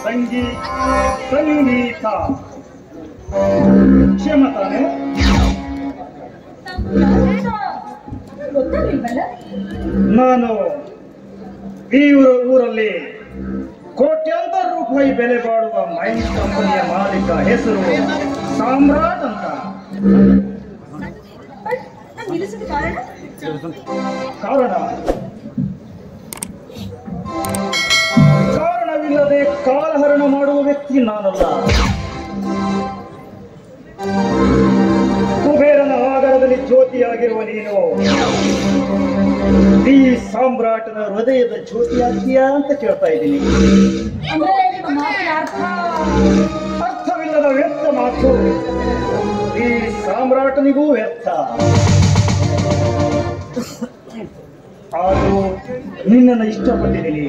ತಂಗಿ ಸಂಗೀತ ಕ್ಷೇಮ ತಾನೆ? ನಾನು ಈ ಊರಲ್ಲಿ ಕೋಟ್ಯಾಂತರ ರೂಪಾಯಿ ಬೆಲೆ ಬಾಳುವ ಮೈನ್ ಕಂಪನಿಯ ಮಾಲೀಕ. ಹೆಸರು ಸಾಮ್ರಾಟ್ ಅಂತ. ಕಾರಣವಿಲ್ಲದೆ ಕಾಲಹರಣ ಮಾಡುವ ವ್ಯಕ್ತಿ ನಾನಲ್ಲ. ಕುಬೇರನ ಆಗರದಲ್ಲಿ ಜ್ಯೋತಿಯಾಗಿರುವ ನೀನು ಈ ಸಾಮ್ರಾಟನ ಹೃದಯದ ಜ್ಯೋತಿಯಾಗಿಯಾ ಅಂತ ಕೇಳ್ತಾ ಇದ್ದೀನಿ. ಅರ್ಥವಿಲ್ಲದ ವ್ಯರ್ಥ ಮಾತು ಈ ಸಾಮ್ರಾಟನಿಗೂ ವ್ಯರ್ಥ. ಆದರೂ ನಿನ್ನನ್ನು ಇಷ್ಟಪಟ್ಟಿದ್ದೀನಿ.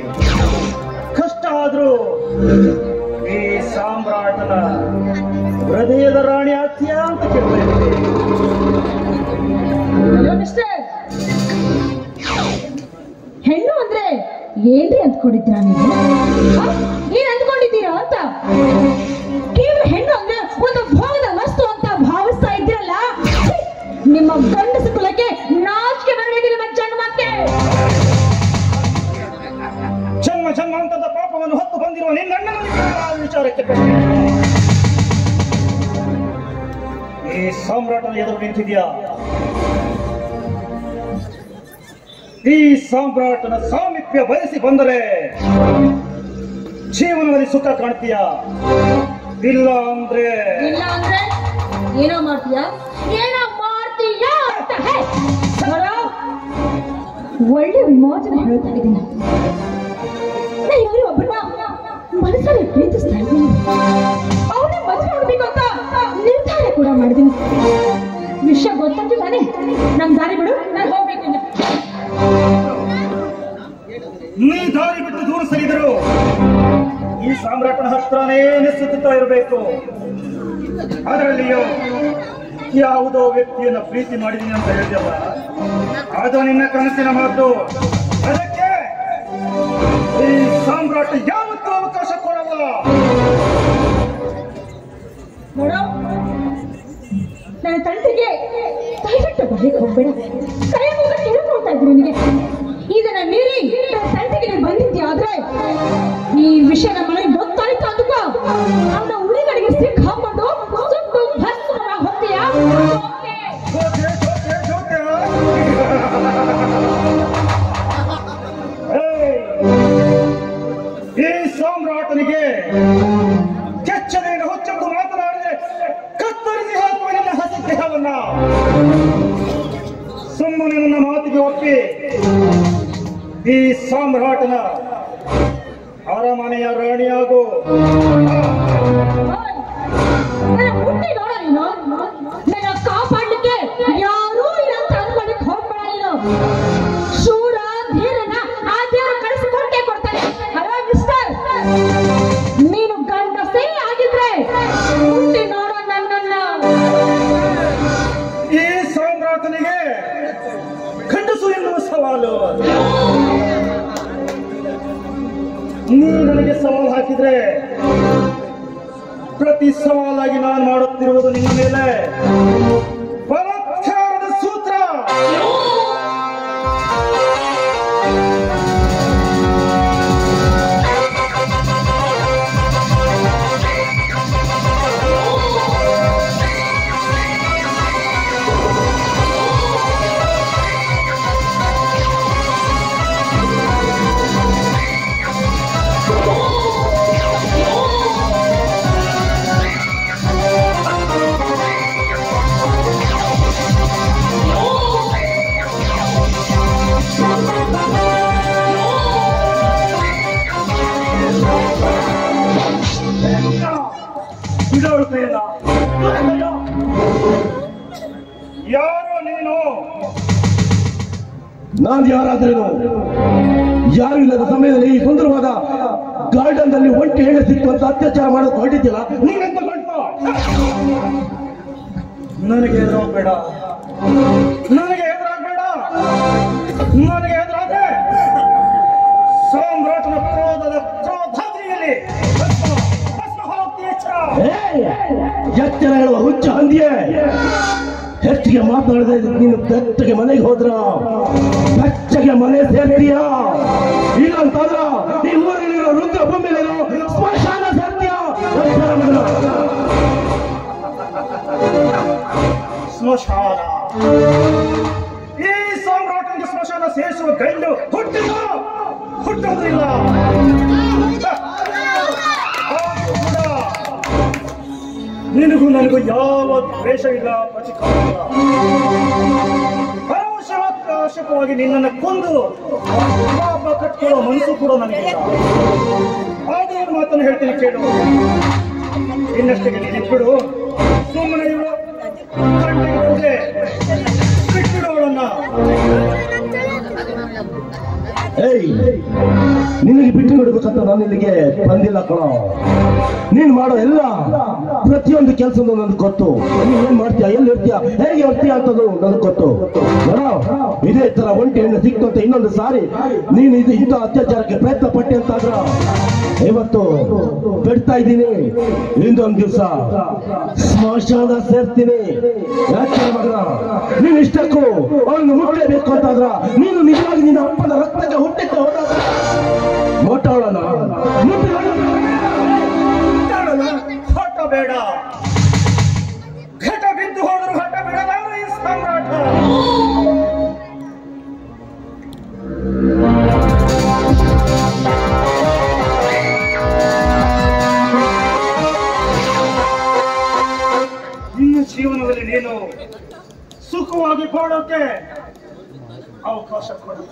ಕಷ್ಟ ಆದ್ರೂ ಈ ಸಾಮ್ರಾಟನ ಹೃದಯದ ರಾಣಿ ಆಗ್ತೀಯಾ ಅಂತ ಕೇಳ್ತಾ ಇದ್ದೀನಿ. ಹೆಣ್ಣು ಅಂದ್ರೆ ಏನ್ರಿ ಅಂದ್ಕೊಂಡಿದ್ದೀರಾ ನೀವು? ಏನ್ ಅಂದ್ಕೊಂಡಿದ್ದೀರಾ ಅಂತ? ಕೇವಲ ಹೆಣ್ಣು ಅಂದ್ರೆ ಒಂದು ಭೋಗದ ವಸ್ತು ಅಂತ ಭಾವಿಸ್ತಾ ಇದ್ದೀರಲ್ಲ. ನಿಮ್ಮ ಗಂಡಸ ಕುಲಕ್ಕೆ ನಾಚಿಕೆ ಬರಬೇಕು. ನಿಮ್ಮ ಜನ್ಮಕ್ಕೆ ಜನ್ಮ ಜನ್ಮಾಂತರದ ಪಾಪವನ್ನು ಹೊತ್ತು ಬಂದಿರುವ ನಿನ್ನ ವಿಚಾರಕ್ಕೆ ಈ ಸಾಮ್ರಾಟನ ಎದುರು ನಿಂತಿದ್ಯಾ? ಈ ಸಾಮ್ರಾಟನ ಸಾಮೀಪ್ಯ ಬಯಸಿ ಬಂದರೆ ಜೀವನದಲ್ಲಿ ಸುಖ ಕಾಣ್ತೀಯಾ? ಇಲ್ಲ ಅಂದ್ರೆ ಏನೋ ಮಾಡ್ತೀಯಾ? ಒಳ್ಳೆ ವಿಮೋಚನೆ ಹೇಳ್ತಾ ಇದ್ದೀನಿ. ನಾನು ಒಬ್ಬರನ್ನ ಮನಸ್ಸಲ್ಲಿ ಪ್ರೀತಿಸ್ತಾ ಇದ್ದೀನಿ. ಅವನೇ ಮದುವೆ ಮಾಡ್ಬೇಕು ಅಂತ ನಿರ್ಧಾರ ಕೂಡ ಮಾಡಿದ್ದೀನಿ. ವಿಷಯ ಗೊತ್ತಾಯ್ತು ತಾನೆ? ನಮ್ ದಾರಿ ಬಿಡು, ನಾನು ಹೋಗ್ಬೇಕು. ನೀ ದಾರಿ ಬಿಟ್ಟು ದೂರ ಸರಿದರು ಈ ಸಾಮ್ರಾಟನ ಹತ್ರನೇ ನೆಸುತ್ತಾ ಇರಬೇಕು. ಅದರಲ್ಲಿಯೋ ಯಾವುದೋ ವ್ಯಕ್ತಿಯನ್ನು ಪ್ರೀತಿ ಮಾಡಿದೀನಿ ಅಂತ ಹೇಳಿದಲ್ಲ, ಅದು ನಿನ್ನ ಕನಸಿನ ಮಾತು. ಅದಕ್ಕೆ ಈ ಸಾಮ್ರಾಟ ಯಾವತ್ತೂ ಅವಕಾಶ ಕೊಡಲ್ಲ. ನನ್ನ ತಂಟೆಗೆ ದಯವಿಟ್ಟು ಬರ್ಲಿಕ್ಕೆ ಹೋಗ್ಬೇಡ. ಕೈ ಮುಗಿದು ಹೇಳ್ಕೊಳ್ತಾ ಇದ್ದೀನಿ ನಿನಗೆ. ಇದನ್ನ ಮೀರಿ ನನ್ನ ತಂಟೆಗೆ ಬಂದಿದ್ಯಾ ಆದ್ರೆ ಈ ವಿಷಯ ನಮ್ಮ ಮನೆಗೆ ಗೊತ್ತಾಯ್ತು ಅಂದುಕೋ, ಅವನ ಉಳಿಗಳಿಗೆ ಸಿಕ್ ಹಾಕೊಂಡು ಸುಟ್ಟು ಭಸ್ಮನ ಹೊತ್ತೀಯಾ? ಈ ಸಾಮ್ರಾಟನಿಗೆ ಕೆಚ್ಚನೆಯನ್ನು ಹುಚ್ಚೆಂದು ಮಾತನಾಡಿದರೆ ಕತ್ತರಿಸಿ ಹಾಕುವ ನನ್ನ ಹಸಿ ದೇಹವನ್ನ. ಸುಮ್ಮನೆ ನನ್ನ ಮಾತಿಗೆ ಒಪ್ಪಿ ಈ ಸಾಮ್ರಾಟನ ಅರಮನೆಯ ರಾಣಿಯಾಗು. ನನ್ನ ಕಾಪಾಡಲಿಕ್ಕೆ ಯಾರೂ ಇಲ್ಲ ಅಂತ ಅನ್ಕೊಳ್ಳಿಕ್ಕೆ ಹೋಗ್ಬೇಡ ನೀನು. ಶೂರ ಧೀರನ ಆ ದೇವರು ಕಳಿಸಿಕೊಟ್ಟೆ ಕೊಡ್ತಾನೆ. ಹಲೋ ಮಿಸ್ಟರ್, ನೀನು ಗಂಡಸೇ ಆಗಿದ್ರೆ ಹುಟ್ಟಿ ನೋಡೋ ನನ್ನನ್ನ. ಈ ಸಾಮ್ರಾಟನಿಗೆ ಗಂಡಸು ಎನ್ನುವ ಸವಾಲು. ನೀ ನನಗೆ ಸವಾಲು ಹಾಕಿದ್ರೆ ಪ್ರತಿ ಸವಾಲಾಗಿ ನಾನು ಮಾಡುತ್ತಿರುವುದು ನಿನ್ನ ಮೇಲೆ ಬಲಾತ್ಕಾರದ ಸೂತ್ರ. ಯಾರೋ ನೀನು? ನಾನು ಯಾರಾದ್ರೇನು? ಯಾರು ಇಲ್ಲದ ಸಮಯದಲ್ಲಿ ಈ ಸುಂದರವಾದ ಗಾರ್ಡನ್ ನಲ್ಲಿ ಒಂಟಿ ಹೆಣ್ಣು ಸಿಕ್ಕು ಅಂತ ಅತ್ಯಾಚಾರ ಮಾಡೋದು ಹೊರಟಿದ್ಯಲ್ಲ, ನೀನೆಂತ ಗಂಟ? ನನಗೆ ಎದುರಾಗಬೇಡ, ನನಗೆ ಎದುರಾಗಬೇಡ. ನನಗೆ ಎದುರಾದ್ರೆ ಸಾಮ್ರಾಟನ ಕ್ರೋಧದ ಕ್ರೋಧಾದ್ರಿಯಲ್ಲಿ ಎಚ್ಚರ ಹೇಳುವ ಹುಚ್ಚ ಹಂದಿಯೇ, ಹೆಚ್ಚಿಗೆ ಮಾತಾಡದೆ ನೀನು ಬೆಚ್ಚಗೆ ಮನೆಗೆ ಹೋದ್ರ ಬೆಚ್ಚಗೆ ಮನೆ ಸೇರ್ತೀಯ, ಇಲ್ಲ ಅಂತಂದ್ರ ಈ ಊರಲ್ಲಿರೋ ರುದ್ರ ಭೂಮಿಯಲ್ಲಿರೋ ಸ್ಮಶಾನ ಸೇರ್ತೀಯ. ಸ್ಮಶಾನ, ಈ ಸಾಮ್ರಾಟನಿಗೆ ಸ್ಮಶಾನ ಸೇರಿಸುವ ಗಂಡು ಹುಟ್ಟುವುದಿಲ್ಲ. ನಿನಗೂ ನನಗೂ ಯಾವ ದ್ವೇಷ ಇಲ್ಲ, ಪ್ರತಿಕಾರವಿಲ್ಲ. ಅವಶ್ಯಕವಾಗಿ ನಿನ್ನನ್ನು ಕೊಂದು ಪಾಪ ಕಟ್ಕೊಳ್ಳೋ ಮನಸ್ಸು ಕೂಡ ನನಗಿಲ್ಲ. ಅದೇನು ಮಾತನ್ನು ಹೇಳ್ತೀನಿ ಕೇಳು. ಇನ್ನಷ್ಟಕ್ಕೆ ನೀನಿಟ್ಬಿಡು, ಸುಮ್ಮನೆ ಇವಳು ಗಂಟೆಗೆ ಹೋದೆ ಬಿಟ್ಬಿಡು ಅವಳನ್ನ. ನಿನಗೆ ಬಿಟ್ಟು ಬಿಡ್ಬೇಕಂತ ನಾನು ಇಲ್ಲಿಗೆ ಬಂದಿಲ್ಲ ಕಣೋ. ನೀನ್ ಮಾಡೋ ಎಲ್ಲ ಪ್ರತಿಯೊಂದು ಕೆಲಸ ನನಗೆ ಗೊತ್ತು. ನೀನ್ ಏನ್ ಮಾಡ್ತೀಯ, ಎಲ್ಲಿ ಇರ್ತೀಯ, ಹೇಗೆ ಇರ್ತೀಯ ಅಂತದ್ದು ನನಗೆ ಗೊತ್ತು. ಇದೇ ತರ ಒಂಟಿ ಹೆಣ್ಣು ಸಿಕ್ತು ಅಂತ ಇನ್ನೊಂದು ಸಾರಿ ನೀನು ಇಂಥ ಅತ್ಯಾಚಾರಕ್ಕೆ ಪ್ರಯತ್ನ ಪಟ್ಟೆ ಅಂತಾದ್ರ ಇವತ್ತು ಬಿಡ್ತಾ ಇದ್ದೀನಿ. ಇನ್ನೊಂದು ದಿವಸ ಸ್ಮಶಾನ ಸೇರ್ತೀನಿ. ಯಾಕೆ ಮಗ, ನೀನ್ ಇಷ್ಟಕ್ಕೂ ಅವನು ಮುಟ್ಟಲೇಬೇಕು ಅಂತಾದ್ರ ನೀನು ನಿಜವಾಗಿ ನಿನ್ನ ಅಪ್ಪನ ರಕ್ತಕ್ಕೆ ಹುಟ್ಟಿಟ್ಟು ಹೋದಾಗ ಮೊಟ್ಟವಳನ ಹಠ ಬೇಡ, ಘಟ ಬಿದ್ದು ಹೋದರೂ ಹಠ ಬಿಡಲಾರ ಈ ಸಾಮ್ರಾಟ. ನಿನ್ನ ಜೀವನದಲ್ಲಿ ನೀನು ಸುಖವಾಗಿ ಬಾಳೋಕೆ ಅವಕಾಶ ಕೊಡಲ್ಲ.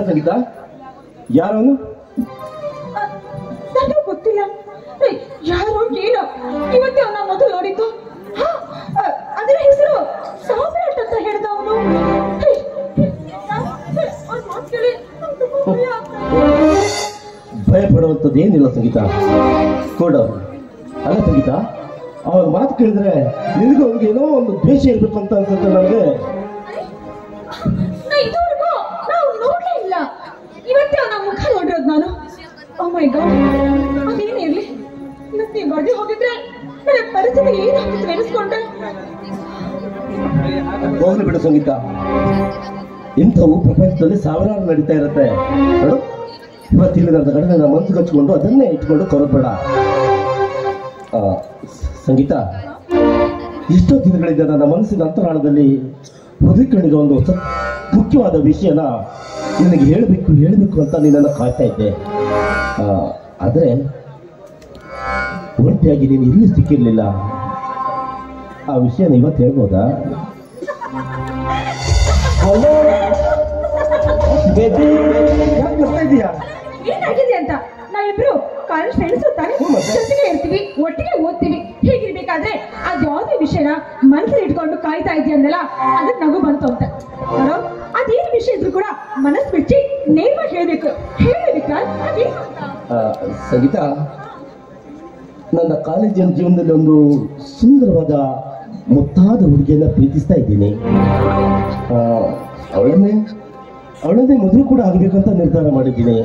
ಸಂಗೀತ, ಯಾರವನು? ನನಗೆ ಗೊತ್ತಿಲ್ಲ ಯಾರು ಏನೋ. ಇವತ್ತೇ ಅವನ ಮೊದಲು ನೋಡಿದ್ದು. ಅದರ ಹೆಸರು ಸಾಮ್ರಾಟ್ ಅಂತ ಹೇಳ್ದ ಅವನು. ಭಯ ಪಡುವಂಥದ್ದು ಏನಿಲ್ಲ ಸಂಗೀತ, ಕೊಡ. ಅಲ್ಲ ಸಂಗೀತ, ಅವನ ಮಾತು ಕೇಳಿದ್ರೆ ನಿನಗೂ ಅವ್ನಿಗೇನೋ ಒಂದು ದ್ವೇಷ ಇರ್ಬೇಕು ಅಂತ ಅನ್ಸುತ್ತೆ ನನಗೆ. ಇದುವರೆಗೂ ನಾವು ನೋಡ್ಲೇ ಇಲ್ಲ, ಇವತ್ತೇ ಅವನ ಮುಖ ನೋಡಿರೋದು ನಾನು. ಓ ಮೈ ಗಾಡ್, ಅದೇನಿರ್ಲಿ, ಇವತ್ತು ನೀವು ಬಡ್ಡಿ ಹೋಗಿದ್ರೆ ನನ್ನ ಪರಿಸ್ಥಿತಿ ಏನಾಗ್ತಿತ್ತು ನೆನೆಸ್ಕೊಂಡೆ. ಹೋಗ್ಲಿ ಬಿಡು ಸಂಗೀತ, ಇಂಥವು ಪ್ರಪಂಚದಲ್ಲಿ ಸಾವಿರಾರು ನಡೀತಾ ಇರುತ್ತೆ ನೋಡು. ಇವತ್ತಿಲ್ಲಿ ನನ್ನ ಕಡೆ ನನ್ನ ಮನಸ್ಸು ಹಚ್ಕೊಂಡು ಅದನ್ನೇ ಇಟ್ಕೊಂಡು ಕೊರಬೇಡ. ಸಂಗೀತ, ಎಷ್ಟೋ ದಿನಗಳಿಂದ ನನ್ನ ಮನಸ್ಸಿನ ಅಂತರಾಳದಲ್ಲಿ ಹೊದಿಕೊಂಡಿರೋ ಒಂದು ಮುಖ್ಯವಾದ ವಿಷಯನ ನಿನಗೆ ಹೇಳಬೇಕು ಅಂತ ನಿನ್ನನ್ನು ಕಾಯ್ತಾ ಇದ್ದೆ. ಆದರೆ ಒಂಟಿಯಾಗಿ ನೀನು ಇಲ್ಲಿ ಸಿಕ್ಕಿರ್ಲಿಲ್ಲ. ಆ ವಿಷಯನ ಇವತ್ತು ಹೇಳ್ಬೋದಾ? ಏನಾಗಿದೆ ಅಂತ ನಾವಿಬ್ರು ಕಾಲೇಜ್ ಫ್ರೆಂಡ್ಸ್ ತಾನೆ, ಜೊತೆಗೆ ಇರ್ತೀವಿ, ಒಟ್ಟಿಗೆ ಓದ್ತೀವಿ. ಹೀಗಿರ್ಬೇಕಾದ್ರೆ ಅದ್ಯಾವುದೇ ವಿಷಯನ ಮನಸ್ಸಲ್ಲಿ ಇಟ್ಕೊಂಡು ಕಾಯ್ತಾ ಇದೆಯಂದಲ್ಲ, ಅದಕ್ಕೆ ನಗು ಬಂತು ಅಂತ. ಅದೇನು ವಿಷಯ ಇದ್ರು ಕೂಡ ಮನಸ್ಸು ಬಿಚ್ಚಿ ನೇರವಾಗಿ ಹೇಳ್ಬೇಕು. ಸಂಗೀತ, ನನ್ನ ಕಾಲೇಜಿನ ಜೀವನದಲ್ಲಿ ಒಂದು ಸುಂದರವಾದ ಮುತ್ತಾದ ಹುಡುಗಿಯನ್ನ ಪ್ರೀತಿಸ್ತಾ ಇದ್ದೀನಿ. ಅವಳನ್ನೇ ಮದುವೆ ಕೂಡ ಆಗ್ಬೇಕಂತ ನಿರ್ಧಾರ ಮಾಡಿದ್ದೀನಿ.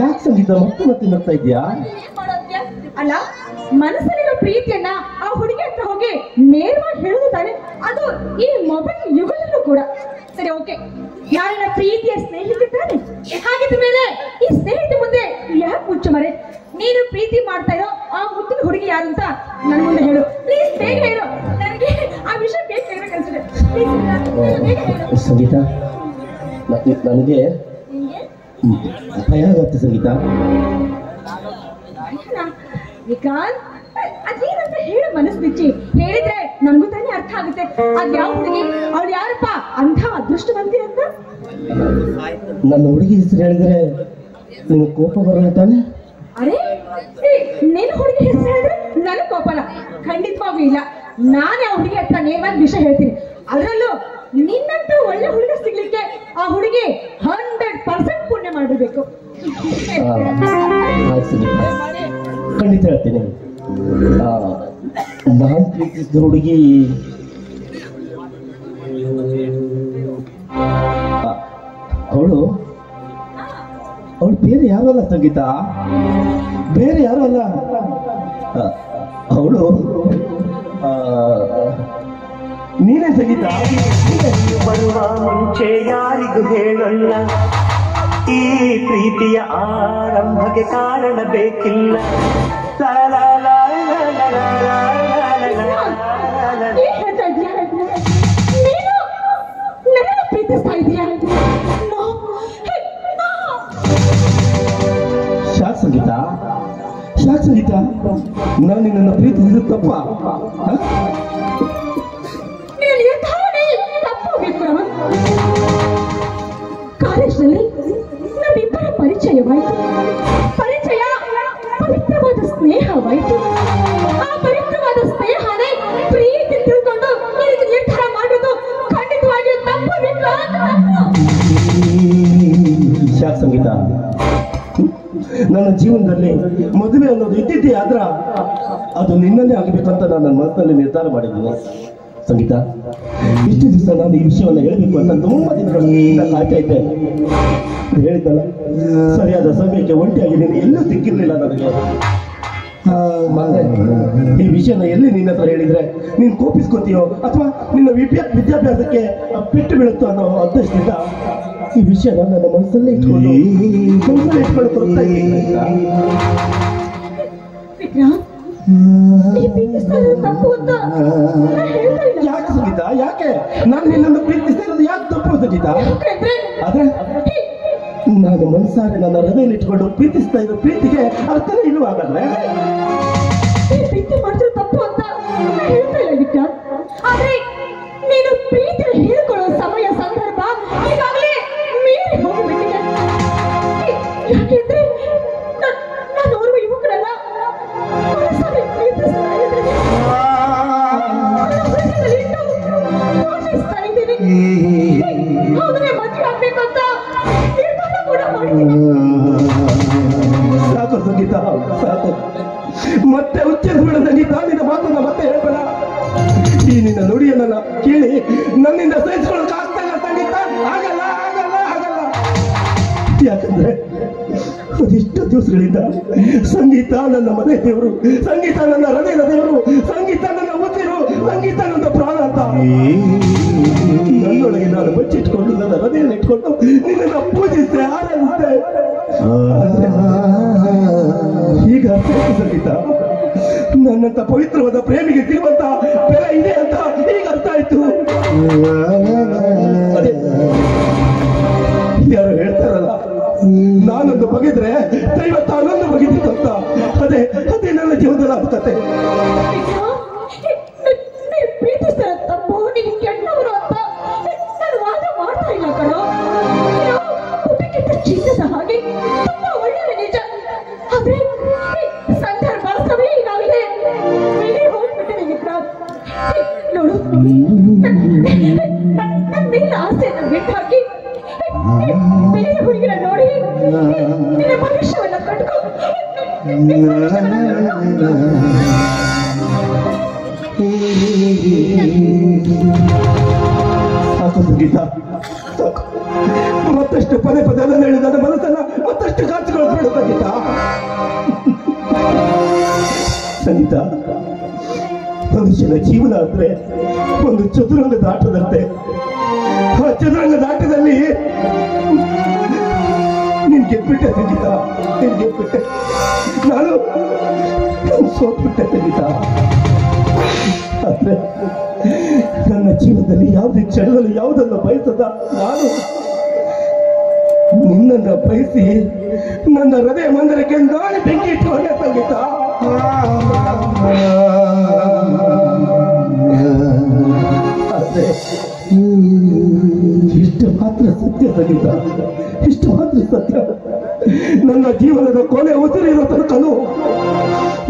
ಯಾಕೆ ಸಂಗೀತ ಮತ್ತೆ ನಗ್ತಾ ಇದೆಯಾ? ಅಲ್ಲ, ಮನಸ್ಸಲ್ಲಿರೋ ಪ್ರೀತಿಯನ್ನ ಆ ಹುಡುಗಿ ಹತ್ರ ಹೋಗಿ ನೇರವಾಗಿ ಹೇಳುದು ತಾನೆ, ಅದು ಈ ಮೊಬೈಲ್ ಯುಗದಲ್ಲೂ ಕೂಡ. ಸರಿ, ಓಕೆ, ಯಾರನ್ನ ಪ್ರೀತಿಯ ಸ್ನೇಹಿತೆ ತಾನೆ. ಹಾಗಿದ್ದ ಮೇಲೆ ಈ ಸ್ನೇಹಿತೆ ಮುಂದೆ ಯಾಕೆ ಮುಚ್ಚು ಮರೆ? ನೀನು ಪ್ರೀತಿ ಮಾಡ್ತಾ ಇರೋ ಆ ಮುತ್ತಿನ ಹುಡುಗಿ ಯಾರು ಅಂತ ನನ್ನ ಮುಂದೆ ಹೇಳು ಪ್ಲೀಸ್. ಬೇಗ ಹೇಳು, ನನಗೆ ಆ ವಿಷಯ ಬೇಗ ಹೇಳ್ಬೇಕನ್ಸಿದೆ. ಸಂಗೀತ, ನನಗೆ ಭಯ ಆಗುತ್ತೆ ಸಂಗೀತ. ವಿಕಾಂತ್, ಅದೇನಂತ ಹೇಳು ಮನಸ್ಸು ಬಿಚ್ಚಿ. ಹೇಳಿದ್ರೆ ನನಗೂ ತಾನೇ ಅರ್ಥ ಆಗುತ್ತೆ. ಅದ್ ಯಾವ ಹುಡುಗಿ, ಅವಳು ಯಾರಪ್ಪ ಅಂಥ ಅದೃಷ್ಟವಂತಿ ಅಂತ. ನನ್ನ ಹುಡುಗಿ ಹೆಸರು ಹೇಳಿದ್ರೆ ನಿಮ್ಗೆ ಕೋಪ ಬರಲ್ಲ ತಾನೆ? ಅರೆ, ನಿನ್ನ ಹುಡುಗಿ ಹೆಸರು ಹೇಳಿದ್ರೆ ನನಗೆ ಕೋಪಲ್ಲ, ಖಂಡಿತವಾಗೂ ಇಲ್ಲ. ನಾನೇ ಆ ಹುಡುಗಿ ಹತ್ರ ನೇರವಾಗಿ ವಿಷಯ ಹೇಳ್ತೀನಿ. ಅದರಲ್ಲೂ ನಿನ್ನಂತ ಒಳ್ಳೆ ಹುಡುಗ ಸಿಗ್ಲಿಕ್ಕೆ ಆ ಹುಡುಗಿ 100% ಪುಣ್ಯ ಮಾಡ್ಬೇಕು. ಹೇಳ್ಬೇಕು. ಖಂಡಿತ ಹೇಳ್ತೀನಿ. ನಾನು ಪ್ರೀತಿಸಿದ ಹುಡುಗಿ ಅವಳು ಬೇರೆ ಯಾರು ಅಲ್ಲ ಸಂಗೀತ, ಬೇರೆ ಯಾರು ಅಲ್ಲ. ಅವಳು ನೀನೇ ಸಂಗೀತ. ಬರುವ ಮುಂಚೆ ಯಾರಿಗೂ ಹೇಳಲ್ಲ, ಈ ಪ್ರೀತಿಯ ಆರಂಭಕ್ಕೆ ಕಾರಣ ಬೇಕಿಲ್ಲ. ಪ್ರೀತಿಸ್ತಾ ಇದೀಯಾ? ಶಾಕ್ ಸಂಗೀತ, ಶಾಕ್ ಸಂಗೀತ. ನಾನು ನಿನ್ನನ್ನು ಪ್ರೀತಿಸಿದ ತಪ್ಪ? ಕಾಲೇಜಿನಲ್ಲಿ ನಮ್ಮಿಬ್ಬರ ಪರಿಚಯವಾಯಿತು. ಪರಿಚಯ ಪವಿತ್ರವಾದ ಸ್ನೇಹವಾಯಿತು. ಆ ಪವಿತ್ರವಾದ ಸ್ನೇಹನೇ ಪ್ರೀತಿ ತಿಳ್ಕೊಂಡು ನಿನಗೆ ನಿರ್ಧಾರ ಮಾಡೋದು ಖಂಡಿತವಾಗಿಯೂ ತಪ್ಪು. ಶಾಕ್ ಸಂಗೀತ, ನನ್ನ ಜೀವನದಲ್ಲಿ ಮದುವೆ ಅನ್ನೋದು ಇದ್ದಿದ್ದೇ ಆದ್ರ ಅದು ನಿನ್ನಲ್ಲೇ ಆಗಬೇಕಂತ ನಾನು ನನ್ನ ಮನಸ್ಸಿನಲ್ಲಿ ನಿರ್ಧಾರ ಮಾಡಿದ್ದೀನಿ. ಸಂಗೀತ, ಇಷ್ಟು ದಿವಸ ನಾನು ಈ ವಿಷಯವನ್ನು ಹೇಳಬೇಕು ಅಂತ ತುಂಬಾ ದಿನಗಳಿಂದ ಕಾಯ್ತಾ ಇದ್ದೆ. ಹೇಳಿದ್ದಲ್ಲ, ಸರಿಯಾದ ಸಮಯಕ್ಕೆ ಒಂಟಿಯಾಗಿ ನೀನು ಎಲ್ಲೂ ಸಿಕ್ಕಿರ್ಲಿಲ್ಲ ನನಗೆ. ಈ ವಿಷಯನ ಎಲ್ಲಿ ನಿನ್ನ ಹತ್ರ ಹೇಳಿದ್ರೆ ನೀನು ಕೋಪಿಸ್ಕೋತೀಯೋ ಅಥವಾ ನಿನ್ನ ವಿದ್ಯಾಭ್ಯಾಸಕ್ಕೆ ಬಿಟ್ಟು ಬೀಳುತ್ತೋ ಅನ್ನೋ ಉದ್ದೇಶದಿಂದ ಈ ವಿಷಯನ ನನ್ನ ಮನಸ್ಸಲ್ಲೇ ಇಟ್ಕೊಂಡು ಬರ್ತಾ ಇದ್ದೀನಿ. ಯಾಕೆ ಸಂಗೀತ, ಯಾಕೆ ನಾನು ನಿನ್ನನ್ನು ಪ್ರೀತಿಸ್ತಾ ಇರೋದು ಯಾಕೆ ತಪ್ಪು ಸಂಗೀತ? ಆದ್ರೆ ನಾನು ಮನಸ್ಸಾರೆ ನನ್ನ ಹೃದಯದಲ್ಲಿ ಇಟ್ಕೊಂಡು ಪ್ರೀತಿಸ್ತಾ ಇರೋ ಪ್ರೀತಿಗೆ ಅರ್ಥನೇ ಇಲ್ಲವಾಗಂದ್ರೆ ಪ್ರೀತಿ ಮಾಡಿದ್ರೆ ತಪ್ಪು ಅಂತ ಹೇಳ್ತಾ ಇಲ್ಲ ವಿಕ್ರಾಂತ್. ಆದ್ರೆ ನೀನು ಪ್ರೀತಿ ಹೇಳ್ಕೊಳ್ಳೋ ಸಮಯ ಸಂದರ್ಭ ಈಗಾಗಲೇ ಮೀರಿ ಹೋಗ್ಬಿಟ್ಟಿದೆ. ಯಾಕೆಂದ್ರೆ ನಾನು ಓರ್ವ ಯುವಕರಲ್ಲ, ಮನಸ್ಸಲ್ಲಿ ಪ್ರೀತಿಸ್ತಾ ಇದ್ದೀನಿ, ಪೋಷಿಸ್ತಾ ಇದ್ದೀನಿ. ಅವನೇ ಮದುವೆ ಆಗ್ಬೇಕಂತ ನಿರ್ಧಾರ ಕೂಡ ಮಾಡ್ತೀನಿ. ಸಾಕು ಸಂಗೀತ, ಸಾಕು. ಮತ್ತೆ ಉಚ್ಚರಿಸ್ಬಿಡ ಸಂಗೀತ, ನಿನ್ನ ಮಾತನ್ನ ಮತ್ತೆ ಹೇಳ್ಬೇಡ. ಈ ನಿನ್ನ ನುಡಿಯನ್ನ ಕೇಳಿ ನನ್ನಿಂದ ಸಹಿಸ್ಕೊಳ್ಳೋಕೆ ಆಗ್ತಾ ಇಲ್ಲ ಸಂಗೀತ. ಆಗಲ್ಲ ಆಗಲ್ಲ ಆಗಲ್ಲ. ಯಾಕಂದ್ರೆ ಅದೆಷ್ಟು ದಿವಸಗಳಿಂದ ಸಂಗೀತ ನನ್ನ ಮನೆ ದೇವರು, ಸಂಗೀತ ನನ್ನ ಹೃದಯದ ದೇವರು, ಸಂಗೀತ ನನ್ನ ಉಸಿರು, ಸಂಗೀತ ನನ್ನ ಪ್ರಾಣ ಅಂತ ನನ್ನೊಳಗೆ ನಾನು ಬಚ್ಚಿಟ್ಕೊಂಡು ನನ್ನ ಹೃದಯದಲ್ಲಿ ಇಟ್ಕೊಂಡು ನಿನ್ನನ್ನು ಪೂಜಿಸ್ತೆ, ಆರಾಧಿಸ್ತೆ. ಈಗ ಸಂಗೀತ, ನನ್ನಂತ ಪವಿತ್ರವಾದ ಪ್ರೇಮಿಗೆ ಸಿಗುವಂತ ಬೆಲೆ ಇದೆ ಅಂತ ಈಗ ಅರ್ಥ ಆಯ್ತು. ಯಾರು ಹೇಳ್ತಾರಲ್ಲ, ನಾನೊಂದು ಬಗೆದ್ರೆ ದೈವತ್ತ ಅನ್ನೊಂದು ಬಗೆದಿತ್ತು ಅಂತ, ಅದೇ ನನ್ನ ಜೀವನದ ಕತೆ. ಪ್ರೀತಿಸ್ತಾರ ತಪ್ಪು, ನೀನು ಕೆಟ್ಟವರು ಅಂತ ನಾನು ವಾದ ಮಾಡ್ತಾ ಇಲ್ಲ ಕಣೋ. ಕೆಟ್ಟ ಚಿನ್ನದ ಹಾಗೆ ತುಂಬಾ ಒಳ್ಳೆಯ ನಿಜ. ಆದ್ರೆ ಸಂದರ್ಭ ಸಮಯ ಈಗಾಗಲೇ ಮೇಲೆ ಹೋಗ್ಬಿಟ್ಟಿದೆ ವಿಕ್ರಾಂತ್. ನೋಡು, ನನ್ನ ಮೇಲೆ ಆಸೆಯನ್ನು ಬಿಟ್ಟು ಹಾಕಿ ಬೇರೆ ಹುಡುಗಿನ ನೋಡಿ ನಿನ್ನ ಭವಿಷ್ಯವನ್ನ ಕಟ್ಕೊ. ಸಾಕು ಸಂಗೀತ, ಸಾಕು. ಮತ್ತಷ್ಟು ಪದೇ ಪದೇ ಅದನ್ನು ಹೇಳಿದ ನನ್ನ ಮನಸ್ಸನ್ನ ಮತ್ತಷ್ಟು ಕಾಚಿಕೊಳ್ಳಬೇಡ ಸಂಗೀತ. ಸಂಗೀತ, ಮನುಷ್ಯನ ಜೀವನ ಅಂದ್ರೆ ಒಂದು ಚದುರಂಗದ ಆಟದಂತೆ. ಆ ಚದುರಂಗದ ಆಟದಲ್ಲಿ ನೀನ್ ಗೆದ್ಬಿಟ್ಟೆ ಸಂಗೀತ, ನೀನ್ ಗೆದ್ಬಿಟ್ಟೆ. ನಾನು ಸೋತ್ಬಿಟ್ಟೆ ಸಂಗೀತ. ಆದ್ರೆ ನನ್ನ ಜೀವನದಲ್ಲಿ ಯಾವುದೇ ಕ್ಷಣದಲ್ಲಿ ಯಾವುದನ್ನು ಬಯಸದ ನಾನು ನಿನ್ನನ್ನು ಬಯಸಿ ನನ್ನ ಹೃದಯ ಮಂದಿರಕ್ಕೆ ನಾನು ಬೆಂಕಿ ಇಟ್ಟುಕೊಂಡೆ ಸಂಗೀತ. ಆದ್ರೆ ಇಷ್ಟು ಮಾತ್ರ ಸತ್ಯ ಸಂಗೀತ, ಇಷ್ಟು ಮಾತ್ರ ಸತ್ಯ. ನನ್ನ ಜೀವನದ ಕೊನೆ ಉಸಿರಿರೋ ತನಕನು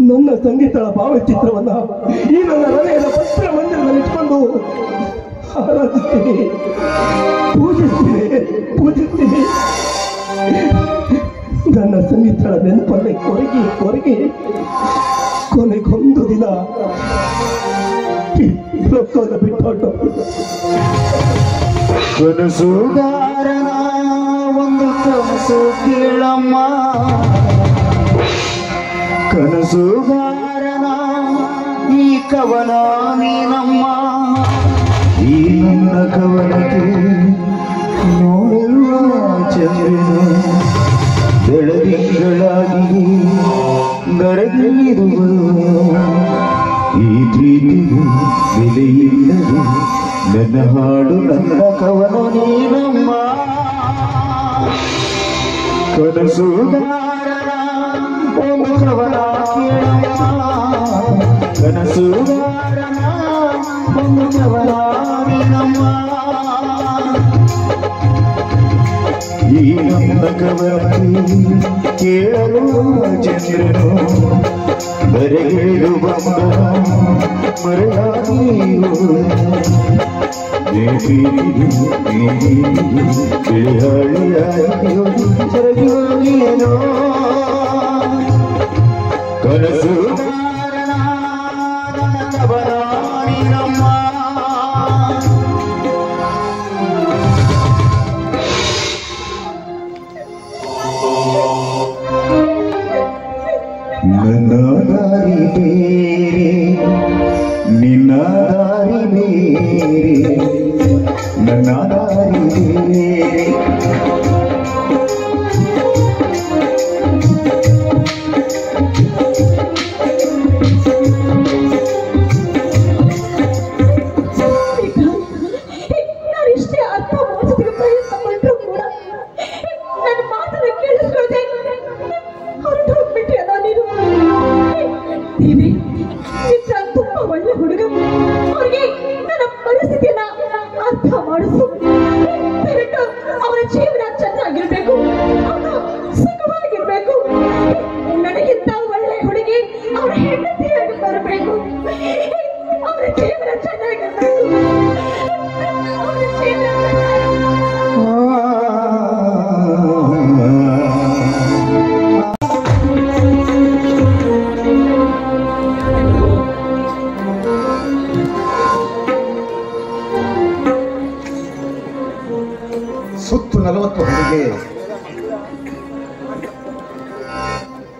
ನನ್ನ ಸಂಗೀತಳ ಭಾವಚಿತ್ರವನ್ನ ಈ ನನ್ನ ಹೃದಯದ ಪತ್ರ ಮಂದಿರದಲ್ಲಿ ಇಟ್ಕೊಂಡು ಆರಾಧಿಸ್ತೀನಿ, ಪೂಜಿಸ್ತೀನಿ. ದಿನಗಳ ನೆನಪಲ್ಲಿ ಕೊರಗಿ ಕೊರಗಿ ಕೊನೆಗೊಂದು ದಿನ ಲೋಕವನ್ನು ಬಿಟ್ಟು ಕನಸುಗಾರನ ಒಂದು ಕನಸು ಕೇಳಮ್ಮ, ಕನಸುಗಾರನ ಈ ಕವನ ನೀನಮ್ಮ. ಈ ನನ್ನ ಕವನಕ್ಕೆ ನೋಡುವ ಚಂದ್ರನು ಬೆಳದಿಂಗಳಾಗಿ ನರಗಿರುವ ಈ ಪ್ರೀತಿಗೆ ಬೆಲೆಯಿಲ್ಲದೆ ನನ್ನ ಹಾಡು ನನ್ನ ಕವನ ನೀನಮ್ಮ. ಕನಸುಗಾರನ ಒಂದು ಕವನ ಕೇಳಮ್ಮ, ಕನಸುಗಾರನ ಒಂದು ಕವನ ನೀನಮ್ಮ. ಈ ನನ್ನ ಕವನಕ್ಕೆ ಕೇಳಲು ಚಂದ್ರನು ಬರೆಗಿಳಿದು ಬಂದನು ಮರೆಯಾಗಿಯೋ ಸರಗಿಯೋ ಕನಸುಗಾರನ ಕವನ ನೀನಮ್ಮ. ನನ್ನ ದಾರಿ ಬೇರೆ ನಿನ್ನ ದಾರಿ ಬೇರೆ, ನನ್ನ ದಾರಿ ಬೇರೆ. ನಾನಿಷ್ಟೇ ಅರ್ಥ ಮಾಡಿಸೋದಕ್ಕೆ ಪ್ರಯತ್ನ ಪಟ್ಟರು ಕೂಡ ನನ್ನ ಮಾತನ್ನ ಕೇಳಿಸ್ಕೊಳ್ದೆ ಹೊರಟು ಹೋಗ್ಬಿಟ್ಟಿಯಲ್ಲ ನೀನು. ದೇವಿ, ಚಿತ್ರ ತುಂಬಾ ಒಳ್ಳೆ ಹುಡುಗ. ಅವ್ರಿಗೆ ನನ್ನ ಪರಿಸ್ಥಿತಿಯನ್ನ ಅರ್ಥ ಮಾಡಿಸು. ದಯವಿಟ್ಟು ಅವರ ಜೀವನ ಚೆನ್ನಾಗಿರ್ಬೇಕು, ಅವನು ಸುಖವಾಗಿರ್ಬೇಕು. ನನಗಿಂತ ಒಳ್ಳೆ ಹುಡುಗಿ ಅವರ ಹೆಂಡತಿಯಾಗಿ ಬರಬೇಕು. ಅವರ ಜೀವನ ಚೆನ್ನಾಗಿರ್ಬೇಕು, ಅವರ ಜೀವನ ಸುತ್ತು 40 ಹೊತ್ತಿಗೆ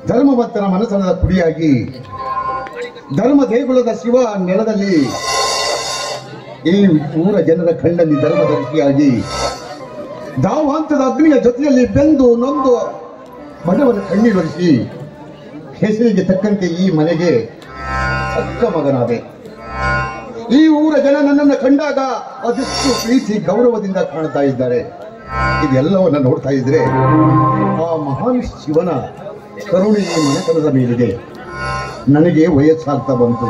ಧರ್ಮವಂತನ ಮನಸ್ಸನದ ಕುಡಿಯಾಗಿ ಧರ್ಮ ದೇಗುಲದ ಶಿವ ನೆಲದಲ್ಲಿ ಈ ಊರ ಜನರ ಕಣ್ಣಲ್ಲಿ ಧರ್ಮದರ್ಶಿಯಾಗಿ ದಾವಾಂತದ ಅಗ್ನಿಯ ಜೊತೆಯಲ್ಲಿ ಬೆಂದು ನೊಂದು ಬಡವನ ಕಣ್ಣೀರೊರೆಸಿ ಹೆಸರಿಗೆ ತಕ್ಕಂತೆ ಈ ಮನೆಗೆ ಅಕ್ಕ ಮಗನಾದೆ. ಈ ಊರ ಜನ ನನ್ನನ್ನು ಕಂಡಾಗ ಅದೆಷ್ಟು ಪ್ರೀತಿ ಗೌರವದಿಂದ ಕಾಣ್ತಾ ಇದ್ದಾರೆ. ಇದೆಲ್ಲವನ್ನ ನೋಡ್ತಾ ಇದ್ರೆ ಆ ಮಹಾನ್ ಶಿವನ ಕರುಣೆ ಈ ಮನೆತನದ ಮೇಲಿದೆ. ನನಗೆ ವಯಸ್ಸಾಗ್ತಾ ಬಂತು.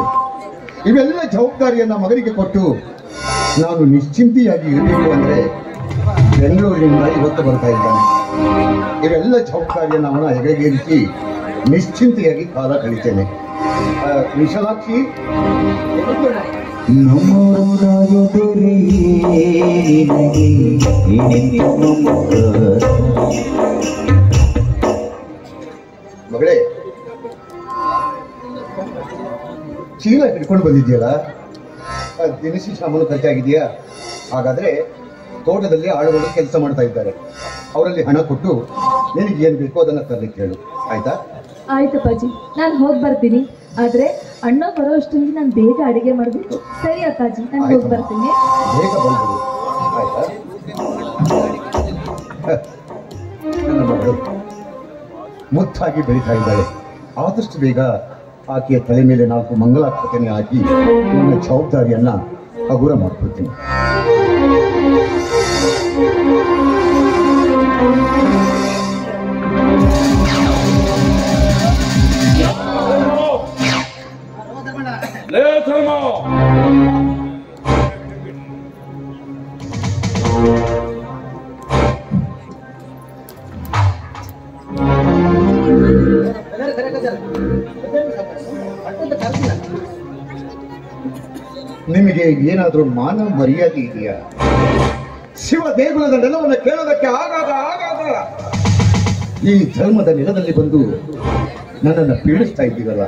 ಇವೆಲ್ಲ ಜವಾಬ್ದಾರಿಯನ್ನ ಮಗನಿಗೆ ಕೊಟ್ಟು ನಾನು ನಿಶ್ಚಿಂತೆಯಾಗಿ ಇರಬೇಕು ಅಂದ್ರೆ ಬೆಂಗಳೂರಿನಿಂದ ಇವತ್ತು ಬರ್ತಾ ಇದ್ದಾನೆ. ಇವೆಲ್ಲ ಜವಾಬ್ದಾರಿಯನ್ನ ಅವನ ಹೆಗಲಿಗೇರಿಸಿ ನಿಶ್ಚಿಂತೆಯಾಗಿ ಕಾಲ ಕಳಿತೇನೆ. ವಿಶಾಲಾಕ್ಷಿ, ಮಗಳೇ, ಚೀಲ ಹಿಡ್ಕೊಂಡು ಬಂದಿದ್ಯಲ್ಲ, ದಿನಸಿ ಸಾಮಾನು ಖರ್ಚಾಗಿದೆಯಾ? ಹಾಗಾದ್ರೆ ತೋಟದಲ್ಲಿ ಆಳುಗಳು ಕೆಲಸ ಮಾಡ್ತಾ ಇದ್ದಾರೆ, ಅವರಲ್ಲಿ ಹಣ ಕೊಟ್ಟು ನಿನಗೆ ಏನ್ ಬೇಕೋ ಅದನ್ನ ತರಲಿಕ್ಕೆ ಹೇಳು. ಆಯ್ತಾ? ಆಯ್ತಪ್ಪಾಜಿ, ನಾನು ಹೋಗಿ ಬರ್ತೀನಿ. ಆದ್ರೆ ಅಣ್ಣ ಬರೋ ಅಷ್ಟೊಂದಿಗೆ ನಾನು ಬೇಗ ಅಡಿಗೆ ಮಾಡಬೇಕು. ಸರಿ ಅಪ್ಪಾಜಿ, ನಾನು ಹೋಗಿ ಬರ್ತೀನಿ. ಬೇಗ ಬಂದ್ಬಿಡು. ಆಯ್ತಾ? ನನ್ನ ಮಗಳು ಮುತ್ತಾಗಿ ಬೆಳೀತಾ ಇದ್ದಾಳೆ. ಆದಷ್ಟು ಬೇಗ ಆಕೆಯ ತಲೆ ಮೇಲೆ 4 ಮಂಗಲಾಕ್ಷತೆನೆ ಹಾಕಿ ನನ್ನ ಜವಾಬ್ದಾರಿಯನ್ನ ಹಗುರ ಮಾಡ್ಕೊಳ್ತೀನಿ. ನಿಮಗೆ ಏನಾದ್ರೂ ಮಾನ ಮರ್ಯಾದೆ ಇದೆಯಾ? ಶಿವ ದೇಗುಲದ ನೆಲವನ್ನು ಕೇಳೋದಕ್ಕೆ ಆಗಾಗ ಈ ಧರ್ಮದ ನೆಲದಲ್ಲಿ ಬಂದು ನನ್ನನ್ನು ಪೀಡಿಸ್ತಾ ಇದ್ದೀರಲ್ಲ.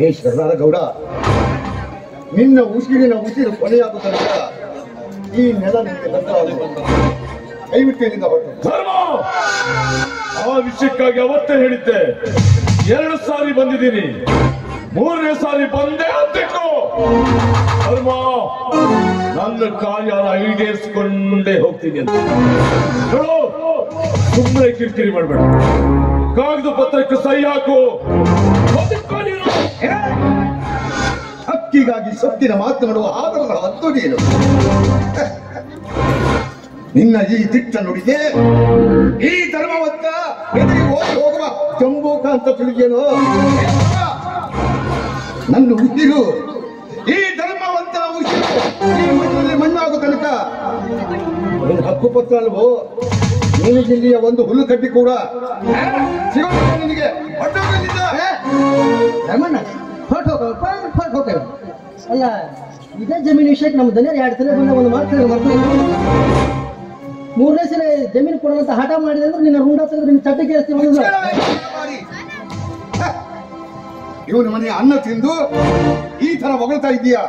ಏ ಶರಣಾದ ಗೌಡ, ನಿನ್ನ ಉಸಿರಿನ ಉಸಿರು ಕೊನೆಯಾಗುವ ತನಕ ಈ ನೆಲ ನಿಮಗೆ ಬದಲಾಗುವುದು. ದಯವಿಟ್ಟು ಇಲ್ಲಿಂದ ಹೊರಟು. ಧರ್ಮ, ಆ ವಿಷಯಕ್ಕಾಗಿ ಅವತ್ತೇ ಹೇಳಿದ್ದೆ. 2 ಸಾರಿ ಬಂದಿದ್ದೀನಿ, 3ನೇ ಸಾರಿ ಬಂದೆ ಅಂತಿಟ್ಟು. ಧರ್ಮ, ನನ್ನ ಕಾರ್ಯನ ಈಡೇರಿಸಿಕೊಂಡೇ ಹೋಗ್ತೀನಿ ಅಂತ ಹೇಳು. ಸುಮ್ಮನೆ ಕಿರಿಕಿರಿ ಮಾಡಬೇಡ. ಕಾಗದ ಪತ್ರಕ್ಕೆ ಸಹಿ ಹಾಕು. ಹಕ್ಕಿಗಾಗಿ ಸೊಕ್ಕಿನ ಮಾತನಾಡುವ ಆದರದ ಹತ್ತು ನೀನು. ನಿನ್ನ ಈ ದಿಟ್ಟ ನುಡಿಗೆ ಈ ಧರ್ಮವಂತ ಎದುರಿಗೆ ಓಡಿ ಹೋಗುವ ಜಂಬೂಕ ಅಂತ ತಿಳಿದೇನೋ. ನನ್ನ ಉಸಿರು, ಈ ಧರ್ಮವಂತನ ಉಸಿರು ಈ ಮಣ್ಣಲ್ಲಿ ಮಣ್ಣಾಗುವ ತನಕ ನಿನ್ನ ಹಕ್ಕುಪತ್ರ ಅಲ್ವೋ. ನಿನಗಿಲ್ಲಿಯ ಒಂದು ಹುಲ್ಲು ಕಡ್ಡಿ ಕೂಡ ಸಿಗೋದಿಲ್ಲ ನಿನಗೆ. ಅಲ್ಲ, ಇದೇ ಜಮೀನು ವಿಷಯಕ್ಕೆ ನಮ್ಮ ದನಿಯರು 2 ಸಲ ಬಂದ ಒಂದು ಮಾತು ಮರ್ತು 3ನೇ ಸಲ ಜಮೀನು ಕೊಡೋಂತ ಹಠ ಮಾಡಿದೆ ಅಂದ್ರೆ ನಿನ್ನ ರುಂಡ ತೆಗೆದು ನಿನ್ನ ಚಟ್ಟಕ್ಕೆ ಇವನು ಮನೆ ಅನ್ನ ತಿಂದು ಈ ತರ ಹೊಗಳ್ತಾ ಇದೀಯಾ.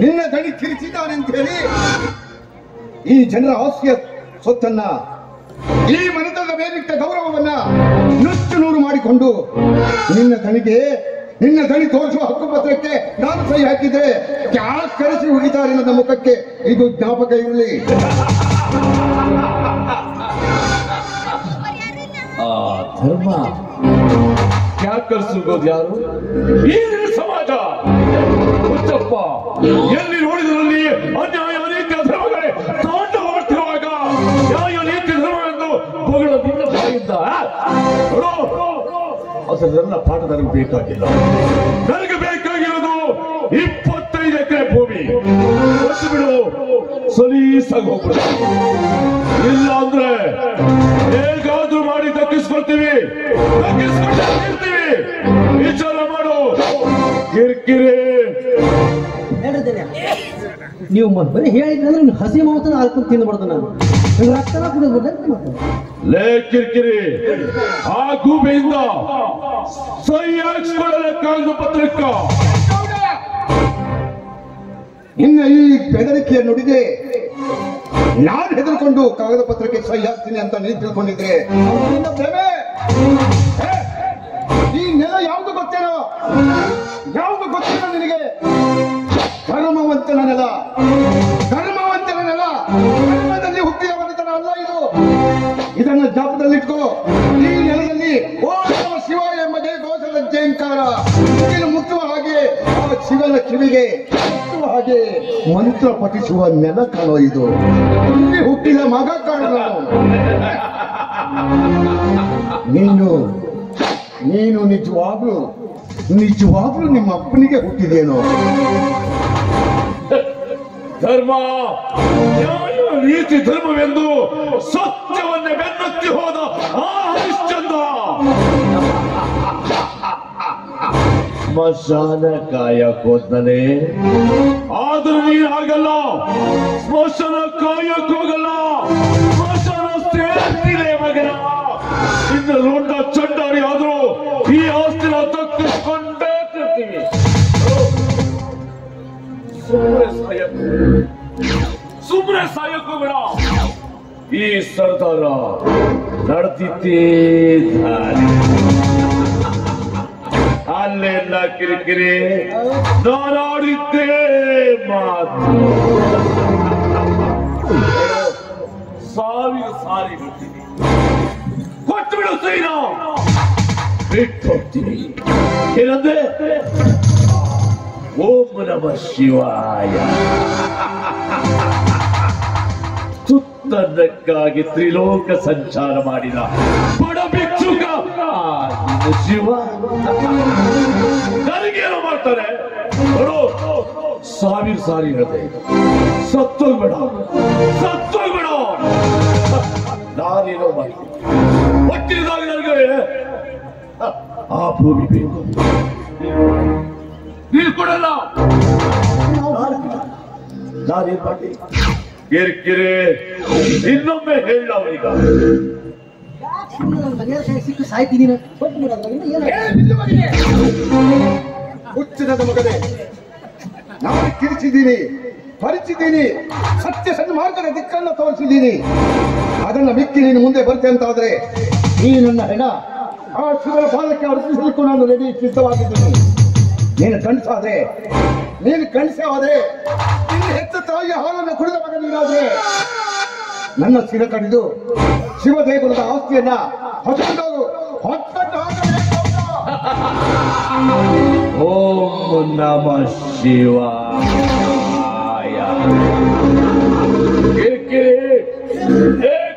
ನಿನ್ನ ದಣಿ ಕಿರಿಚಿದ್ದಾನೆ ಅಂತ ಹೇಳಿ ಈ ಜನರ ಆಸ್ತಿಯ ಸ್ವತ್ತನ್ನ, ಈ ಮನೆತನದ ಮೇಲಿಟ್ಟ ಗೌರವವನ್ನ ನುಚ್ಚು ನೂರು ಮಾಡಿಕೊಂಡು ನಿನ್ನ ದಣಿ ತೋರಿಸುವ ಹಕ್ಕುಪತ್ರಕ್ಕೆ ನಾನು ಸಹಿ ಹಾಕಿದ್ರೆ ಕ್ಯಾಸ್ ಕರೆಸಿ ಹೋಗಿದ್ದಾರೆ ನನ್ನ ಮುಖಕ್ಕೆ. ಇದು ಜ್ಞಾಪಕ ಇರಲಿ. ಧರ್ಮ ಕರ್ಸಿಗೋದು ಯಾರು? ಈ ಸಮಾಜ. ಹುಚ್ಚಪ್ಪ, ಎಲ್ಲಿ ನೋಡಿದ್ರಲ್ಲಿ ಅನ್ಯಾಯ ಅನೇಕ ಧರ್ಮಗಳೇ ತಾಂಡವಾಡ್ತಿರುವಾಗ ನ್ಯಾಯ ನೀತಿ ಧರ್ಮವೆಂದು ಹೊಗಳದಿಂದ ಬಾಯಿಂದ ಅದನ್ನೆಲ್ಲ ಪಾಠ ನನಗೆ ಬೇಕಾಗಿಲ್ಲ. ನನಗೆ ಬೇಕಾಗಿರೋದು 25 ಎಕರೆ ಭೂಮಿ. ಒಟ್ಟು ಬಿಡು, ಸಲೀಸಾಗಿ ಹೋಗ್ಬಿಡು. ಇಲ್ಲ ಅಂದ್ರೆ ಹೇಗಾದ್ರೂ ಮಾಡಿ ದಕ್ಕಿಸ್ಕೊಳ್ತೀವಿ. ವಿಚಾರ ಮಾಡು. ಕಿರಿಕಿರಿ ನೀವು ಬರೀ ಹೇಳಿದ್ರೆ ನೀವು ಹಸಿ ಮಾಂಸನ ಹಾಕೊಂಡು ತಿಂದ್ಬಿಡ್ದು. ನಾನು ರಕ್ತನ ಕುಡಿದ್ಬಿಡ್ದೆ. ಲೇ ಕಿರಿಕಿರಿ, ಆ ಗೂಬೆಯಿಂದ ಸಹಿ ಹಾಕಿಕೊಳ್ಳಲೆ ಕಾಗದ ಪತ್ರಕ್ಕ. ಇನ್ನು ಈ ಬೆದರಿಕೆಯ ನುಡಿಗೆ ನಾನು ಹೆದರ್ಕೊಂಡು ಕಾಗದ ಪತ್ರಕ್ಕೆ ಸಹಿ ಹಾಕ್ತೀನಿ ಅಂತ ನೀನು ತಿಳ್ಕೊಂಡಿದ್ರೆ ಈ ನೆಲ ಯಾವುದು ಗೊತ್ತೇನೋ? ಯಾವುದು ಗೊತ್ತೇನೋ ನಿನಗೆ? ಧರ್ಮವಂತನ ನೆಲ, ಧರ್ಮವಂತನ ನೆಲ. ಧರ್ಮದಲ್ಲಿ ಹುಟ್ಟಿದ ಮನೆತನ ಅಲ್ಲ ಇದು. ಇದನ್ನ ಜ್ಞಾಪಕದಲ್ಲಿಟ್ಕೋ. ಈ ನೆಲದಲ್ಲಿ ಓಂ ನಮಃ ಶಿವಾಯ ಎಂಬ ಘೋಷದ ಜಯಂಕಾರ ಮುಟ್ಟುವ ಹಾಗೆ, ಆ ಶಿವನ ಕಿವಿಗೆ ಮುಟ್ಟುವ ಹಾಗೆ ಮಂತ್ರ ಪಠಿಸುವ ನೆಲ ಕಾಣೋ ಇದು. ಇಲ್ಲಿ ಹುಟ್ಟಿದ ಮಗ ಕಾಣೋ. ನೀನು ನಿಜವಾಗ್ಲೂ ನಿಮ್ಮ ಅಪ್ಪನಿಗೆ ಹುಟ್ಟಿದೇನೋ? ಧರ್ಮ, ನ್ಯಾಯ ನೀತಿ ಧರ್ಮವೆಂದು ಸತ್ಯವನ್ನೇ ಬೆನ್ನತ್ತಿ ಹೋದ ಆ ಹರಿಶ್ಚಂದ್ರ ಸ್ಮಶಾನ ಕಾಯಕ್ಕೋದ್ನಲೆ. ಆದ್ರೂ ನೀನು ಹಾಗಲ್ಲ. ಸ್ಮಶಾನ ಕಾಯಕ್ ಹೋಗಲ್ಲ, ಸ್ಮಶಾನ ಸೇರ್ತಿದೆ ಮಗನ. ಇನ್ನು ರುಂಡ ಚಂಡಾರಿ ಆದ್ರೂ ಈ ಆಸ್ತಿನ ತಕ್ಕಿಸ್ಕೊಂಡೇ ತಿರ್ತೀವಿ. ಸುಮ್ಮನೆ ಸಾಯಕ್ಕೂ ಬೇಡ. ಈ ಸರ್ದಾರ ನಡೆದಿದ್ದೇ ದಾರಿ. ಅಲ್ಲೆಲ್ಲ ಕಿರಿಕಿರಿ, ನಾನಾಡಿದ್ದೇ ಮಾತು. ಸಾವಿರ ಸಾರಿ ಬಿಡ್ತೀನಿ, ಕೊಟ್ಟು ಬಿಡು ಸೈನ, ಬಿಟ್ಟು ಹೋಗ್ತೀನಿ. ಏನಂದ್ರೆ ಓಂ ನಮಃ ಶಿವಾಯ. ತುತ್ತನ್ನಕ್ಕಾಗಿ ತ್ರಿಲೋಕ ಸಂಚಾರ ಮಾಡಿದ ಬಡ ಭಿಕ್ಷುಕ ಶಿವ ನನಗೇನೋ ಮಾಡ್ತಾರೆ. ಸಾವಿರ ಸಾರಿ ಇರುತ್ತೆ, ಸತ್ತೋಗ್ಬೇಡ, ಸತ್ತೋಗ್ಬೇಡ. ನಾನೇನೋ ಮಾಡ್ತೀನಿ. ಒಟ್ಟಿನದಾಗ ನನಗೆ ಆ ಭೂಮಿ ಬೇಕು. ನೀರು ಕೊಡಲ್ಲ. ನಾನೇನ್ ಮಾಡಿ ಕಿರಿಕಿರಿ ಇನ್ನೊಮ್ಮೆ ಹೇಳ ಅವನಿಗ. ಸಿಕ್ಕು ಸಾಯ್ತೀನಿ ಹುಚ್ಚಿದ ಮಗನೇ, ನಾನು ಕಿರಿಚಿದ್ದೀನಿ, ಪರಿಚಿದ್ದೀನಿ, ಸತ್ಯ ಸನ್ಮಾರ್ಗದ ದಿಕ್ಕನ್ನು ತೋರಿಸಿದ್ದೀನಿ. ಅದನ್ನ ಮಿಕ್ಕಿ ನೀನು ಮುಂದೆ ಬರ್ತೆ ಅಂತಾದ್ರೆ ಈ ನನ್ನ ಹೆಣ ಆ ಶಿವನ ಪಾದಕ್ಕೆ ಅರ್ಪಿಸಲಿಕ್ಕೂ ನಾನು ರೆಡಿ ಸಿದ್ಧವಾಗಿದ್ದೀನಿ. ನೀನು ಕನಸಾದ್ರೆ ನಿನ್ನ ಹೆಚ್ಚು ತಾಯಿಯ ಹಾಲನ್ನು ಕುಡಿದ ಮಗ ನೀನಾದ್ರೆ ನನ್ನ ಶಿರ ಕಡಿದು ಶಿವದೇಗುಲದ ಆಸ್ತಿಯನ್ನ ಹೊತ್ತುಕೊಂಡು ಓಂ ನಮಃ ಶಿವಾಯ.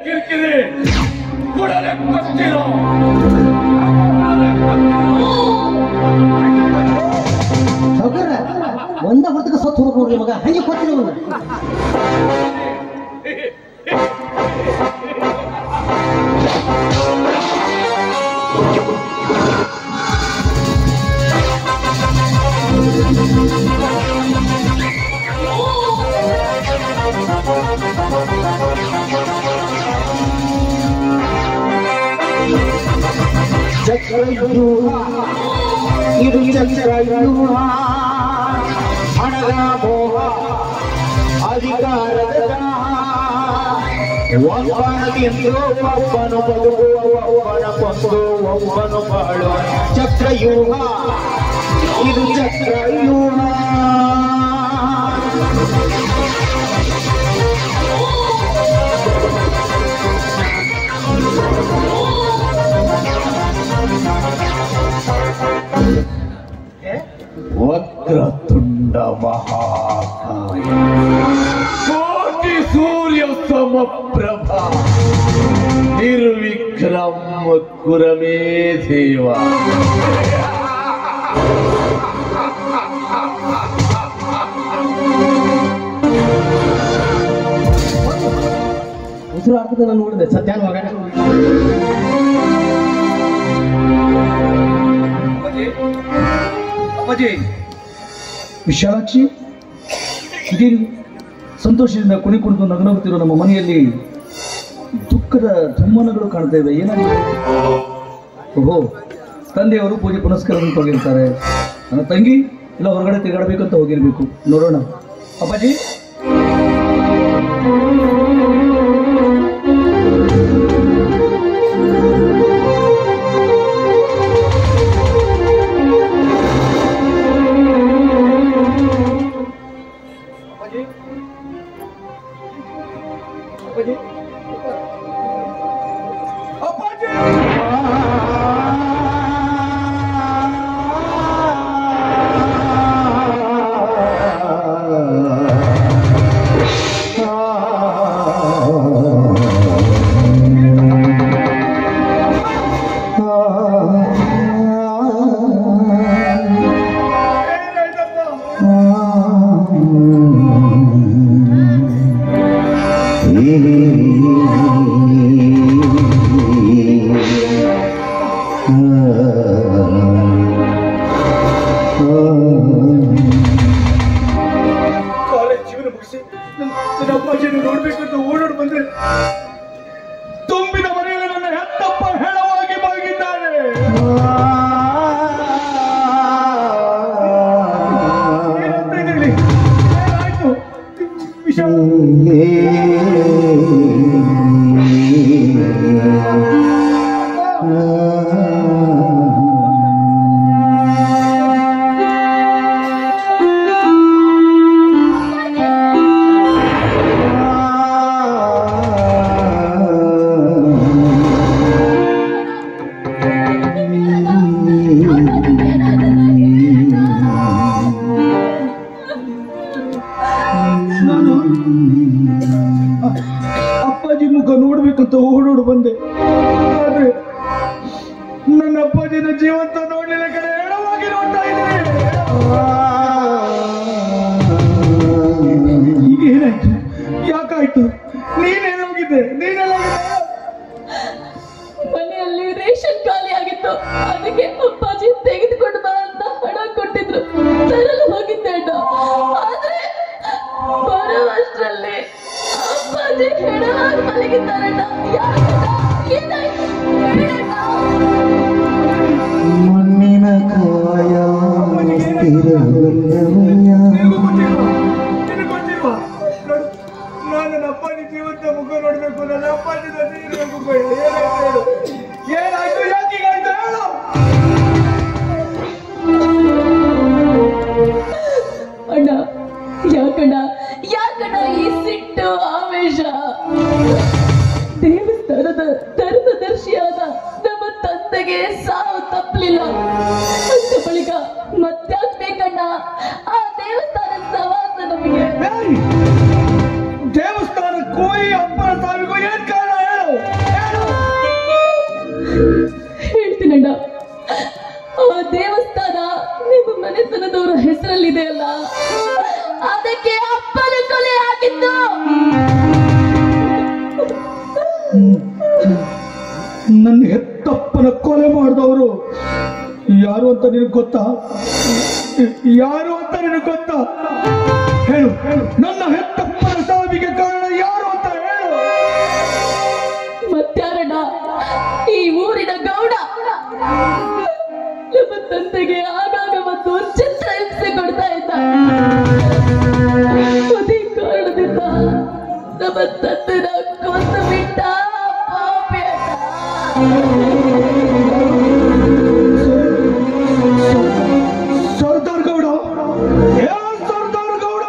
ಕಿರಿಕಿರಿ ಕೂಡಲೇ ಕೊಡ್ತೀರೋ? ಒಂದ ಹೊರತಕ ಸತ್ತು ಹೋಗ್ ನೋಡ್ರಿ ಮಗ, ಹಂಗೆ ಕೊಡ್ತೀನಿ ಒಂದು ಇದು ಚಕ್ರವ್ಯೂಹ, ಹಣದ ಮೋಹ, ಅಧಿಕಾರದ ಒಬ್ಬನಿಂದು ಒಬ್ಬನು ಬದುಕುವ, ಒಬ್ಬನ ಕೊಂದು ಒಬ್ಬನು ಬಾಳುವ ಚಕ್ರವ್ಯೂಹ, ಇದು ಚಕ್ರವ್ಯೂಹ. ವಕ್ರತುಂಡ ಮಹಾಕಾಯ, ಕೋಟಿ ಸೂರ್ಯ ಸಮಪ್ರಭ, ನಿರ್ವಿಕ್ರಮ ಕುರಮೇ ದೇವ. ಉಸಿರು ಆಡ್ತದೆ ನಾನು ನೋಡಿದೆ ಸತ್ಯಾನ ಮಗ. ಅಪ್ಪಾಜಿ, ವಿಶಾಲಾಕ್ಷಿ, ಇದೇನು ಸಂತೋಷದಿಂದ ಕುಣಿ ಕುಣಿದು ನಗನಗುತ್ತಿರೋ ನಮ್ಮ ಮನೆಯಲ್ಲಿ ದುಃಖದ ದುಮ್ಮನಗಳು ಕಾಣ್ತಾ ಇವೆ, ಏನಾಗಿದೆ? ಓಹೋ, ತಂದೆಯವರು ಪೂಜೆ ಪುನಸ್ಕಾರವನ್ನು ತೊಗೊಂಡಿರ್ತಾರೆ. ನನ್ನ ತಂಗಿ ಇಲ್ಲ ಹೊರಗಡೆ ತಿರುಗಾಡಬೇಕಂತ ಹೋಗಿರ್ಬೇಕು. ನೋಡೋಣ. ಅಪ್ಪಾಜಿ, ಕಾಲೇಜ್ ಜೀವನ ಮುಗಿಸಿ ನನ್ನ ಅಪ್ಪಾಜಿಯನ್ನು ನೋಡ್ಬೇಕಂತ ಓಡೋಡ್ ಬಂದ್ರೆ ತುಂಬಿದ ಮನೆಯಲ್ಲಿ ನನ್ನ ಹೆತ್ತಪ್ಪ ಹೆಣವಾಗಿ ಮಲಗಿದ್ದಾನೆ. ಏನಂತ ಇದ್ದೀರಿ? ಏನಾಯ್ತು? ವಿಷ ಅಪ್ಪಾಜಿ ಮುಖ ನೋಡ್ಬೇಕಂತ ಓಡೋಡು ಬಂದೆ. ಆದ್ರೆ ನನ್ನ ಅಪ್ಪಾಜಿನ ಜೀವಂತ ನೋಡ್ಲಿಲ್ಲ ಕಡೆ ಹೆಣವಾಗಿ ನೋಡ್ತಾ ಇದ್ದೀನಿ. ಈಗ ಏನಾಯ್ತು? ಯಾಕಾಯ್ತು? ನೀನೆಲ್ಲ ಹೋಗಿದ್ದೆ? ಮನೆಯಲ್ಲಿ ರೇಷನ್ ಖಾಲಿ ಆಗಿತ್ತು, ಅದಕ್ಕೆ ಅಪ್ಪಾಜಿ ತೆಗೆದುಕೊಂಡು ಬಾ ಅಂತ ಹಣ ಕೊಟ್ಟಿದ್ರು, ತರಲು ಹೋಗಿದ್ದೆ ಅಣ್ಣ. ಆದ್ರೆ ಬರುವಷ್ಟರಲ್ಲಿ ಅಪ್ಪಾಜಿ ಹೆಣವಾಗಿ ಮಲಗಿದ್ದಾರಣ್ಣ. ಏನಾಯ್ತು? ಮಣ್ಣಿನ ಕಾಯ ಸ್ಥಿರವಲ್ಲವಯ್ಯ. ನಾನು ನನ್ನ ಅಪ್ಪಾಜಿ ಜೀವಂತ ಮುಖ ನೋಡ್ಬೇಕು, ನನ್ನ ಅಪ್ಪಾಜಿ ಇರಬೇಕು. ಏನಾಯ್ತು, ಯಾಕೀಗಾಯ್ತು ಹೇಳು. ಅಣ್ಣ, ಯಾಕಣ್ಣ ಈ ಸಿಟ್ಟು ಆವೇಶ? ದೇವಸ್ಥಾನದ ಧರ್ಮದರ್ಶಿಯಾದ ನಮ್ಮ ತಂದೆಗೆ ಸಾವು ತಪ್ಪಲಿಲ್ಲ ಅಂದ ಬಳಿಕ ಮತ್ತಾಗ್ಬೇಕಣ್ಣ ಆ ದೇವಸ್ಥಾನದ ಸವಾಸ ನಮಗೆ. ದೇವಸ್ಥಾನಕ್ಕೂ ಈ ಅಪ್ಪನ ಸಾವಿಗೂ ಏನ್ ಕಾರಣ ಹೇಳು. ಹೇಳ್ತೀನಣ್ಣ, ಆ ದೇವಸ್ಥಾನ ನಿಮ್ಮ ಮನೆತನದವರ ಹೆಸರಲ್ಲಿದೆ ಅಲ್ಲ, ಅದಕ್ಕೆ ಅಪ್ಪನ ಕೊಲೆ ಆಗಿತ್ತು. ನನ್ನ ಹೆತ್ತಪ್ಪನ ಕೊಲೆ ಮಾಡಿದವರು ಯಾರು ಅಂತ ನಿನಗೆ ಗೊತ್ತಾ? ಯಾರು ಅಂತ ನಿನಗೆ ಗೊತ್ತಾ? ಹೇಳು. ನನ್ನ ಹೆತ್ತಪ್ಪನ ಸಾವಿಗೆ ಕಾರಣ ಯಾರು ಅಂತ ಹೇಳು. ಮತ್ತಾರಣ್ಣ, ಈ ಊರಿನ ಗೌಡ ನಮ್ಮ ತಂದೆಗೆ ಆಗಾಗ ಒಂದು ಚಿತ್ರಹಿಂಸೆ ಕೊಡ್ತಾ ಇದ್ದ. ಅದೇ ಕಾರಣದಿಂದ ನಮ್ಮ ತಂದೆನ ಕೊಂದು ಬಿಟ್ಟ ಪಾಪಿ ಸರ್ದಾರ್ ಗೌಡ, ಸರ್ದಾರ್ ಗೌಡ.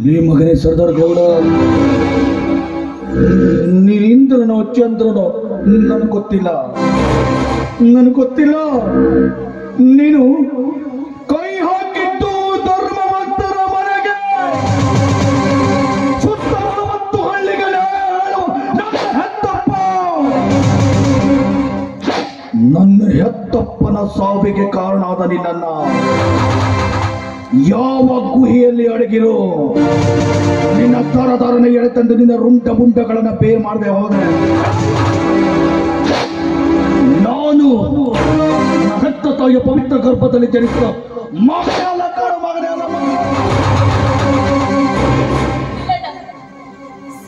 ನೀ ಮಗನೇ ಸರ್ದಾರ್ ಗೌಡ, ನೀನು ಇಂದ್ರನೋ ಚಂದ್ರನೋ ನನಗೆ ಗೊತ್ತಿಲ್ಲ. ನೀನು ಕೈ ಹಾಕಿದ್ದು ಧರ್ಮವಂತರ ಮನೆಗೆ, ಸುತ್ತಮುತ್ತ ಮತ್ತು ಹಳ್ಳಿಗಳ ನನ್ನ ಹೆತ್ತಪ್ಪನ ಸಾವಿಗೆ ಕಾರಣ ಆದ ನಿನ್ನನ್ನ ಯಾವ ಗುಹೆಯಲ್ಲಿ ಅಡಗಿರೋ ನಿನ್ನ ತರತರನೆ ಎಳೆತಂದು ನಿನ್ನ ರುಂಡ ಮುಂಡಗಳನ್ನ ಬೇರ್ ಮಾಡದೆ ಹೋದ್ರೆ ನಾನು ನನ್ನ ಹೆತ್ತ ತಾಯಿಯ ಪವಿತ್ರ ಗರ್ಭದಲ್ಲಿ ಜನಿಸಿದ ಮಗನೇ ಅಲ್ಲ, ಮಗನೇ ಅಲ್ಲ.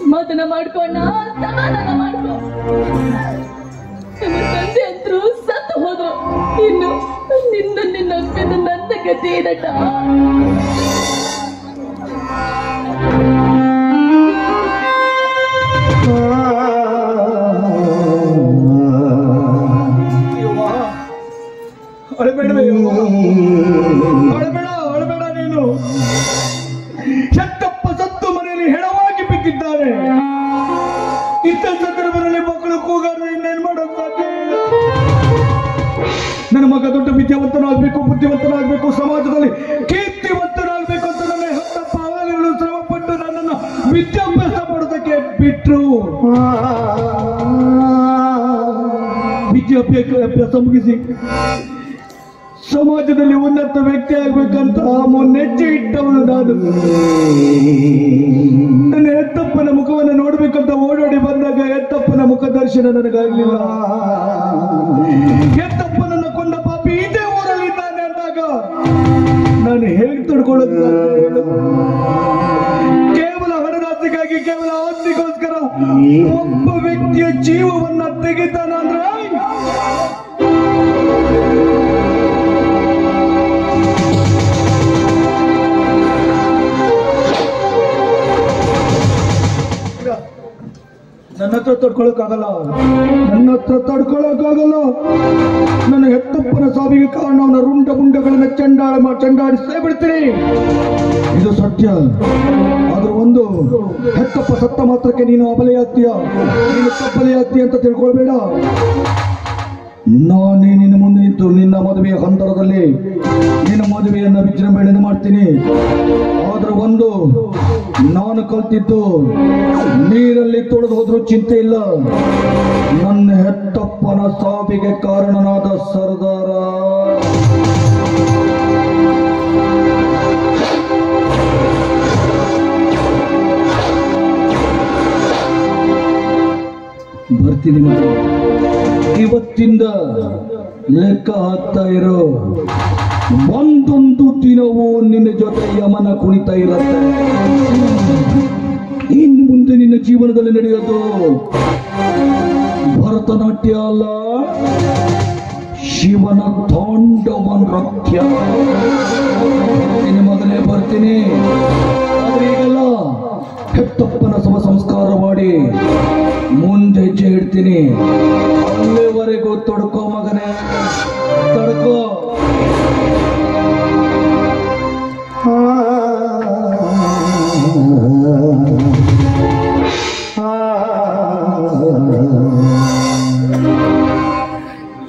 ಸಮಾಧಾನ ಮಾಡ್ಕೊಂಡ, ಸಮಾಧಾನ ಮಾಡ್ಕೊ. ನಮ್ಮ ತಂದೆ ಅಂತರೂ ಸತ್ತು ಹೋದ್ರು. ಇನ್ನು ನಿನ್ನ ನಂಬಿದ ನನ್ನ ಗತಿ ಏನಟ? ಅಳಬೇಡ ನೀನು. ಹೆತ್ತಪ್ಪ ಸತ್ತು ಮನೆಯಲ್ಲಿ ಹೆಣವಾಗಿ ಬಿದ್ದಿದ್ದಾರೆ. ಇಂಥ ಸಂದರ್ಭದಲ್ಲಿ ಮಕ್ಕಳು ಕೂಗಾದ್ರೆ ಇನ್ನೇನ್ ಮಾಡೋದು ಸಾಧ್ಯ? ನನ್ನ ಮಗ ದೊಡ್ಡ ವಿದ್ಯಾವಂತನಾಗಬೇಕು, ಬುದ್ಧಿವಂತನಾಗಬೇಕು, ಸಮಾಜದಲ್ಲಿ ಕೀರ್ತಿವಂತನಾಗಬೇಕು ಅಂತ ನನ್ನ ಹೆತ್ತಪ್ಪ ಆಗಲಿಗಳು ಶ್ರಮಪಟ್ಟು ನನ್ನನ್ನು ವಿದ್ಯಾಭ್ಯಾಸ ಮಾಡೋದಕ್ಕೆ ಬಿಟ್ರು. ವಿದ್ಯಾಭ್ಯಾಸ ಮುಗಿಸಿ ಸಮಾಜದಲ್ಲಿ ಉನ್ನತ ವ್ಯಕ್ತಿ ಆಗ್ಬೇಕಂತ ಮೊನ್ನೆಜ್ಜೆ ಇಟ್ಟವನು ನಾನು. ನನ್ನ ಹೆತ್ತಪ್ಪನ ಮುಖವನ್ನು ನೋಡ್ಬೇಕಂತ ಓಡಾಡಿ ಬಂದಾಗ ಹೆತ್ತಪ್ಪನ ಮುಖ ದರ್ಶನ ನನಗಾಗ್ಲಿಲ್ಲ. ಹೆತ್ತಪ್ಪನನ್ನ ಕೊಂದ ಪಾಪಿ ಇದೇ ಊರಲ್ಲಿ ಇದ್ದಾನೆ ಅಂದಾಗ ನಾನು ಹೇಗೆ ತಡ್ಕೊಳ್ಳೋದು? ಕೇವಲ ಹಣದಾಸೆಗಾಗಿ, ಕೇವಲ ಆಸ್ತಿಗೋಸ್ಕರ ಒಬ್ಬ ವ್ಯಕ್ತಿಯ ಜೀವವನ್ನ ತೆಗಿತಾನಂದ್ರೆ ನನ್ನ ಹತ್ರ ತಡ್ಕೊಳಕ್ಕಾಗಲ್ಲ. ನನ್ನ ಹೆತ್ತಪ್ಪನ ಸಾವಿಗೆ ಕಾರಣ ಅವನ ರುಂಡ ಮುಂಡಗಳನ್ನ ಚಂಡಾಡಿಸೇ ಬಿಡ್ತೀನಿ. ಇದು ಸತ್ಯ. ಆದ್ರೂ ಒಂದು, ಹೆತ್ತಪ್ಪ ಸತ್ತ ಮಾತ್ರಕ್ಕೆ ನೀನು ಅಬಲೆಯಾಗ್ತೀಯ, ನೀನು ತಪ್ಪಲೆಯಾಗ್ತೀಯ ಅಂತ ತಿಳ್ಕೊಳ್ಬೇಡ. ನಾನೇ ನಿನ್ನ ಮುಂದೆ ನಿಂತು ನಿನ್ನ ಮದುವೆಯ ಹಂತರದಲ್ಲಿ ನಿನ್ನ ಮದುವೆಯನ್ನ ವಿಜೃಂಭಣೆ ಮಾಡ್ತೀನಿ. ಆದ್ರೆ ಒಂದು, ನಾನು ಕಲ್ತಿದ್ದು ನೀರಲ್ಲಿ ತೊಳೆದು ಹೋದ್ರೂ ಚಿಂತೆ ಇಲ್ಲ. ನನ್ನ ಹೆತ್ತಪ್ಪನ ಸಾವಿಗೆ ಕಾರಣನಾದ ಸರ್ದಾರ ಹೇಳ್ತೀನಿ ಮಗ. ಇವತ್ತಿಂದ ಲೆಕ್ಕ ಹಾಕ್ತಾ ಇರೋ, ಒಂದೊಂದು ದಿನವೂ ನಿನ್ನ ಜೊತೆ ಯಮನ ಕುಣಿತಾ ಇರತ್ತೆ. ಇನ್ನು ಮುಂದೆ ನಿನ್ನ ಜೀವನದಲ್ಲಿ ನಡೆಯೋದು ಭರತನಾಟ್ಯ ಅಲ್ಲ, ಶಿವನ ತಾಂಡವ ನೃತ್ಯ. ಮಗನೇ ಬರ್ತೀನಿ. ಆದ್ರೆ ಈಗೆಲ್ಲ ಹೆತ್ತಪ್ಪನ ಶುಭ ಸಂಸ್ಕಾರ ಮಾಡಿ ಮುಂದೆ ಹೆಜ್ಜೆ ಇಡ್ತೀನಿ. ಅಲ್ಲಿವರೆಗೂ ತೊಡ್ಕೋ ಮಗನೇ, ತೊಡ್ಕೋ.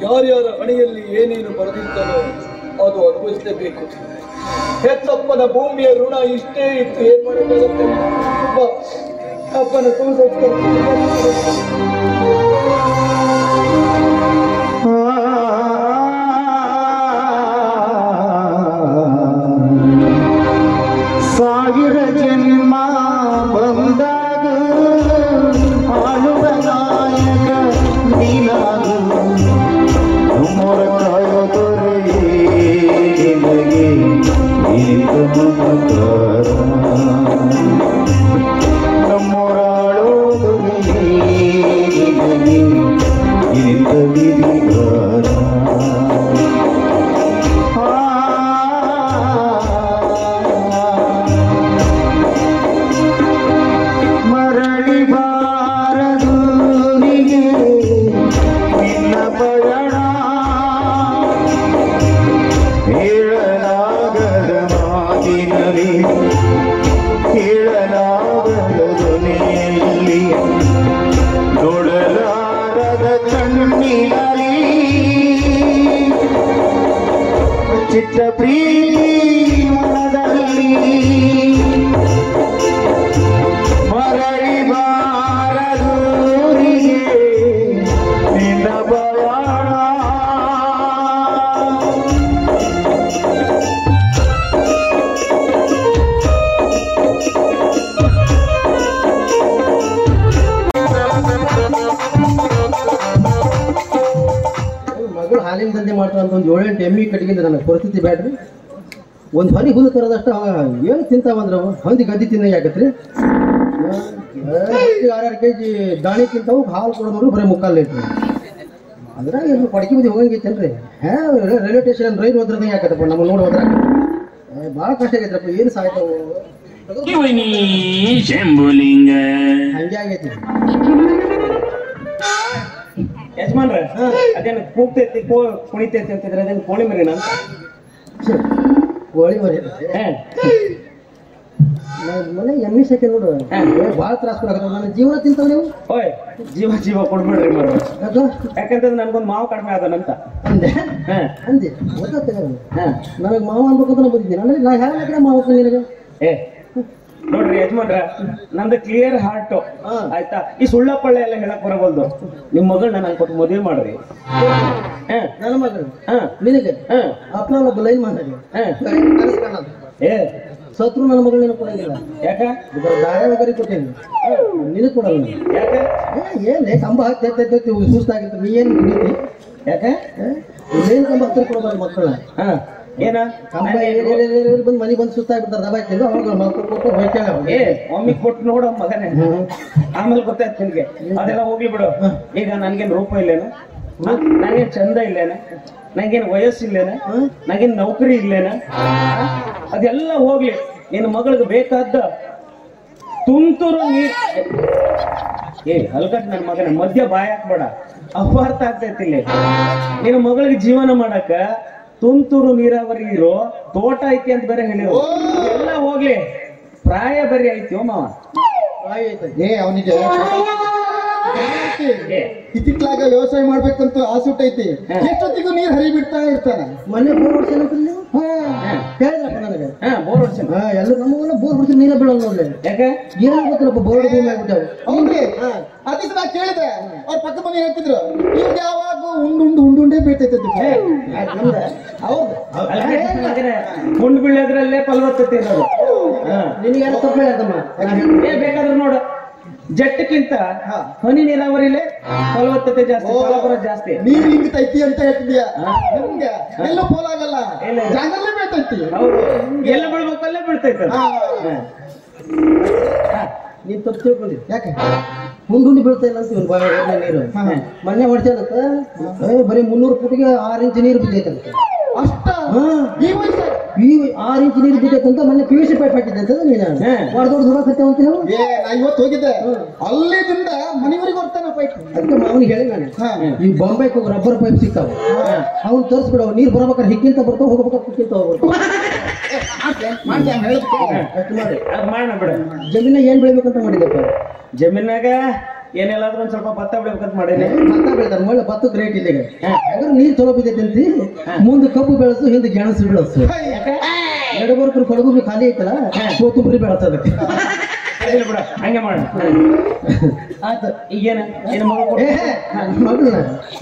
ಯಾರ್ಯಾರ ಹಣೆಯಲ್ಲಿ ಏನೇನು ಬರೆದಿರ್ತಾನೋ ಅದು ಅನುಭವಿಸಲೇಬೇಕು. ಹೆತ್ತಪ್ಪನ ಭೂಮಿಯ ಋಣ ಇಷ್ಟೇ ಇತ್ತು, ಏನ್ ಮಾಡಬೇಕಾಗುತ್ತೆ? ಅಪ್ಪನ ಸಾವಿರ ಜನ್ಮ ಬಂದಾಗ ಆಳುವ ನಾಯಕ ನೀನಾಗು, ಮೊರ ಕಾಯೋ ದೊರೆಗೆ ನಮ್ಮೊರಾಳೋದು ಇಂಥ ವಿಧಿಗಾರ. ಮರಳಿ ಬಾರದೂರಿಗೆ ನಿನ್ನ ಪಯಣ, ಹೇಳಲಾಗದ ಮಾತಿನಲ್ಲಿ ಕೇಳಲಾಗದ ಧ್ವನಿಯಲ್ಲಿ ನೋಡಲಾಗದ ಕಣ್ಣಿನಲ್ಲಿ ಚಿತ್ತ ಪ್ರೀತಿ ಮನದಲ್ಲಿ ಮರಳಿ ಬಾರದೂರಿಗೆ ನಿನ್ನ ಪಯಣ. ಮಗಳು ಹಾಲಿನ ದಂಧೆ ಮಾಡ್ತಾರ ಅಂತ ಒಂದು 7-8 ಎಮ್ಮಿ ಕಟ್ಟಿಗಿಂದ ನನಗೆ ಪರಿಸ್ಥಿತಿ ಬೇಡ್ರಿ. ಒಂದು ಹನಿ ಹುಲ್ಲು ತರೋದಷ್ಟು ಏನು ತಿಂತಾವಂದ್ರೆ ಹಂದಿ ಗದ್ದಿ ತಿನ್ನ ಯಾಕತ್ರಿ. 6 kg ದಾಣಿ ತಿಂತಾವು, ಹಾಲು ಕೊಡೋದ್ರು ಬರೀ 3/4 ಲೀಟ್ರ್. ಅದ್ರಾಗ ಏನು ಪಡಕಿ ಬುದ್ಧಿ ಹೋಗಂಗೈತೇನ್ರಿ? ರೈಲ್ವೆ ಸ್ಟೇಷನ್ ರೈಲ್ ಹೋದ್ರದಂಗೆ ಯಾಕತ್ತಪ್ಪ, ನಮ್ಮ ನೋಡಿ ಹೋದ್ರ ಭಾಳ ಕಷ್ಟ ಆಗೈತ್ರಪ್ಪ. ಏನು ಸಾಯ್ತಾವು ಶಂಭುಲಿಂಗ ಹಂಗೆ ಆಗೈತಿ. ಯಜಮಾನ್ರ ಅದೇನು ಕೂಗ್ತೈತಿ ಕುಣಿತೈತಿ ಅಂತಿದ್ರೆ ಅದೇನು ಕೋಳಿ ಮರಿನ ಅಂತ? ಕೋಳಿ ಮರಿ ಮನೆ ಎಮ್ಮಿ ಸೈಕೆ ನೋಡು, ಭಾಳ ತ್ರಾಸ ಕೊಡಕತ್ತ. ನನ್ನ ಜೀವನ ತಿಂತಾವ ನೀವು. ಓಯ್ ಜೀವ ಕೊಡ್ಬೇಡ್ರಿ ಮರ, ಯಾಕಂತಂದ್ರೆ ನನ್ಗೊಂದು ಮಾವು ಕಡಿಮೆ ಆದನಂತ ಅಂದೆ. ಅಂದೆ ಗೊತ್ತಾಗ್ತದೆ ನನಗೆ ಮಾವ ಅನ್ಬೇಕಂತ ನಾ ಬಂದಿದ್ದೀನಿ. ಅಂದ್ರೆ ನಾ ಹೇಳಕ್ಕೆ ಮಾವ ನಿನಗೆ. ನೋಡ್ರಿ ಯಜಮಾನ್ರ, ನಂದು ಕ್ಲಿಯರ್ ಹಾರ್ಟ್ ಆಯ್ತಾ. ಈ ಸುಳ್ಳ ಪಳ್ಳೆ ಎಲ್ಲ ಹೇಳಕ್ ಬರಬಲ್ದು. ನಿಮ್ ಮಗಳನ್ನ ನಾನು ಕೊಟ್ಟು ಮದುವೆ ಮಾಡ್ರಿ. ನನ್ನ ಮಗಳು ನಿನಗೆ ಅಪ್ನ ಲೈನ್ ಮಾಡಿ ಏ ಸತ್ರು ನನ್ನ ಮಗಳು ನಿನಗೆ ಕೊಡಂಗಿಲ್ಲ. ಯಾಕ? ದಾರ ಗರಿ ಕೊಟ್ಟೇನಿ, ನಿನಗೆ ಕೊಡಲ್ಲ. ಯಾಕ? ಏನ್ ಕಂಬ ಹಾಕ್ತೈತಿ ಸುಸ್ತಾಗಿರ್ತ, ನೀ ಏನ್ ಕುಡಿತಿ? ಯಾಕ? ಏನ್ ಕಂಬ ಹತ್ತಿರ ಕೊಡಬಾರ್ದು ಮಕ್ಕಳ. ಏನ ಕಂಬ ಬಂದು ಮನೆಗೆ ಬಂದು ಸುಸ್ತಾಗ್ಬಿಡ್ತಾರೆ, ದಬಾಯ್ತಿದ್ರು ಅವಾಗ ಮಕ್ಕಳು ಕೊಟ್ಟು ಹೋಯ್ತಾಳ. ಏ ಒಮ್ಮೆ ಕೊಟ್ಟು ನೋಡ ಮಗನೇ, ಆಮೇಲೆ ಗೊತ್ತಾಯ್ತು ನಿನ್ಗೆ. ಅದೆಲ್ಲ ಹೋಗ್ಲಿ ಬಿಡು. ಈಗ ನನ್ಗೇನ್ ರೂಪ ಇಲ್ಲೇನ, ನನಗೇನ್ ಚಂದ ಇಲ್ಲೇನ, ನಂಗೇನ್ ವಯಸ್ಸಿಲ್ಲೇನ, ನಂಗೇನ್ ನೌಕರಿ ಇಲ್ಲೇನ, ಅದೆಲ್ಲ ಹೋಗ್ಲಿ. ನಿನ್ನ ಮಗಳಿಗೆ ಬೇಕಾದ ತುಂತುರು ನೀರ್. ಏ ಹಲ್ಕಟ್ ನನ್ನ ಮಗನ ಮಧ್ಯ ಬಾಯ್ ಹಾಕ್ಬೇಡ, ಅಪಾರ್ಥ ಆಗ್ತೈತಿ ಇಲ್ಲಿ. ನಿನ್ನ ಮಗಳಿಗೆ ಜೀವನ ಮಾಡಕ ತುಂತುರು ನೀರಾವರಿ ಇರೋ ತೋಟ ಐತಿ ಅಂತ ಬೇರೆ ಹೇಳಿರೋ. ಎಲ್ಲ ಹೋಗ್ಲಿ, ಪ್ರಾಯ ಬರಿ ಐತಿ ಮಾವ. ಏ ಅವನಿಗೆ ಇತ್ತಿತ್ಲಾಗ ವ್ಯವಸಾಯ ಮಾಡ್ಬೇಕಂತ ಆಸೆ ಹುಟ್ಟೈತಿ. ಎಷ್ಟೊತ್ತಿಗೂ ನೀರ್ ಹರಿಬಿಡ್ತಾ ಇರ್ತಾನೆ. ಮನೆ ಬೋರ್ ಹೊಡ್ಸೇನ ಹೇಳಿದ್ರಪ್ಪ ನನಗೆ. ಬೋರ್ ಹೊಡ್ಸೇನ ಎಲ್ಲ ನಮಗೆಲ್ಲ ಬೋರ್ ಹೊಡ್ಸಿ ನೀರೇ ಬೀಳಲ್ಲ ನೋಡ್ಲಿ. ಯಾಕೆ? ಏನು ಗೊತ್ತಿಲ್ಲಪ್ಪ, ಬೋರ್ ಭೂಮಿ ಆಗ್ಬಿಟ್ಟಾವೆ. ಹೌದ್ರಿ, ಅದಕ್ಕೆ ನಾ ಕೇಳಿದೆ. ಅವ್ರ ಪಕ್ಕ ಮನೆ ಹೇಳ್ತಿದ್ರು ಇವ್ರಿಗೆ ಯಾವಾಗ ಉಂಡುಂಡೇ ಬೀಳ್ತೈತೆ. ಹೌದು, ಮುಂಡ್ ಬೀಳೋದ್ರಲ್ಲೇ ಫಲವತ್ತತೆ ಇರೋದು. ನಿನಗೇನ ತಪ್ಪು ಹೇಳ್ತಮ್ಮ. ಬೇಕಾದ್ರೆ ನೋಡ ಜಟ್ಟಕ್ಕಿಂತ ಹನಿ ನೀರಾವರಿಲೇ ಫಲವತ್ತತೆ ಜಾಸ್ತಿ, ಫಲವರ ಜಾಸ್ತಿ. ನೀರು ಹಿಂಗ್ತೈತಿ ಅಂತ ಹೇಳ್ತಿದ್ಯಾ? ನಿಮ್ಗೆ ಎಲ್ಲೂ ಪೋಲಾಗಲ್ಲ, ಜಾಗಲ್ಲೇ ಬೇತೈತಿ. ಹೌದು, ಎಲ್ಲ ಬೀಳ್ಬೇಕಲ್ಲೇ ಬೀಳ್ತೈತೆ. ನೀನ್ ತಪ್ಪು ತಿಳ್ಕೊಂಡಿದ್ದೆ. ಯಾಕೆ ಮುಂದುಂಡಿ ಬೀಳ್ತಾ ಇಲ್ಲ ಅಂತ ಇವ್ನು ನೀರು ಮೊನ್ನೆ ಹೊಡ್ಸಂತ ಬರೀ 300 ಫುಟ್ಗೆ 6 ಇಂಚ್ ನೀರು ಬಿದ್ದೈತಂತೆ. ಅಷ್ಟ ಈ ವಯಸ್ಸು ಈ 6 ಇಂಚ್ ನೀರು ಬಿದ್ದೈತಂತ ಮೊನ್ನೆ PVC ಪೈಪ್ ಹಾಕಿದ್ದೆ ಅಂತ ನೀನು ದೊಡ್ಡ ದುಡಕತ್ತೇವ ಅಂತ ಹೇಳು. ನಾ ಇವತ್ತು ಹೋಗಿದ್ದೆ, ಅಲ್ಲಿದಿಂದ ಮನೆವರೆಗೆ ಬರ್ತಾನೆ ಪೈಪ್. ಅದಕ್ಕೆ ಅವನಿಗೆ ಹೇಳಿ ನಾನು ಈ ಬಾಂಬೆಗೆ ಹೋಗಿ ರಬ್ಬರ್ ಪೈಪ್ ಸಿಗ್ತಾವ, ಅವ್ನು ತರಿಸ್ಬಿಡವ. ನೀರು ಬರ್ಬೇಕಾದ್ರೆ ಹಿಕ್ಕಿಂತ ಬರ್ತಾವ, ಹೋಗ್ಬೇಕಾದ್ರೆ ಹಿಕ್ಕಿಂತ ಹೋಗ್ಬಿಡ್ತಾವ. ಮಾಡೋಣ ಬಿಡ. ಜಮೀನಾಗ ಏನ್ ಬೆಳಿಬೇಕಂತ ಮಾಡಿದಪ್ಪ? ಜಮೀನಾಗ ಏನೆಲ್ಲಾದ್ರೂ ಒಂದ್ ಸ್ವಲ್ಪ ಭತ್ತ ಬೆಳಿಬೇಕಂತ ಮಾಡೇನಿ. ಭತ್ತ ಬೆಳಿತಾರ, ಒಳ್ಳೆ ಭತ್ತಕ್ಕೆ ರೇಟ್ ಇಲ್ಲಿಗೆ. ಯಾಕಂದ್ರೆ ನೀರ್ ಚಲೋ ಬಿದ್ದೈತಿ ಅಂತಿ, ಮುಂದೆ ಕಬ್ಬು ಬೆಳೆಸು, ಹಿಂದೆ ಗೆಣಸು ಬೆಳೆಸು. ಎಡಬರ್ಕರು ಕೊಡಗು ಖಾಲಿ ಐತಲ್ಲ, ಕೊತ್ತಂಬರಿ ಬೆಳೆಸೋದಕ್ಕೆ. ಬಿಡ, ಹಂಗೆ ಮಾಡ. ಆಯ್ತು, ಈಗೇನ ನಿನ್ನ ಮಗಳು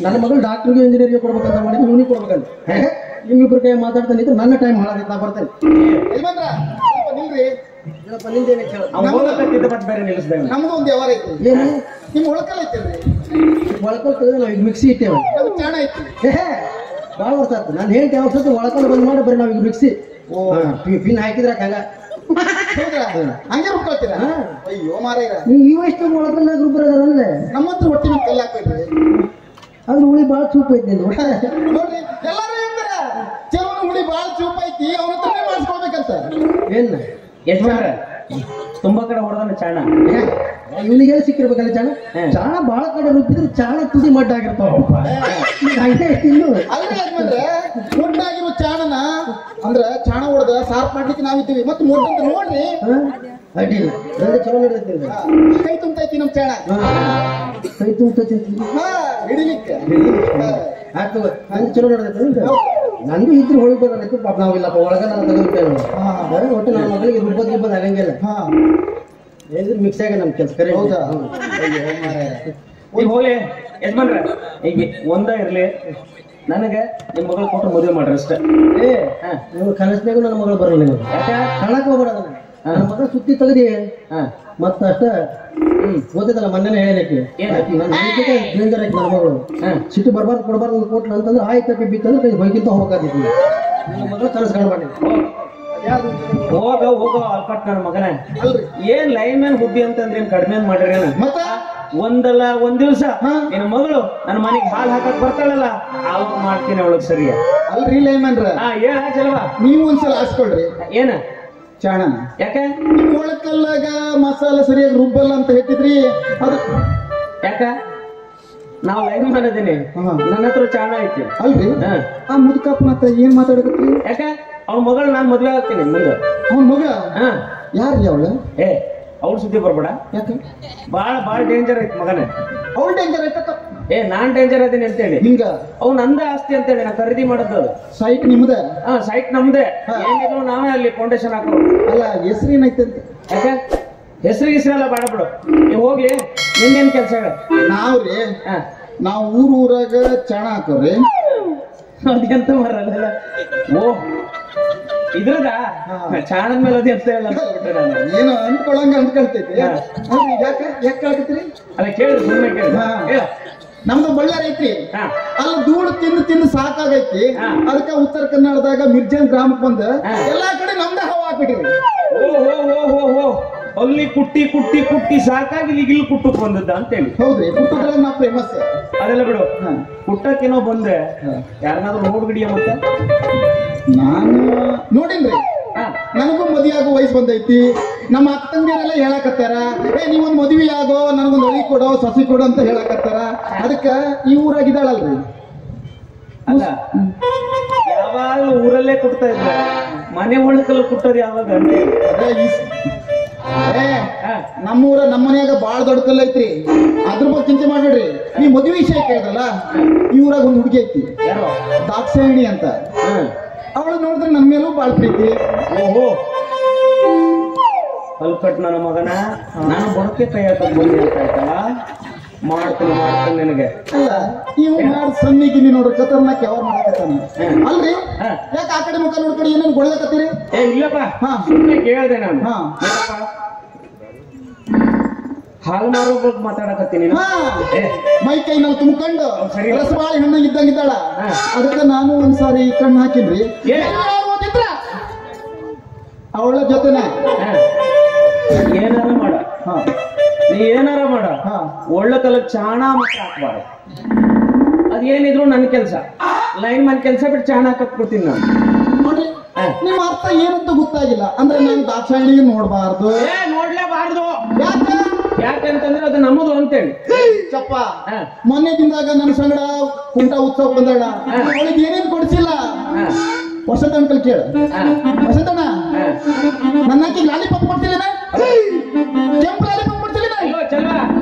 ನನ್ನ ಮಗಳು ಡಾಕ್ಟರ್ಗೆ ಇಂಜಿನಿಯರ್ಗೆ ಕೊಡ್ಬೇಕಂತ ಮಾಡಿದ್ದು, ಇವನಿಗೆ ಕೊಡ್ಬೇಕಂತ. ನಿಮ್ಮಿಬ್ರು ಕೈ ಮಾತಾಡ್ತಾನೆ ಇದ್ರೆ ನನ್ನ ಟೈಮ್ ಹಾಳಾಗೈತೆ, ನಾ ಬರ್ತೇನೆ. ಬೇರೆ ನಿಲ್ಲಿಸ್ದೆ. ನಮ್ದು ಒಂದು ವ್ಯವಹಾರ ಐತಿ. ಏನು ನಿಮ್ ಒಳಕಲ್ಲ ಐತಿಲ್ರಿ? ಒಳಕೊಳ್ತದೆ, ನಾವು ಈಗ ಮಿಕ್ಸಿ ಇಟ್ಟೇವೆ. ಅದು ಚಾಣ ಐತಿ. ಭಾಳ ವರ್ಷ ಆಯ್ತು. ನಾನು ಹೇಳ್ತೇವೆ ಯಾವ ಸತ್ತು ಒಳಕೊಂಡು ಬಂದ್ ಮಾಡಿ ಬರೀ ನಾವೀಗ ಮಿಕ್ಸಿ ಪಿನ್ ಹಾಕಿದ್ರೆ ಹಂಗ ಹಂಗೆ ರುಬ್ಕೊಳ್ತೀರಾ? ಅಯ್ಯೋ ಮಾರಾಯ, ನೀವು ಈ ವಯಸ್ಸು ಒಳಕಲ್ಲ ಗ್ರೂಪ್ ಅದಾರಲ್ಲೇ. ನಮ್ಮ ಹತ್ರ ಒಟ್ಟಿ ಮೇಲೆ ಕಲ್ಲು ಹಾಕ್ಬೇಡ್ರಿ. ಅದ್ರ ಹುಳಿ ಭಾಳ ಚೂಪ್ ಐತಿ ನೋಡ್ರಿ, ಎಲ್ಲಾರು ಹೇಳ್ತಾರ ಕೆಲವೊಂದು ಹುಳಿ ಬಾಳ ಚೂಪ್ ಐತಿ, ಅವನ ಹತ್ರನೇ ಮಾಡಿಸ್ಕೊಳ್ಬೇಕಂತ. ಏನ್ ಯಜಮಾನ್ರ ತುಂಬಾ ಕಡೆ ಹೊಡೆದಾನ ಚಾಣ. ಇವನಿಗೆ ಸಿಕ್ಕಿರ್ಬೇಕಲ್ಲ ಚಾಣ. ಚಾಣ ಬಾಳ ಕಡೆ ರುಬ್ಬಿದ್ರೆ ಚಾಣ ತುದಿ ಮಡ್ಡ ಆಗಿರ್ತಾವ. ಇನ್ನು ಅಲ್ರಿ ಯಜಮಾನ್ರೆ, ಮೊಡ್ಡಾಗಿರೋ ಚಾಣನ ಅಂದ್ರ ಚಾಣ ಹೊಡೆದ ಸಾರ್ಪ್ ಮಾಡ್ಲಿಕ್ಕೆ ನಾವಿದ್ದೀವಿ. ಮತ್ತೆ ಮೊಡ್ಡ ಅಂತ ನೋಡ್ರಿ, ಅಡ್ಡಿಲ್ಲ, ಚಲೋ ನಡೆಯುತ್ತೆ. ಕೈ ತುಂಬತೈತಿ ನಮ್ ಚಾಣ. ಕೈ ತುಂಬತೈತಿ ಹಿಡಿಲಿಕ್ಕೆ. ಆಯ್ತು, ನಂಗೆ ಚಲೋ ನಡೆದೈತೆ. ನಂದು ಇದ್ರು ಹೊಳಿ ಬರೋದೈತಿ. ಪಾಪ ನಾವಿಲ್ಲಪ್ಪ ಒಳಗ ನಾನು ತೆಗೆದುತ್ತೇವೆ. ಒಟ್ಟು ನನ್ನ ಮಗಳಿಗೆ ರುಬ್ಬದ್ ಗಿಬ್ಬದ್ ಆಗಂಗಿಲ್ಲ. ಏನಿದ್ರು ಮಿಕ್ಸ್ ಆಗ ನಮ್ ಕೆಲಸ ಕರೆ. ಹೌದಾ? ಈಗ ಹೋಗ್ಲಿ ಯಜಮಾನ್ರ, ಈಗ ಒಂದ ಇರ್ಲಿ, ನನಗೆ ನಿಮ್ ಮಗಳು ಕೊಟ್ಟು ಮದುವೆ ಮಾಡ್ರಿ ಅಷ್ಟೇ. ನೀವು ಕನಸ್ನಾಗೂ ನನ್ನ ಮಗಳು ಬರಲ್ಲ. ನೀವು ಕಣಕ್ ಹೋಗ್ಬೇಡ. ನನ್ನ ಮಗಳು ಸುತ್ತಿ ತೆಗ್ದಿ ಮತ್ತ ಅಷ್ಟ ಓದಿದಲ್ಲ. ಮೊನ್ನೆ ಹೇಳಲಿಕ್ಕೆ ಡೇಂಜರ್ ಆಯ್ತು ನನ್ನ ಮಗಳು. ಸಿಟ್ಟು ಬರ್ಬಾರ್ದು ಕೊಡ್ಬಾರ್ದು ಕೊಟ್ಲ ಅಂತಂದ್ರೆ ಆಯ್ತು ಬಿತ್ತಂದ್ರೆ ಕೈ ಬೈಕಿಂತ ಹೋಗ್ಬೇಕಾದಿತ್ತು. ನನ್ನ ಮಗಳು ಕನಸು ಕಾಣಬಾರ್ದು. ಹೋಗ ಅಲ್ಪಟ್ ನನ್ನ ಮಗನ. ಏನ್ ಲೈನ್ ಮ್ಯಾನ್ ಹುಬ್ಬಿ ಅಂತಂದ್ರೆ ಏನ್ ಕಡಿಮೆ ಮಾಡಿರಿ? ಒಂದಲ್ಲ ಒಂದ್ ದಿವ್ಸ ನಿನ್ನ ಮಗಳು ನನ್ನ ಮನೆಗೆ ಹಾಲು ಹಾಕಕ್ ಬರ್ತಾಳಲ್ಲ, ಆವಾಗ ಮಾಡ್ತೀನಿ ಅವಳಗ್ ಸರಿಯ. ಅಲ್ರಿ ಲೈಮನ್ರ, ಹೇಳ ಚಲವಾ, ನೀವು ಒಂದ್ಸಲ ಹಾಸ್ಕೊಳ್ರಿ. ಏನ ಚಾಣ? ಯಾಕೆ ಒಳಕಲ್ಲಾಗ ಮಸಾಲ ಸರಿಯಾಗಿ ರುಬ್ಬಲ್ಲ ಅಂತ ಹೇಳ್ತಿದ್ರಿ. ಅದು ಯಾಕ? ನಾವು ಲೈನ್ ಮ್ಯಾನ್ ಅದೀನಿ, ನನ್ನ ಹತ್ರ ಚಾಣ ಐತಿ. ಅಲ್ರಿ, ಆ ಮುದುಕಪ್ಪನ ಹತ್ರ ಏನ್ ಮಾತಾಡಕತ್ರಿ? ಯಾಕ? ಅವ್ನ ಮಗಳು ನಾನ್ ಮದ್ವೆ ಆಗ್ತೀನಿ ಮುಂದೆ. ಅವನ ಮಗ ಯಾರ್ರಿ ಅವಳ? ಅವ್ಳ ಸುದ್ದಿ ಬರ್ಬೇಡ. ಯಾಕ? ಬಾಳ ಡೇಂಜರ್ ಐತಿ ಮಗನ. ಅವ್ಳ ಡೇಂಜರ್ ಐತ? ನಾನ್ ಡೇಂಜರ್ ಅದೀನಿ ಅಂತೇಳಿ ಹಿಂಗ ಅವ್ನ ನಂದೇ ಆಸ್ತಿ ಅಂತೇಳಿ ನಾ ಖರೀದಿ ಮಾಡದ್ದು. ಸೈಟ್ ನಿಮ್ದೆ? ಸೈಟ್ ನಮ್ದೇ. ಏನಿದ್ರು ನಾವೇ ಅಲ್ಲಿ ಫೌಂಡೇಶನ್ ಹಾಕೋ. ಅಲ್ಲ, ಹೆಸರು ಏನೈತಂತೆ? ಯಾಕೆ? ಹೆಸರಿಗೆಲ್ಲ ಬಾಡ ಬಿಡು. ನೀವು ಹೋಗ್ಲಿ, ನಿಂದೇನ್ ಕೆಲ್ಸ ಹೇಳ. ನಾವ್ರಿ, ನಾವು ಊರಾಗ ಚಾಣ ಹಾಕೋರಿ. ಅದೆಂತ ಮಾರಲ್ಲ. ಓ ಇದ್ರದ ಚಾಣದ ಮೇಲೆ ಅದೇ ಅಂತ ಹೇಳ ಏನು ಅಂದ್ಕೊಳಂಗ ಅಂದ್ಕೊಳ್ತೈತಿ. ಯಾಕೆ ಹೇಳ್ತೀರಿ? ಅಲ್ಲ ಕೇಳಿದ್ರೆ ಸುಮ್ಮನೆ ಕೇಳ. ನಮ್ದು ಬಳ್ಳಾರಿ ಐತ್ರಿ, ಅಲ್ಲಿ ಧೂಳು ತಿಂದು ಸಾಕಾಗೈತಿ. ಅದಕ್ಕೆ ಉತ್ತರ ಕನ್ನಡದಾಗ ಮಿರ್ಜಾನ್ ಗ್ರಾಮಕ್ಕೆ ಬಂದ ಎಲ್ಲಾ ಕಡೆ ನಮ್ದೇ ಹವಾ ಹಾಕ್ಬಿಟ್ರಿ. ಓ ಅಲ್ಲಿ ಕುಟ್ಟಿ ಸಾಕಾಗಿ ಇಲ್ಲಿ ಕುಟ್ಟಕ್ ಬಂದದ್ದ ಅಂತೇಳಿ. ಹೌದ್ರಿ, ಕುಟ್ಟುಗಳ ನಾ ಫೇಮಸ್. ಅದೆಲ್ಲ ಬಿಡು, ಕುಟ್ಟಕ್ಕೇನೋ ಬಂದ್ರೆ ಯಾರನ್ನಾದ್ರೂ ನೋಡ್ಬಿಡಿಯ? ಮತ್ತೆ ನಾನು ನೋಡಿನ್ರಿ, ನನಗೂ ಮದುವೆ ಆಗೋ ವಯಸ್ಸು ಬಂದೈತಿ. ನಮ್ಮ ಅಕ್ಕ ತಂಗಿಯರೆಲ್ಲ ಹೇಳಕತ್ತಾರ, ನೀವೊಂದ್ ಮದುವೆ ಆಗೋ, ನನಗೊಂದು ಒಳಿ ಕೊಡೋ, ಸಸಿ ಕೊಡೋ ಅಂತ ಹೇಳಕತ್ತಾರ. ಅದಕ್ಕ ಈ ಊರಾಗಿದ್ದಾಳಲ್ರಿ. ಅಲ್ಲ, ಯಾವಾಗ ಊರಲ್ಲೇ ಕುಟ್ತಾ ಇದ್ರ, ಮನೆ ಒಳಕಲ್ಲಿ ಕುಟ್ಟೋದು ಯಾವಾಗ? ನಮ್ಮೂರ ನಮ್ಮನ್ಯಾಗ ಬಾಳ ದೊಡ್ಡ ಕಲ್ಲ ಐತ್ರಿ, ಅದ್ರ ಬಗ್ಗೆ ಚಿಂತೆ ಮಾಡ್ಬೇಡ್ರಿ. ನೀವ್ ಮದುವೆ ವಿಷಯ ಕೇಳಿದ್ರಲ್ಲ, ಈ ಊರಾಗ ಒಂದು ಹುಡುಗಿ ಐತಿ, ದಾಕ್ಷಾಯಿಣಿ ಅಂತ. ಅವಳು ನೋಡಿದ್ರೆ ನನ್ನ ಮೇಲೂ ಬಾಳ್ ಪ್ರೀತಿ. ಓಹೋ, ಅಲ್ಕಟ್ ನನ್ನ ಮಗನ, ನಾನು ಬಡಕೆ ಕೈ ಹಾಕಕ್ ಬಂದಿ ಅಂತ ಆಯ್ತಲ್ಲ. ಮಾಡ್ತೀನಿ ನಿನಗೆ. ಅಲ್ಲ, ಇವ್ ಮಾಡಿ ಸನ್ನಿಗಿನಿ ನೋಡ್ರಿ, ಖತರ್ನಾಕ್ ಯಾವ ಮಾಡಕತ್ತಾನ. ಅಲ್ರಿ, ಯಾಕೆ ಆ ಕಡೆ ಮುಖ ನೋಡ್ಕೊಂಡು ಏನೇನು ಹಾಲು ಮಾರೋ ಬಗ್ಗೆ ಮಾತಾಡಕತ್ತೀನಿ ಹಾ, ಮೈ ಕೈ ನಾವು ತುಂಬ್ಕೊಂಡು ಸರಿ. ರಸಬಾಳೆ ಹಣ್ಣು ಇದ್ದಂಗಿದ್ದಾಳ. ಅದಕ್ಕೆ ನಾನು ಒಂದ್ಸಾರಿ ಕಣ್ಣು ಹಾಕಿನ್ರಿ. ಅವಳ ಜೊತೆನೆ ಏನಾರ ಮಾಡ ನೀ ಏನಾರ ಮಾಡ ಒಳ್ಳೆ ತಲೆ ಚಾಣ ಮಾತ್ರ ಹಾಕ್ಬಾರ. ಅದೇನಿದ್ರು ನನ್ನ ಕೆಲಸ, ಲೈನ್ ಮನ್ ಕೆಲಸ ಬಿಟ್ಟು ಚಾಣ ಹಾಕಕ್ ಬಿಡ್ತೀನಿ ನಾನು. ನೋಡ್ರಿ, ನಿಮ್ಮ ಅರ್ಥ ಏನಂತ ಗೊತ್ತಾಗಿಲ್ಲ. ಅಂದ್ರೆ ನಾನು ದಾಕ್ಷಾಯಿಣಿಗೆ ನೋಡ್ಬಾರ್ದು. ನೋಡ್ಲೇಬಾರ್ದು. ಯಾಕೆ? ಯಾಕಂತಂದ್ರೆ ಅದು ನಮ್ಮದು ಅಂತೇಳಿ. ಚಪ್ಪ, ಮೊನ್ನೆ ದಿನದಾಗ ನನ್ನ ಸಂಗಡ ಕುಂಟ ಉತ್ಸವ ಬಂದಾಳ. ಅವಳಿಗೆ ಏನೇನು ಕೊಡಿಸಿಲ್ಲ. ವಸಂತ ಅಂಕಲ್ ಕೇಳ. ವಸಂತಣ್ಣ, ನನ್ನ ಲಾಲಿಪಾಪ್ ಕೊಡ್ತಿಲ್ಲ, ಕೆಂಪು ಲಾಲಿಪಾಪ್ ಕೊಡ್ತಿಲ್ಲ.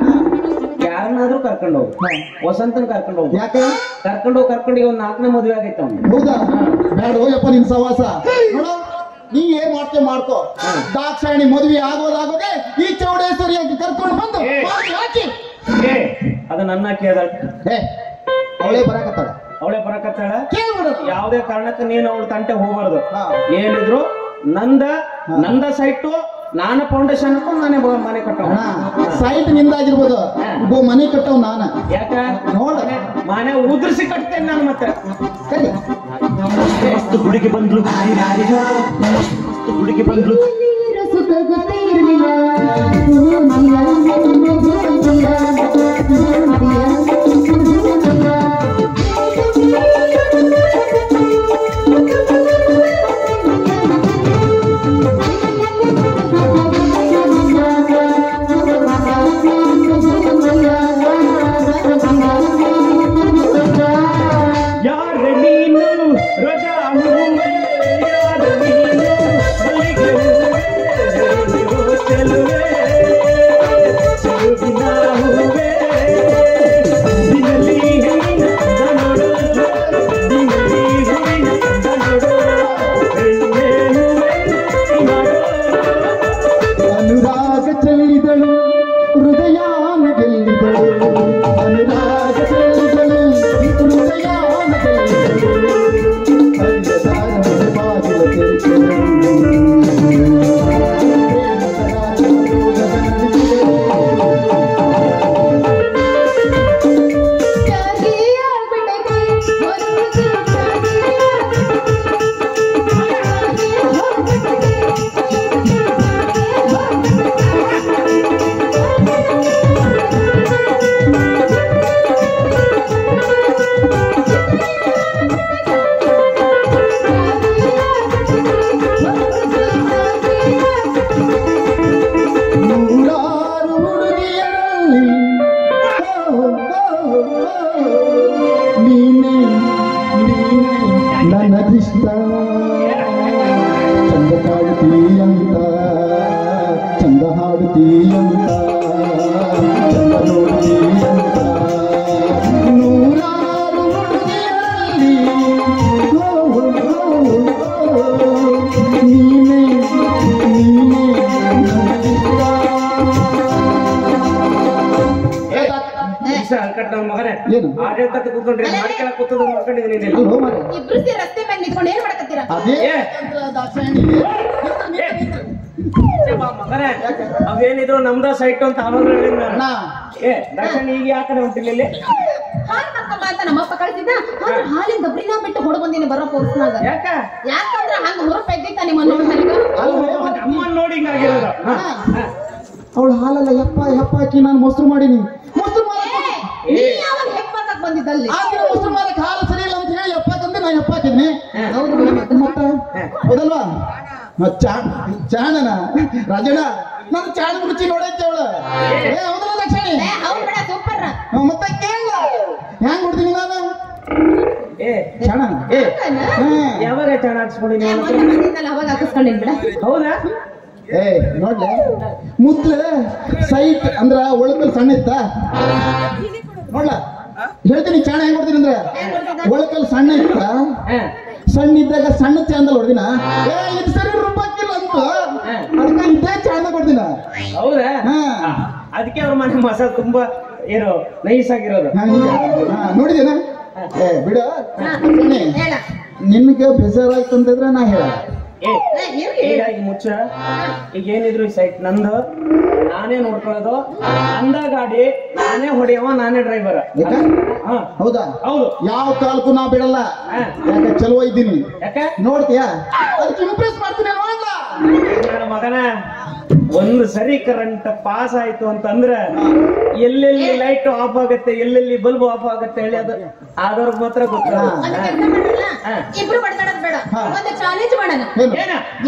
ಯಾರನ್ನಾದ್ರೂ ಕರ್ಕೊಂಡು ಹೋಗು, ವಸಂತನ ಕರ್ಕೊಂಡು ಹೋಗು. ಯಾಕೆ? ಕರ್ಕೊಂಡು ಈಗ ಒಂದ್ 4ನೇ ಮದುವೆ ಆಗೈತೆ ಅವ್ನು. ಹೌದಾ? ಬೇಡ ಹೋಯಪ್ಪ ನಿನ್ ಸವಾಸ. ನೋಡ, ನೀ ಏನ್ ಮಾಡ್ತೇ ಮಾಡ್ಕೋ. ದಾಕ್ಷಾಯಣಿ ಮದುವೆ ಆಗೋದಾಗೋದೆ ಈ ಚೌಡೇಶ್ವರಿ ಕರ್ಕೊಂಡು ಬಂದು ಹಾಕಿ. ಅದು ನನ್ನ ಕೇಳ. ಅವಳೇ ಬರಾಕತ್ತಾಳ. ಅವಳೇ ಬರಕತ್ತಾಳ. ಕೇಳ್ಬಿಡು. ಯಾವುದೇ ಕಾರಣಕ್ಕೆ ನೀನು ಅವಳ ತಂಟೆ ಹೋಗ್ಬಾರ್ದು. ಏನಿದ್ರು ನಂದ ಸೈಟು, ನಾನ ಫೌಂಡೇಶನ್ ನಾನೇ ಮನೆ ಕಟ್ಟೋ. ಸೈಟ್ ನಿಂದಾಗಿರ್ಬೋದು, ಮನೆ ಕಟ್ಟವ್ ನಾನ. ಯಾಕ? ನೋಡ, ಮನೆ ಉದ್ರಿಸಿ ಕಟ್ತೇನೆ ನಾನು. ಮತ್ತೆ ಹುಡುಗಿ ಬಂದ್ಲು, ಹುಡುಗಿ ಬಂದ್ಲು. ಅನುರಾಗ ಚೆಲ್ಲಿದಳು, ಹೃದಯಾನ ಗೆಲ್ಲಿದಳು. ಅನುರಾಗ ಚೆಲ್ಲಿದಳು, ಹೃದಯಾನ ಗೆಲ್ಲಿದಳು. ಬಾಗಿಲ ನೂರಾರು ಹುಡುಗಿಯರಲ್ಲಿ ನೀನೇ ನನ್ನದಿಷ್ಟ. ಚಂದ ಕಾಡುತ್ತೀಯಂತ, ಚಂದ ಹಾಡುತ್ತೀಯಂತ, ಚಂದ ನೋಡುತ್ತೀಯಂತ. ನೂರಾರು ಹುಡುಗಿಯರಲ್ಲಿ ನೀನೇ ಮಗನೇ ಏನು? ಆಡಳಿತ ಕೂತ್ಕೊಂಡ್ರಿ ಮಾಡ್ಕೆಲ್ಲ ಕೂತದ ಮಾಡ್ಕೊಂಡಿದ್ದೀನಿ. ಅಲ್ಲೋ ಮಾರ್ರೆ. ಇಬ್ರು ಸೇರಿ ರಸ್ತೆ ಮೇಲೆ ನಿಂತ್ಕೊಂಡು ಏನ್ ಮಾಡಕತ್ತೀರಾ? ಅದೇ ಮಗನೇ ಅವೇನಿದ್ರು ನಮ್ದ ಸೈಟ್ ಅಂತ ಆವಾಗ ಅಣ್ಣ, ದರ್ಶನ್ ಈಗ ಯಾಕಡೆ ಹೊಂಟಿಲ್ಲ ಇಲ್ಲಿ? ಹಾಲ್ ಮಾಡ್ಕೊಂಬ ಅಂತ ನಮ್ಮಪ್ಪ ಕಳ್ಸಿದ್ದ. ಆದ್ರೆ ಹಾಲಿನ ದಬ್ರಿನ ಬಿಟ್ಟು ಹೊಡ ಬಂದಿನಿ ಬರೋ ಪೋಸ್ನಾಗ. ಯಾಕಂದ್ರೆ ಹಂಗ ಹುರುಪ್ ಎದ್ದಿತ್ತ ನಿಮ್ಮ ನೋಡಿ ನನಗ. ಅಮ್ಮನ್ ನೋಡಿ ಹಿಂಗಾಗಿರೋದು. ಅವಳು ಹಾಲಲ್ಲ ಯಪ್ಪ ಹಾಕಿ ನಾನು ಮೊಸರು ಮಾಡೀನಿ. ಮೊಸರು ನೀ ಯಾವಾಗ ಹೆಪ್ಪಾಕಕ್ ಬಂದಿದ್ದಲ್ಲಿ? ಮೊಸರು ಮಾಡಕ್ ಹಾಲು ಸರಿ ಇಲ್ಲ ಅಂತ ಹೇಳಿ ಯಪ್ಪಾಕಂದ್ರೆ ನಾ ಯಪ್ಪಾಕಿದ್ನಿ. ಮತ್ತೆ ಹೌದಲ್ವಾ? ಚಾಣನ ರಾಜಣ್ಣ ನಾನು ಚಾಣ ಮುಚ್ಚಿ ನೋಡೈತೆ ಅವಳು. ಹೌದಲ್ಲ ಲಕ್ಷ್ಮಣಿ? ಸೂಪರ್. ಮತ್ತೆ ಕೇಳ ಹೆಂಗ್ ಕೊಡ್ತೀನಿ ನಾನು ಚಾಣ. ಯಾವಾಗ ಚಾಣ ಹಾಕ್ಸ್ಕೊಂಡು ನೀವು? ಅವಾಗ ಹಾಕಿಸ್ಕೊಂಡಿನ್ ಬಿಡ. ಹೌದಾ? ನೋಡ್ಲೆ ಮುದ್ಲೆ ಸೈಟ್ ಅಂದ್ರ ಒಳಕಲ್ ಸಣ್ಣ ಇತ್ತ. ನೋಡ್ಲ ಹೇಳ್ತೀನಿ ಚಾಣ ಹೆಂಗ್ ಕೊಡ್ತೀನಿ ಅಂದ್ರೆ, ಒಳಕಲ್ ಸಣ್ಣ ಇತ್ತ. ಸಣ್ಣ ಇದ್ದಾಗ ಸಣ್ಣ ಚಾಂದಲ್ ಹೊಡ್ದಿನ. ಇದು ಸರಿ ರೂಪಾಯಿಲ್ಲ ಅಂತ ಅದಕ್ಕೆ ಇದ್ದೇ ಚಾಂದ ಕೊಡ್ತೀನ. ಹೌದಾ? ಅದಕ್ಕೆ ಅವ್ರ ಮನೆ ಮಸಾಲ ತುಂಬಾ ಏನು ನೈಸ್ ಆಗಿರೋದು. ನೋಡಿದೇನ? ಬಿಡ ನಿನ್ಗೆ ಬೇಜಾರಾಯ್ತು ಅಂತಂದ್ರೆ ನಾ ಹೇಳ ಈಗ ಈ ಮುಚ್ಚ ಈಗ ಏನಿದ್ರು ಈ ಸೈಟ್ ನಂದು, ನಾನೇ ನೋಡ್ಕೊಳ್ಳೋದು, ನಂದ ಗಾಡಿ ನಾನೇ ಹೊಡೆಯವ, ನಾನೇ ಡ್ರೈವರ್. ಹೌದಾ? ಹೌದು. ಯಾವ ಕಾಲಕ್ಕೂ ನಾ ಬಿಡಲ್ಲ, ಯಾಕೆ ಚಲೋ ಇದ್ದೀನಿ. ಯಾಕೆ ನೋಡ್ತೀಯಾ? ಅದಕ್ಕೆ ಇಂಪ್ರೆಸ್ ಮಾಡ್ತೀನಿ ನನ್ನ ಮಗನ. ಒಂದು ಸರಿ ಕರೆಂಟ್ ಪಾಸ್ ಆಯ್ತು ಅಂತಂದ್ರೆ ಎಲ್ಲೆಲ್ಲಿ ಲೈಟ್ ಆಫ್ ಆಗುತ್ತೆ, ಎಲ್ಲೆಲ್ಲಿ ಬಲ್ಬ್ ಆಫ್ ಆಗುತ್ತೆ ಹೇಳಿ ಅದು ಆದವ್ರಿಗೆ ಮಾತ್ರ ಗೊತ್ತಿಲ್ಲ. ಇಬ್ರು ಬಡ್ದಾಡೋದ್ ಬೇಡ, ಒಂದು ಚಾಲೆಂಜ್ ಮಾಡೋಣ.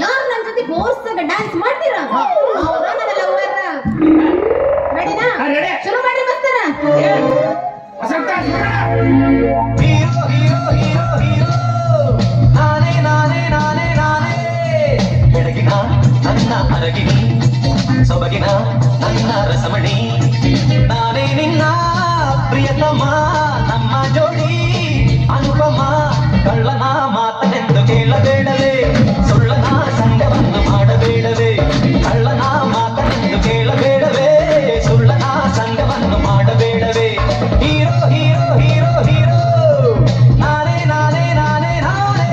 ಯಾರು ನನ್ನ ಜೊತೆ ಬೋರ್ಸ್ದಾಗ ಡ್ಯಾನ್ಸ್ ಮಾಡ್ತೀರಾ? ರೆಡಿನಾ? ಶುರು ಮಾಡಿ ಬರ್ತಾರ. ಬೆಳಗಿನ ನನ್ನ ಅರಗಿನಿ, ಸೊಬಗಿನ ನನ್ನ ರಸಮಣಿ, ನಾನೇ ನಿನ್ನ ಪ್ರಿಯತಮ, ನಮ್ಮ ಜೋಡಿ ಅನುಪಮ. ಕಳ್ಳನ ಮಾತನೆಂದು ಕೇಳಬೇಡವೇ, ಸುಳ್ಳನ ಸಂಗವನ್ನು ಮಾಡಬೇಡವೇ. ಕಳ್ಳನ ಮಾತನೆಂದು ಕೇಳಬೇಡವೇ, ಸುಳ್ಳನ ಸಂಗವನ್ನು ಮಾಡಬೇಡವೇ. ಹೀರೋ ಹೀರೋ ಹೀರೋ ಹೀರೋ ನಾನೇ ನಾನೇ ನಾನೇ ನಾನೇ.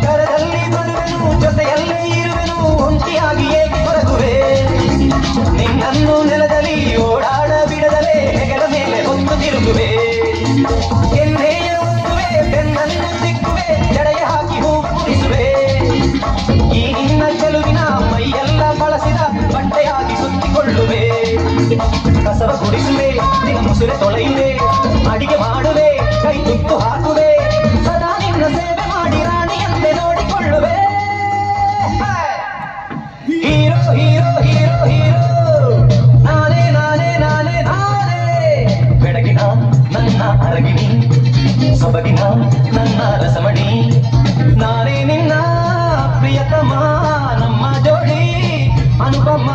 ಕರದಲ್ಲಿ ಬರುವೆನು, ಜೊತೆಯಲ್ಲೇ ಇರುವೆನು, ಒಂಟಿಯಾಗಿ ಏಕೆ ಕೊರಗುವೆ. ನಿನ್ನನ್ನು ನೆಲದಲ್ಲಿ ಓಡಾಡ ಬಿಡದಲೇ ಹೆಗಲ ಮೇಲೆ ಹೊತ್ತು ತಿರುಗುವೆ. ಎಣ್ಣೆಯ ಉತ್ತುವೆ, ಬೆನ್ನನ್ನು ದಿಕ್ಕುವೆ, ಜಡೆಯ ಹಾಕಿ ಹೂ ಮುಡಿಸುವೆ. ಈ ನಿನ್ನ ಚೆಲುವಿನ ಮೈಯೆಲ್ಲ ಬಳಸಿದ ಬಟ್ಟೆಯಾಗಿ ಸುತ್ತಿಕೊಳ್ಳುವೆ. ಕಸವ ಗುಡಿಸುವೆ, ನಿನ್ನ ಮುಸುರೆ ತೊಳೆಯುವೆ, ಅಡಿಗೆ ಮಾಡುವೆ, ಕೈ ತುತ್ತು ಹಾಕುವೆ. ಸದಾ ನಿನ್ನ ಸೇವೆ ಮಾಡಿ ರಾಣಿಯಂತೆ ನೋಡಿಕೊಳ್ಳುವೆ. ಹೀರೋ ಹೀರೋ ಹೀರೋ ಹೀರೋ ನಾನೇ ನಾನೇ ನಾನೇ ನಾನೇ. ಬೆಳಗಿನ ನನ್ನ ಅರಗಿನಿ, ಸೊಬಗಿನ ನನ್ನ ರಸಮಣಿ, ನಾನೇ ನಿನ್ನ ಪ್ರಿಯತಮ, ನಮ್ಮ ಜೋಡಿ ಅನುಪಮ.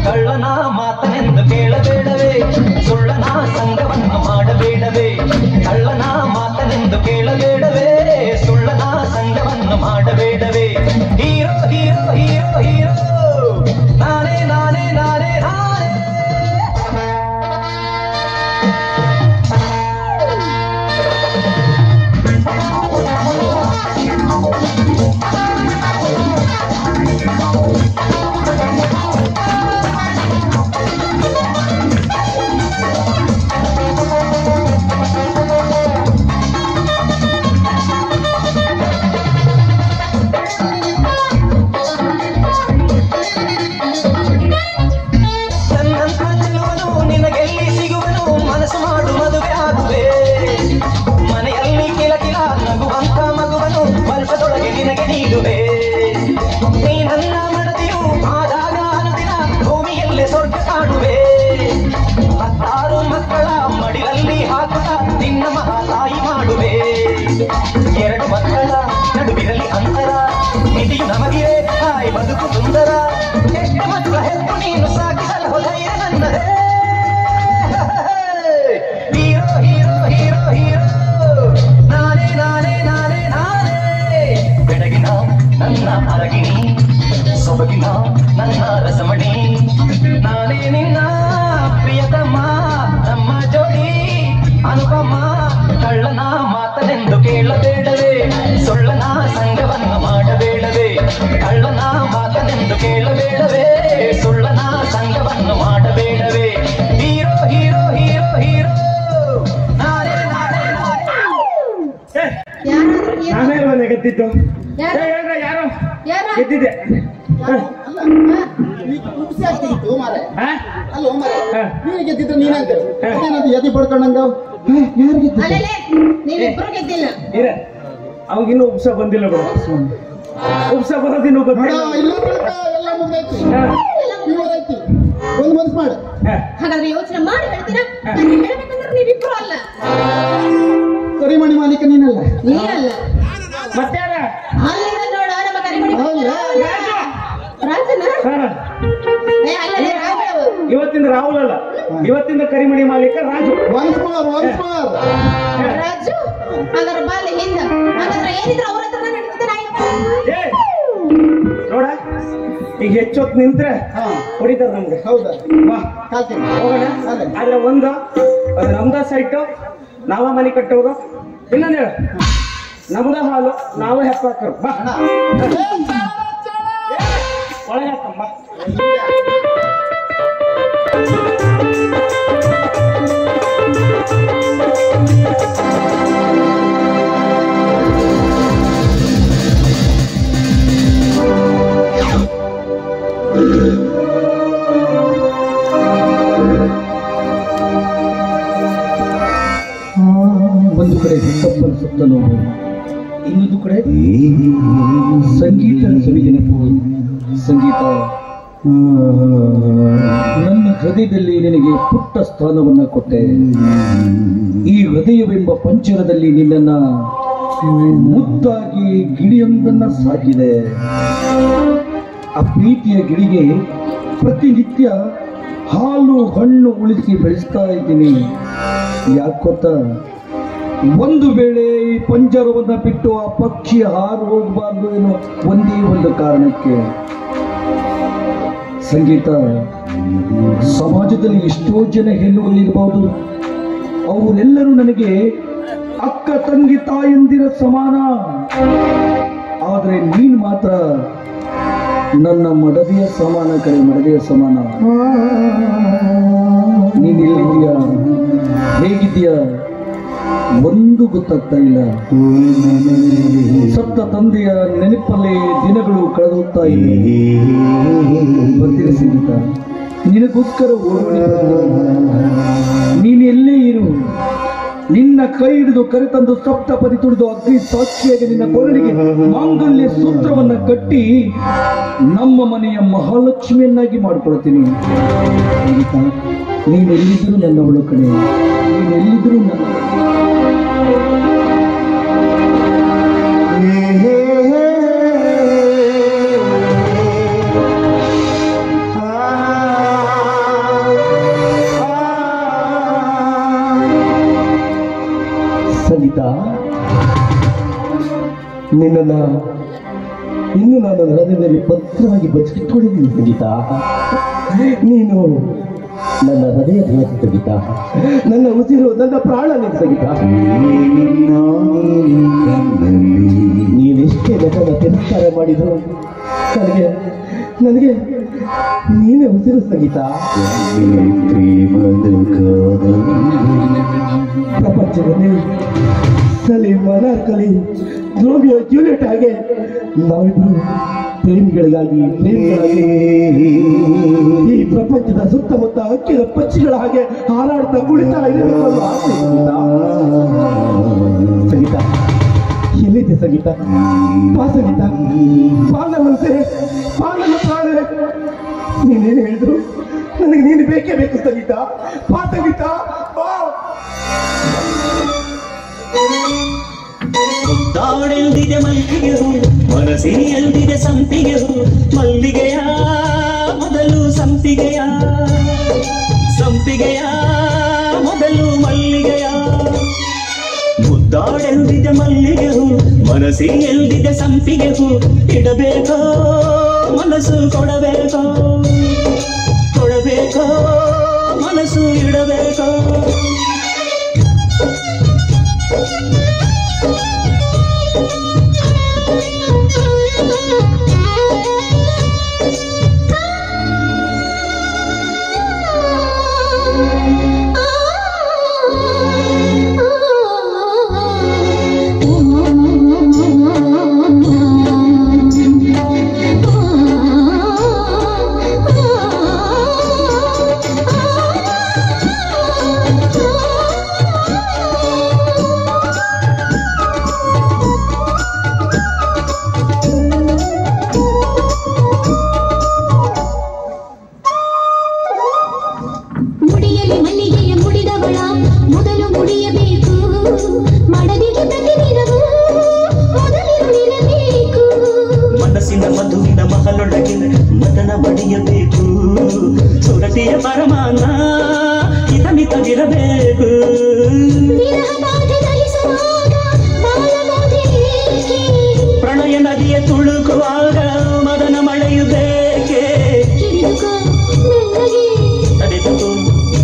ಕಳ್ಳನ ಮಾತನೆಂದು ಕೇಳಬೇಡವೇ, ಸುಳ್ಳನ ಸಂಗವನ್ನು ಮಾಡಬೇಡವೇ. ಕಳ್ಳನ ಮಾತನೆಂದು ಕೇಳಬೇಡವೇ, ಸುಳ್ಳನ ಸಂಗವನ್ನು ಮಾಡಬೇಡವೇ. ಹೀರೋ ಹೀರೋ ಹೀರೋ ಹೀರೋ ನಾನೇ ನಾನೇ ನಾನೇ ನಾನೇ. ನನ್ನಂಥ ಚೆಲುವನು ನಿನಗೆಲ್ಲಿ ಸಿಗುವನು, ಮನಸ್ಸು ಮಾಡು ಮದುವೆ ಆಗುವೆ. ಮನೆಯಲ್ಲಿ ಕಿಲಕಿಲ ನಗುವಂತ ಮಗುವನು ವರ್ಷದೊಳಗೆ ನಿನಗೆ ನೀಡುವೆ. ನೀ ನನ್ನ ಮಡದಿಯು ಆದಾಗ ಅನುದಿನ ಭೂಮಿಯಲ್ಲೇ ಸ್ವರ್ಗ ಕಾಣುವೆ. 16 ಮಕ್ಕಳ ಮಡಿಲಲ್ಲಿ ಹಾಕುತ್ತಾ ನಿನ್ನ ಮಹಾತಾಯಿ ಮಾಡುವೆ. 2 ಮಕ್ಕಳ ನಡುವಿನಲ್ಲಿ ಅಂತರ, ನಿಧಿಯು ನಮಗಿರೆ ತಾಯಿ ಬದುಕು ಸುಂದರ. ಎಷ್ಟು ಮಕ್ಕಳ ಹೆತ್ತು ನೀನು ಸಾಕಿಸಲು ಧೈರ್ಯ ನನ್ನದೇ. ಹೀರೋ ಹೀರೋ ಹೀರೋ ಹೀರೋ ನಾನೇ ನಾನೇ ನಾನೇ ನಾನೇ. ಬೆಳಗಿನ ನನ್ನ ಅರಗಿನಿ, ಸೊಬಗಿನ ನನ್ನ ರಸಮಣಿ, ನಾನೇ ನಿನ್ನ ಪ್ರಿಯತಮ, ನಮ್ಮ ಜೋಡಿ ಅನುಪಮ. ಕಳ್ಳನ ಮಾತನೆಂದು ಕೇಳಬೇಡವೇ, ಸುಳ್ಳನ ಸಂಗವನ್ನು ಮಾಡಬೇಡವೇ. ಕಳ್ಳನ ಮಾತನೆಂದು ಕೇಳಬೇಡವೇ, ಸುಳ್ಳನ ಸಂಗವನ್ನು ಮಾಡಬೇಡವೇ. ಹೀರೋ ಹೀರೋ ಹೀರೋ ಹೀರೋ ನಾನೇ ನಾನೇ ನಾನೇ ಬಂದೆ ಗೆದ್ದಿದ್ದು. ಯಾರು ಗೆದ್ದಿದ್ದೆ? ಎದಿ ಪಡ್ಕೊಂಡಂಗ ನೀವಿಬ್ರು ಗೆದ್ದಿಲ್ಲ. ಅವಾಗಿನ್ನೂ ಉಪ್ಸ ಬಂದಿಲ್ಲ ಬಿಡು. ಉಪ್ಸ ಬರೋದಿನ್ನೂ ಗೊತ್ತಿಲ್ಲ. ಎಲ್ಲ ಮುಗ್ದೈತಿ, ಒಂದು ಮನ್ಸು ಮಾಡು. ಹಾಗಾದ್ರೆ ಯೋಚನೆ ಮಾಡಿ ಹೇಳ್ತೀರಾ? ಹೇಳ್ಬೇಕಂದ್ರೆ ನೀವಿಬ್ರು ಅಲ್ಲ, ಕರಿಮಣಿ ಮಾಲೀಕ ನೀನಲ್ಲ. ನೀನಲ್ಲ ಮತ್ತೆ ಅಲ್ಲಿಂದ ನೋಡ ನಮ್ಮ ಕರಿಮಣಿ ರಾಜನ. ಅಲ್ಲೇ ಇವತ್ತಿಂದ ರಾಹುಲ್ ಅಲ್ಲ, ಇವತ್ತಿಂದ ಕರಿಮಣಿ ಮಾಲೀಕ ರಾಜು. ಒನ್ಸ್ ಮೋರ್ ರಾಜು ಅದರ ಬಾಲಿ ಹಿಂದ ಹಾಗಾದ್ರೆ ಏನಿದ್ರು ಅವ್ರ ಹತ್ರ ನಡೀತಿದ್ರೆ ಏ, ನೋಡ ಈಗ ಹೆಚ್ಚೊತ್ತು ನಿಂತ್ರೆ ಹೊಡಿತಾರ ನಮ್ಗೆ. ಹೌದಾ? ಬಾ ಕಾಲ್ತೀನಿ. ಹೋಗೋಣ. ಆದ್ರೆ ಒಂದು ಅದು ನಮ್ದ ಸೈಟು, ನಾವ ಮನೆ ಕಟ್ಟೋರು. ಇನ್ನೊಂದು ಹೇಳ, ನಮ್ದ ಹಾಲು ನಾವೇ ಹೆಪ್ಪ ಹಾಕೋರು. ಬಾ ಒಳಗೆ ಹಾಕಮ್ಮ. ಒಂದು ಕಡೆ ಹುಟ್ಟಪ್ಪನ ಸುತ್ತ ನೋವು, ಇನ್ನೊಂದು ಕಡೆ ಸಂಗೀತ ಸವಿಗೆ ನೆನಪು. ಸಂಗೀತ, ನನ್ನ ಹೃದಯದಲ್ಲಿ ನಿನಗೆ ಪುಟ್ಟ ಸ್ಥಾನವನ್ನ ಕೊಟ್ಟೆ. ಈ ಹೃದಯವೆಂಬ ಪಂಚರದಲ್ಲಿ ನಿನ್ನನ್ನ ಮುದ್ದಾಗಿ ಗಿಳಿಯೊಂದನ್ನ ಸಾಕಿದೆ. ಆ ಪ್ರೀತಿಯ ಗಿಳಿಗೆ ಪ್ರತಿನಿತ್ಯ ಹಾಲು ಹಣ್ಣು ಉಳಿಸಿ ಬೆಳೆಸ್ತಾ ಇದ್ದೀನಿ. ಯಾಕೊತ್ತಾ, ಒಂದು ವೇಳೆ ಈ ಪಂಜರವನ್ನ ಬಿಟ್ಟು ಆ ಪಕ್ಷಿ ಹಾರು ಹೋಗಬಾರ್ದು ಏನೋ ಒಂದೇ ಒಂದು ಕಾರಣಕ್ಕೆ. ಸಂಗೀತ, ಸಮಾಜದಲ್ಲಿ ಎಷ್ಟೋ ಜನ ಹೆಣ್ಣುಗಳಿರಬಹುದು, ಅವರೆಲ್ಲರೂ ನನಗೆ ಅಕ್ಕ ತಂಗಿ ತಾಯಂದಿರ ಸಮಾನ. ಆದರೆ ನೀನು ಮಾತ್ರ ನನ್ನ ಮಡದಿಯ ಸಮಾನ ಕಡೆ, ಮಡದಿಯ ಸಮಾನ. ನೀನು ಎಲ್ಲಿದ್ದೀಯಾ, ಹೇಗಿದ್ದೀಯಾ ಒಂದು ಗೊತ್ತಾಗ್ತಾ ಇಲ್ಲ. ಸತ್ತ ತಂದೆಯ ನೆನಪಲ್ಲಿ ದಿನಗಳು ಕಳೆದೋಗ್ತಾ ಇದೆ. ಬಂದಿರ ಸಂಗೀತ, ನಿನಗೋಸ್ಕರ ಓಡೋಡಿ. ನೀನು ಎಲ್ಲೇ ಇರು, ನಿನ್ನ ಕೈ ಹಿಡಿದು ಕರೆತಂದು ಸಪ್ತಪದಿ ತುಳಿದು ಅಗ್ನಿ ಸಾಕ್ಷಿಯಾಗಿ ನಿನ್ನ ಕೊರಳಿಗೆ ಮಾಂಗಲ್ಯ ಸೂತ್ರವನ್ನ ಕಟ್ಟಿ ನಮ್ಮ ಮನೆಯ ಮಹಾಲಕ್ಷ್ಮಿಯನ್ನಾಗಿ ಮಾಡಿಕೊಳ್ತೀನಿ. ನೀನೆಲ್ಲಿದ್ದರೂ ನನ್ನವಳು ಕಣೆ, ನೀನೆಲ್ಲಿದ್ದರೂ ನನ್ನ. ಸಂಗೀತ, ನಿನ್ನ ಇನ್ನು ನಾನು ಹೃದಯದಲ್ಲಿ ಭದ್ರವಾಗಿ ಬಚ್ಚಿಟ್ಕೊಂಡಿದ್ದೀನಿ. ಸಂಗೀತ, ನೀನು ನನ್ನ ಹೃದಯ ದೇವತೆ. ಸಂಗೀತ, ನನ್ನ ಉಸಿರು, ನನ್ನ ಪ್ರಾಣ ನೀನು. ಸಂಗೀತ, ನೀನೆಷ್ಟೇ ನನ್ನನ್ನು ತಿರಸ್ಕಾರ ಮಾಡಿದ್ರು ನನಗೆ ನೀನೇ ಉಸಿರು. ಸಂಗೀತ, ಪ್ರಪಂಚದಲ್ಲಿ ಸಲೀಂ ಅನಾರ್ಕಲಿ, ರೋಮಿಯೋ ಜೂಲಿಯಟ್ ಹಾಗೆ ನಾವಿಬ್ರು ಪ್ರೇಮಿಗಳಿಗಾಗಿ ಈ ಪ್ರಪಂಚದ ಸುತ್ತಮುತ್ತ ಹಕ್ಕಿನ ಪಕ್ಷಿಗಳ ಹಾಗೆ ಹಾರಾಡ್ತಾ ಕುಳಿತಾ ಇರಬೇಕು ಆಸೆ. ಸಂಗೀತ, ಎಲ್ಲಿದೆ ಸಂಗೀತ? ಬಾ ಸಂಗೀತ, ಬಾ ನನ್ನಂತೆ, ಬಾ ನನ್ನ ಪ್ರಾಣ. ನೀನೇನು ಹೇಳಿದ್ರು ನನಗೆ ನೀನು ಬೇಕೇ ಬೇಕು. ಸಂಗೀತ, ಬಾ ಸಂಗೀತ, ಬಾ. ಮುದ್ದಾಡೆಲ್ದಿದೆ ಮಲ್ಲಿಗೆ ಹೂ, ಮನಸ್ಸಿನಿಯಲ್ದಿದೆ ಸಂಪಿಗೆ ಹೂ. ಮಲ್ಲಿಗೆಯ ಮೊದಲು ಸಂಪಿಗೆಯ, ಸಂಪಿಗೆಯ ಮೊದಲು ಮಲ್ಲಿಗೆಯ. ಮುದ್ದಾಡೆಲ್ದಿದೆ ಮಲ್ಲಿಗೆ ಹೂ, ಮನಸ್ಸಿನಿಯಲ್ದಿದೆ ಸಂಪಿಗೆ ಹೂ. ಇಡಬೇಕೋ ಮನಸ್ಸು, ಕೊಡಬೇಕೋ ಕೊಡಬೇಕೋ ಮನಸ್ಸು, ಇಡಬೇಕೋ. ಮುಕ್ತಿಯ ಪರಮಾನ್ನ ಹಿತಮಿತವಿರಬೇಕು. ಪ್ರಣಯ ನದಿಯ ತುಳುಕುವಾಗ ಮದನ ಮಳೆಯು ಬೇಕೆ. ತಡೆದುಕೋ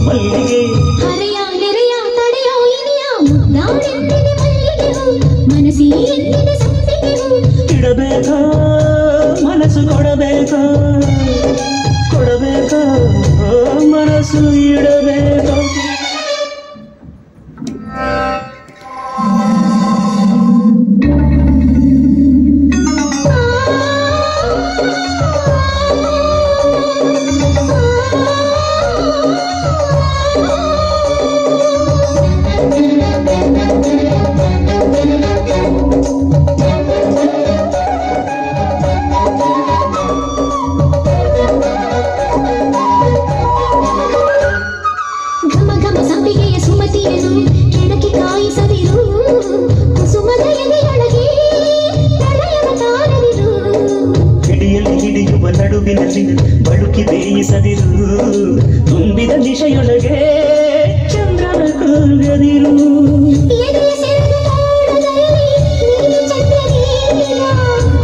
ಮಲ್ಲಿಗೆ ಇಡಬೇಕ ಮನಸ್ಸು ಕೊಡಬೇಕ ಕೊಡಬೇಕ ಮನಸ್ಸು ಇಡಬೇಕ. ಬಳುಕಿ ಬೇಯಿಸದಿರು ತುಂಬಿದ ನಿಶೆಯೊಳಗೆ ಚಂದ್ರನ ಕೂಗದಿರು.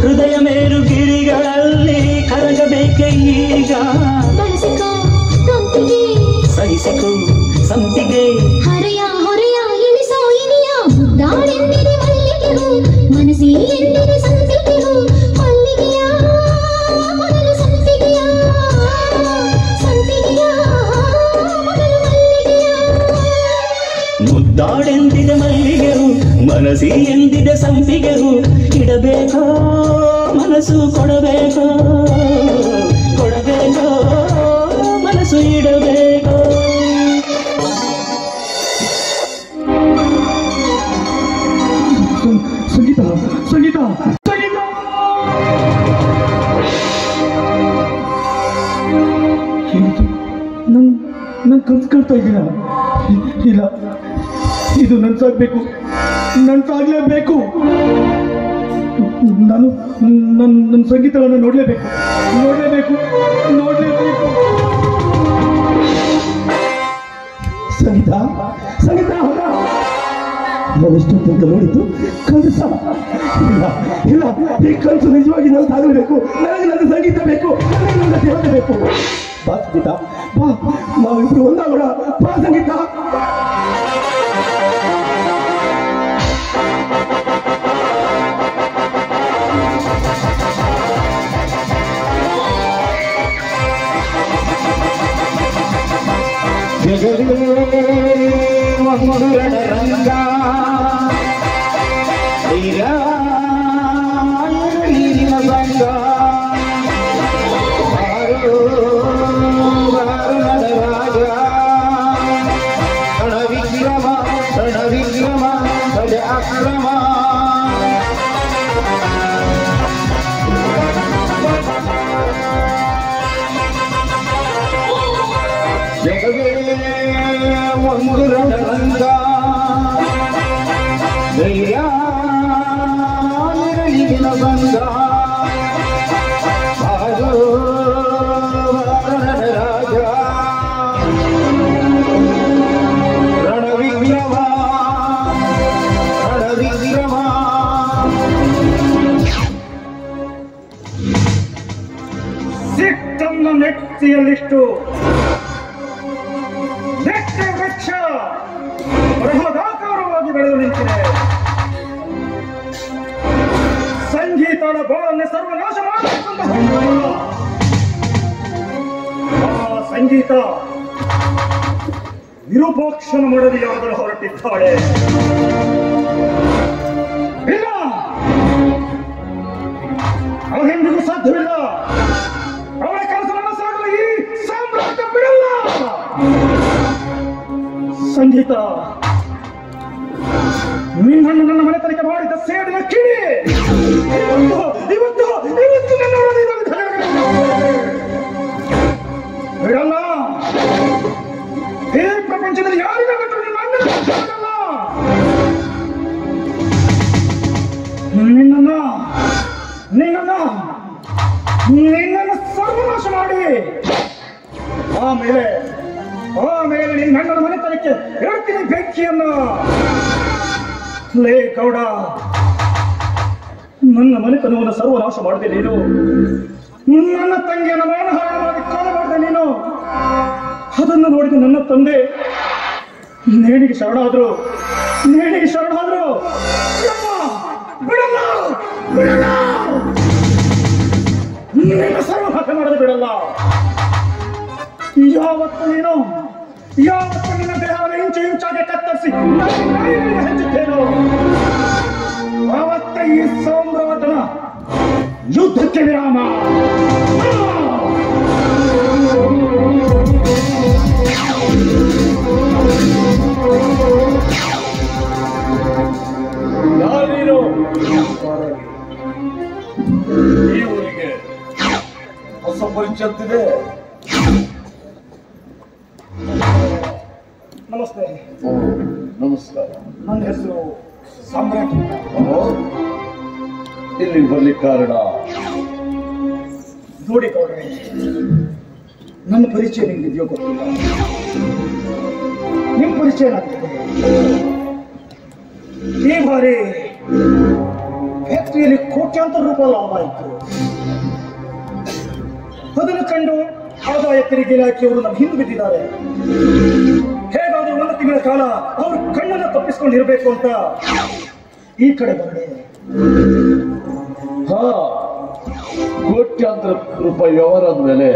ಹೃದಯ ಮೇರು ಗಿರಿಗಳಲ್ಲಿ ಕರಗಬೇಕೆ ಈಗ. ಸಹಿಸಿಕೋ ಸಂಪಿಗೆ ಮುದ್ದಾಡೆಂದಿದೆ ಮಲ್ಲಿಗೆವು ಮನಸಿ ಎಂದಿದೆ ಸಂಪಿಗೆವು. ಇಡಬೇಕೋ ಮನಸ್ಸು ಕೊಡಬೇಕೋ ಕೊಡಬೇಕೋ ಮನಸ್ಸು ಇಡಬೇಕೋ. ಸಂಗೀತ ಸಂಗೀತ ಸಂಗೀತ ನನ್ ಕನ್ಸು ಕಾಣ್ತಾ ಇದ್ದೀನ? ಇಲ್ಲ, ಇದು ನನ್ಸಾಗ್ಬೇಕು, ನನ್ಸಾಗ್ಲೇಬೇಕು. ನಾನು ನನ್ನ ಸಂಗೀತವನ್ನು ನೋಡ್ಲೇಬೇಕು ನೋಡ್ಲೇಬೇಕು ನೋಡ್ಲೇಬೇಕು. ಸಂಗೀತ ಸಂಗೀತ ನಾನು ಎಷ್ಟೊಂದು ತನಕ ನೋಡಿದ್ದು ಕನಸ. ಇಲ್ಲ ಇಲ್ಲ, ಈ ಕನಸು ನಿಜವಾಗಿ ನಾನು ಆಗಲೇಬೇಕು. ನನಗೆ ನನ್ನ ಸಂಗೀತ ಬೇಕು, ನನಗೆ ನನ್ನ ದೇವತೆ ಬೇಕು. ಬಾ ಸಂಗೀತ ಬಾ, ನಾವಿಬ್ರು ಒಂದಾಗೋಣ. ಬಾ ಸಂಗೀತ. ರಂಗ ನೀರಿನ ಸಂಗ ರಾಜ ರಣವಿಕ್ರಮ ರಣವಿಕ್ರಮ ಗಜ ಅಕ್ರಮ ಜಗವೇ ಒಂದು ರಣರಂಗ ಧೈರ್ಯ ನೀರಿನ ಸಂಗ ರಾಜ ರಣವಿಕ್ರಮ ರಣವಿಕ್ರಮ. ಸಿಟ್ಟನ್ನ ನೆತ್ತಿಯಲ್ಲಿಟ್ಟು ನೆಟ್ಟ ವೃಕ್ಷ ಬೃಹದಾಕಾರವಾಗಿ ಬೆಳೆದು ನಿಂತಿದೆ. ಸಂಗೀತದ ಬಾಳನ್ನೇ ಸರ್ವನಾಶ ಮಾಡಬೇಕಂತ ಆ ಸಂಗೀತ ವಿರೂಪಾಕ್ಷನ ಮಡದಿಯಾಗಲು ಹೊರಟಿದ್ದಾಳೆ. ಇಲ್ಲ, ಅವನೆಂದಿಗೂ ಸಾಧ್ಯವಿಲ್ಲ. ಅವಳ ಕೆಲಸವನ್ನು ಸಾಗಲು ಈ ಸಾಮ್ರಾಜ್ಯ ಬಿಡಲ್ಲ. ಸಂಗೀತ, ನಿನ್ನನ್ನು ನನ್ನ ಮನೆತನಕ್ಕೆ ಮಾಡಿದ ಸೇಡಿನ ಕಿಡಿ ಇವತ್ತು ಇವತ್ತು ಇವತ್ತು ನನ್ನ ಬಿಡಲ್ಲ. ಈ ಪ್ರಪಂಚದಲ್ಲಿ ಯಾರಿಗ ನಿನ್ನನ್ನು ನಿನ್ನನ್ನು ನಿನ್ನನ್ನು ಸರ್ವನಾಶ ಮಾಡಿ ಆ ಆಮೇಲೆ ನಿನ್ನ ಅಣ್ಣನ ಮನೆತನಕ್ಕೆ ಹೇಳ್ತೀನಿ ಬೆಂಕಿಯನ್ನು. ಲೇ ಗೌಡ, ನನ್ನ ಮನೆತನವನ್ನು ಸರ್ವನಾಶ ಮಾಡಿದೆ ನೀನು. ನನ್ನ ತಂಗಿಯನ್ನು ಮಾನಹಾರ ಮಾಡಿ ಕೊಲೆ ಮಾಡಿದೆ ನೀನು. ಅದನ್ನು ನೋಡಿದ ನನ್ನ ತಂದೆ ನೇಣಿಗೆ ಶರಣಾದ್ರು. ಬಿಡಲ್ಲ ನಿನ್ನ ಸರ್ವನಾಶ ಮಾಡದೆ ಬಿಡಲ್ಲ. ಯಾವತ್ತು ನಿನ್ನ ದೇಹವನ್ನು ಇಂಚಾಗಿ ಕತ್ತರಿಸಿ ಹಂಚುತ್ತೇನೋ ಆವತ್ತ ಈ ಸಾಮ್ರಾಟನ ಯುದ್ಧಕ್ಕೆ ವಿರಾಮ. ಯಾರೀನು ಈ ಊರಿಗೆ ಹೊಸ ಪರಿಚಯಂತಿದೆ. ನಮಸ್ತೆ. ನಮಸ್ಕಾರ. ನನ್ನ ಹೆಸರು ಸಾಮ್ರಾಟ. ಇಲ್ಲಿಗೆ ಬರ್ಲಿಕ್ಕೆ ಕಾರಣ ನೋಡಿ ಗೌಡ್ರೆ, ನನ್ನ ಪರಿಚಯ ನಿಮ್ಗಿದೆಯೋ ಗೊತ್ತಿಲ್ಲ. ನಿಮ್ಮ ಪರಿಚಯ ಏನಾಗ್ತದೆ? ಈ ಬಾರಿ ಫ್ಯಾಕ್ಟರಿಯಲ್ಲಿ ಕೋಟ್ಯಾಂತರ ರೂಪಾಯಿ ಲಾಭ ಆಯಿತು. ಅದನ್ನು ಕಂಡು ಆದಾಯ ತೆರಿಗೆ ಇಲಾಖೆಯವರು ನಮ್ಮ ಹಿಂದೆ ಬಿದ್ದಿದ್ದಾರೆ. ಹೇಗಾದ್ರೂ 1 ತಿಂಗಳ ಕಾಲ ಅವರು ಕಣ್ಣನ್ನು ತಪ್ಪಿಸ್ಕೊಂಡಿರ್ಬೇಕು ಅಂತ ಈ ಕಡೆ ಬಂದೆ. ಕೋಟ್ಯಾಂತರ ರೂಪಾಯಿ ವ್ಯವಹಾರ ಆದ್ಮೇಲೆ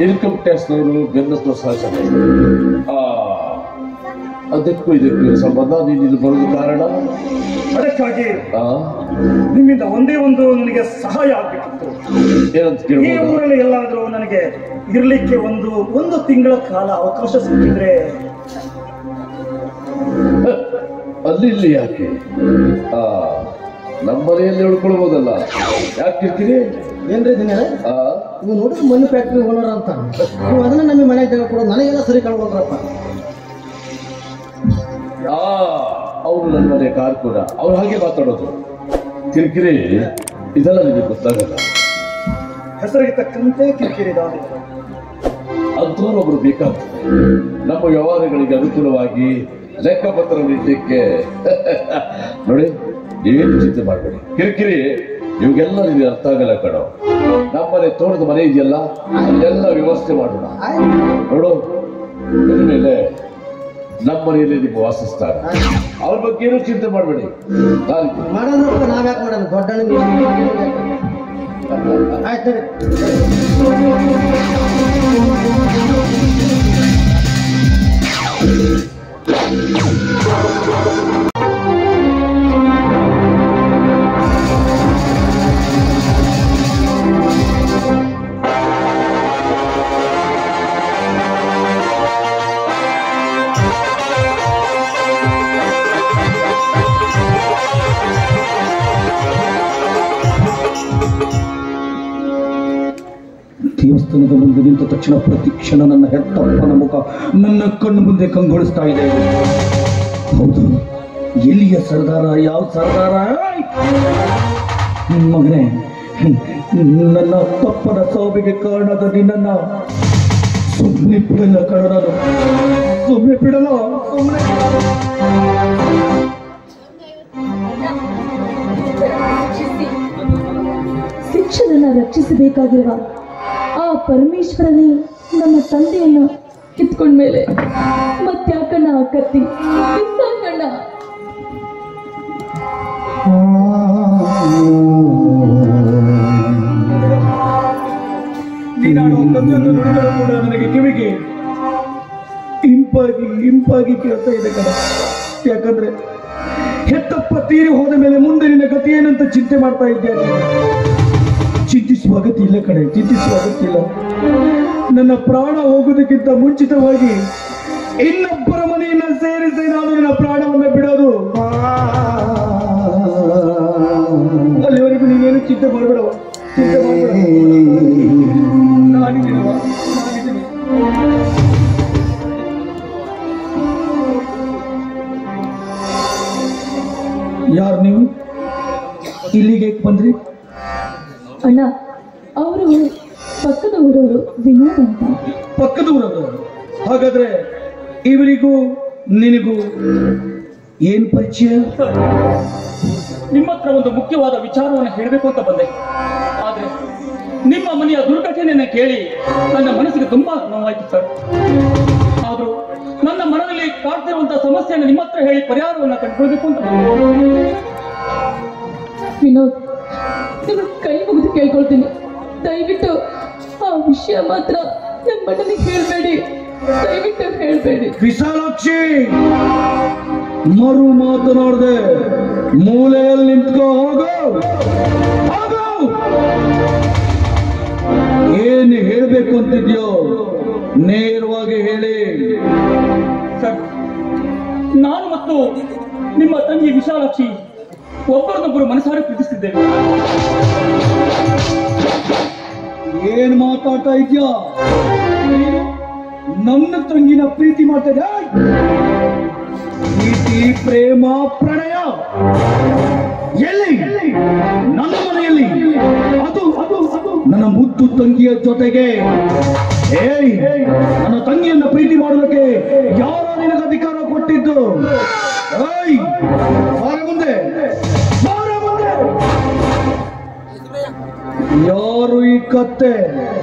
ಇನ್ಕಮ್ ಟ್ಯಾಕ್ಸ್ನವರು ಬೆನ್ನತ್ತು ಸಹಜನೆ. ಅದಕ್ಕೂ ಇದಕ್ಕೂ ಸಂಬಂಧ ನೀನು ಇದು ಬರೋದು ಕಾರಣ. ಅದಕ್ಕಾಗಿ ನಿಮ್ಮಿಂದ ಒಂದೇ ಒಂದು ನನಗೆ ಸಹಾಯ ಆಗ್ಬೇಕಿತ್ತು. ಏನಂತ ಈ ಕೇಳ್ಬೋದು? ಊರಲ್ಲಿ ಎಲ್ಲಾದ್ರೂ ನನಗೆ ಇರ್ಲಿಕ್ಕೆ ಒಂದು ತಿಂಗಳ ಕಾಲ ಅವಕಾಶ ಸಿಕ್ಕಿದ್ರೆ. ಅಲ್ಲಿ ಯಾಕೆ? ನಮ್ಮ ಮನೆಯಲ್ಲಿ ಉಳ್ಕೊಳ್ಬೋದಲ್ಲ. ಯಾಕೆ ಇರ್ತೀರಿ? ಏನ್ರಿ ದಿನ ನೀವು ನೋಡಿದ್ರೆ ಮಣ್ಣು ಫ್ಯಾಕ್ಟ್ರಿ ಓನರ್ ಅಂತ ನೀವು ಅದನ್ನ ನಮಗೆ ಮನೆಗೆ ಜಾಗ ಕೊಡೋದು ನನಗೆಲ್ಲ ಸರಿ ಕಾಣುವಲ್ರಪ್ಪ. ಅವರು ನನ್ನ ಮನೆ ಕಾರ್ಕುನ, ಅವ್ರು ಹಾಗೆ ಮಾತಾಡೋದು. ಕಿರಿಕಿರಿ ಇದೆಲ್ಲ ನಿಮಗೆ ಗೊತ್ತಾಗಲ್ಲ. ಹೆಸರಿಗೆ ತಕ್ಕಂತೆ ಕಿರಿಕಿರಿ ಅಂಥವ್ರು ಒಬ್ರು ಬೇಕಾಗ್ತದೆ. ನಮ್ಮ ವ್ಯವಹಾರಗಳಿಗೆ ಅನುಕೂಲವಾಗಿ ಲೆಕ್ಕಪತ್ರ ನೀಡಲಿಕ್ಕೆ. ನೋಡಿ, ಏನು ಚಿಂತೆ ಮಾಡಬೇಡಿ. ಕಿರಿಕಿರಿ ಇವಾಗೆಲ್ಲ ನಿಮಗೆ ಅರ್ಥ ಆಗಲ್ಲ ಕಣೋ. ನಮ್ಮನೆ ತೋಟದ ಮನೆ ಇದೆಯಲ್ಲ, ಅಲ್ಲೆಲ್ಲ ವ್ಯವಸ್ಥೆ ಮಾಡೋಣ. ನೋಡು, ಮೇಲೆ ನಮ್ಮ ಮನೆಯಲ್ಲಿ ನಿಮ್ಮ ವಾಸಿಸ್ತಾರೆ. ಅವ್ರ ಬಗ್ಗೆ ಏನೂ ಚಿಂತೆ ಮಾಡಬೇಡಿ. ಮಾಡೋದು ನಾವ್ಯಾಕೆ ಮಾಡೋದು? ದೊಡ್ಡ ಆಯ್ತು. ದೇವಸ್ಥಾನದ ಮುಂದೆ ನಿಂತ ತಕ್ಷಣ ಪ್ರತಿ ಕ್ಷಣ ನನ್ನ ಹೆತ್ತಪ್ಪನ ಮುಖ ನನ್ನ ಕಣ್ಣು ಮುಂದೆ ಕಂಗೊಳಿಸ್ತಾ ಇದೆ. ಹೌದು, ಎಲ್ಲಿಯ ಸರ್ದಾರ? ಯಾವ ಸರ್ದಾರ? ಮಗನೇ, ನನ್ನ ತಪ್ಪನ ಸಾವಿಗೆ ಕಾರಣದ ನಿನ್ನನ್ನ ಸುಮ್ಮನೆ ಬಿಡಲ್ಲ ಕಣ. ನಾನು ಸುಮ್ಮನೆ ಬಿಡಲ್ಲ. ಶಿಕ್ಷಣನ ರಕ್ಷಿಸಬೇಕಾಗಿರುವ ಆ ಪರಮೇಶ್ವರನೇ ನಮ್ಮ ತಂದೆಯನ್ನು ಕಿತ್ಕೊಂಡ್ಮೇಲೆ ಮತ್ತ್ಯಾಕಣ್ಣ ಆ ಕತ್ತಿ ಕಿತ್ತಾಕಣ್ಣ. ನನಗೆ ಕಿವಿಗೆ ಇಂಪಾಗಿ ಕೇಳ್ತಾ ಇದೆ ಕಣ. ಯಾಕಂದ್ರೆ ಹೆತ್ತಪ್ಪ ತೀರಿ ಹೋದ ಮೇಲೆ ಮುಂದೆ ನಿನ್ನ ಗತಿ ಏನಂತ ಚಿಂತೆ ಮಾಡ್ತಾ ಇದ್ದೇನೆ. ಚಿಂತಿಸುವ ಅಗತ್ಯ ಇಲ್ಲ ಕಡೆ, ಚಿಂತಿಸುವ ಅಗತ್ಯ ಇಲ್ಲ. ನನ್ನ ಪ್ರಾಣ ಹೋಗುವುದಕ್ಕಿಂತ ಮುಂಚಿತವಾಗಿ ಇನ್ನೊಬ್ಬರ ಮನೆಯನ್ನ ಸೇರಿಸಿ ನಾನು ನನ್ನ ಪ್ರಾಣವನ್ನು ಬಿಡೋದು. ಅಲ್ಲಿವರೆಗೂ ನೀನೇನು ಚಿಂತೆ ಮಾಡಬೇಡವ, ಚಿಂತೆ ಮಾಡಬೇಡ. ನಾನಿದ್ದೀನವ, ನಾನಿದ್ದೀನಿ. ಯಾರು ನೀವು? ಇಲ್ಲಿಗೆ ಬಂದ್ರಿ? ಅಣ್ಣ, ಅವರು ಪಕ್ಕದ ಊರವರು ವಿನೋದ್ ಅಂತ. ಪಕ್ಕದ ಊರವರು? ಹಾಗಾದ್ರೆ ಇವರಿಗೂ ನಿನಗೂ ಏನ್ ಪರಿಚಯ? ನಿಮ್ಮ ಹತ್ರ ಒಂದು ಮುಖ್ಯವಾದ ವಿಚಾರವನ್ನು ಹೇಳಬೇಕು ಅಂತ ಬಂದೆ. ಆದ್ರೆ ನಿಮ್ಮ ಮನೆಯ ದುರ್ಘಟನೆಯನ್ನ ಕೇಳಿ ನನ್ನ ಮನಸ್ಸಿಗೆ ತುಂಬಾ ನೋವಾಯ್ತು ಸರ್. ಆದ್ರೂ ನನ್ನ ಮನದಲ್ಲಿ ಕಾಡ್ತಿರುವಂತಹ ಸಮಸ್ಯೆಯನ್ನು ನಿಮ್ಮ ಹತ್ರ ಹೇಳಿ ಪರಿಹಾರವನ್ನ ಕಂಡುಕೊಳ್ಬೇಕು ಅಂತ ಬಂದೆ. ವಿನೋದ್, ನಿಮ್ಮ ಕೈ ಮುಗಿದು ಕೇಳ್ಕೊಳ್ತೀನಿ, ದಯವಿಟ್ಟು ಆ ವಿಷಯ ಮಾತ್ರ ನಮ್ಮ ಮನೆಗೆ ಹೇಳ್ಬೇಡಿ, ದಯವಿಟ್ಟು ಹೇಳ್ಬೇಡಿ. ವಿಶಾಲಾಕ್ಷಿ, ಮರು ಮಾತನಾಡದೆ ಮೂಲೆಯಲ್ಲಿ ನಿಂತ್ಕೋ, ಹೋಗು. ಏನು ಹೇಳ್ಬೇಕು ಅಂತಿದ್ಯೋ ನೇರವಾಗಿ ಹೇಳಿ. ಸರ್, ನಾನು ಮತ್ತು ನಿಮ್ಮ ತಂಗಿ ವಿಶಾಲಾಕ್ಷಿ ಒಬ್ಬರನ್ನೊಬ್ಬರು ಮನಸಾರೆ ಪ್ರೀತಿಸುತ್ತಿದ್ದೇವೆ. ಏನ್ ಮಾತಾಡ್ತಾ ಇದ್ಯಾ? ನನ್ನ ತಂಗಿನ ಪ್ರೀತಿ ಮಾಡ್ತಾ ಪ್ರೀತಿ, ಪ್ರೇಮ, ಪ್ರಣಯ ಎಲ್ಲಿ? ನನ್ನ ಮನೆಯಲ್ಲಿ, ಅದು ನನ್ನ ಮುದ್ದು ತಂಗಿಯ ಜೊತೆಗೆ. ಏಯ್, ನನ್ನ ತಂಗಿಯನ್ನ ಪ್ರೀತಿ ಮಾಡೋದಕ್ಕೆ ಯಾರೋ ನಿನಗೆ ಅಧಿಕಾರ ಕೊಟ್ಟಿದ್ದು? ಏಯ್, ಬಾರ ಮುಂದೆ, ಬಾರ ಮುಂದೆ. ಯಾರು ಈ ಕತ್ತೆ?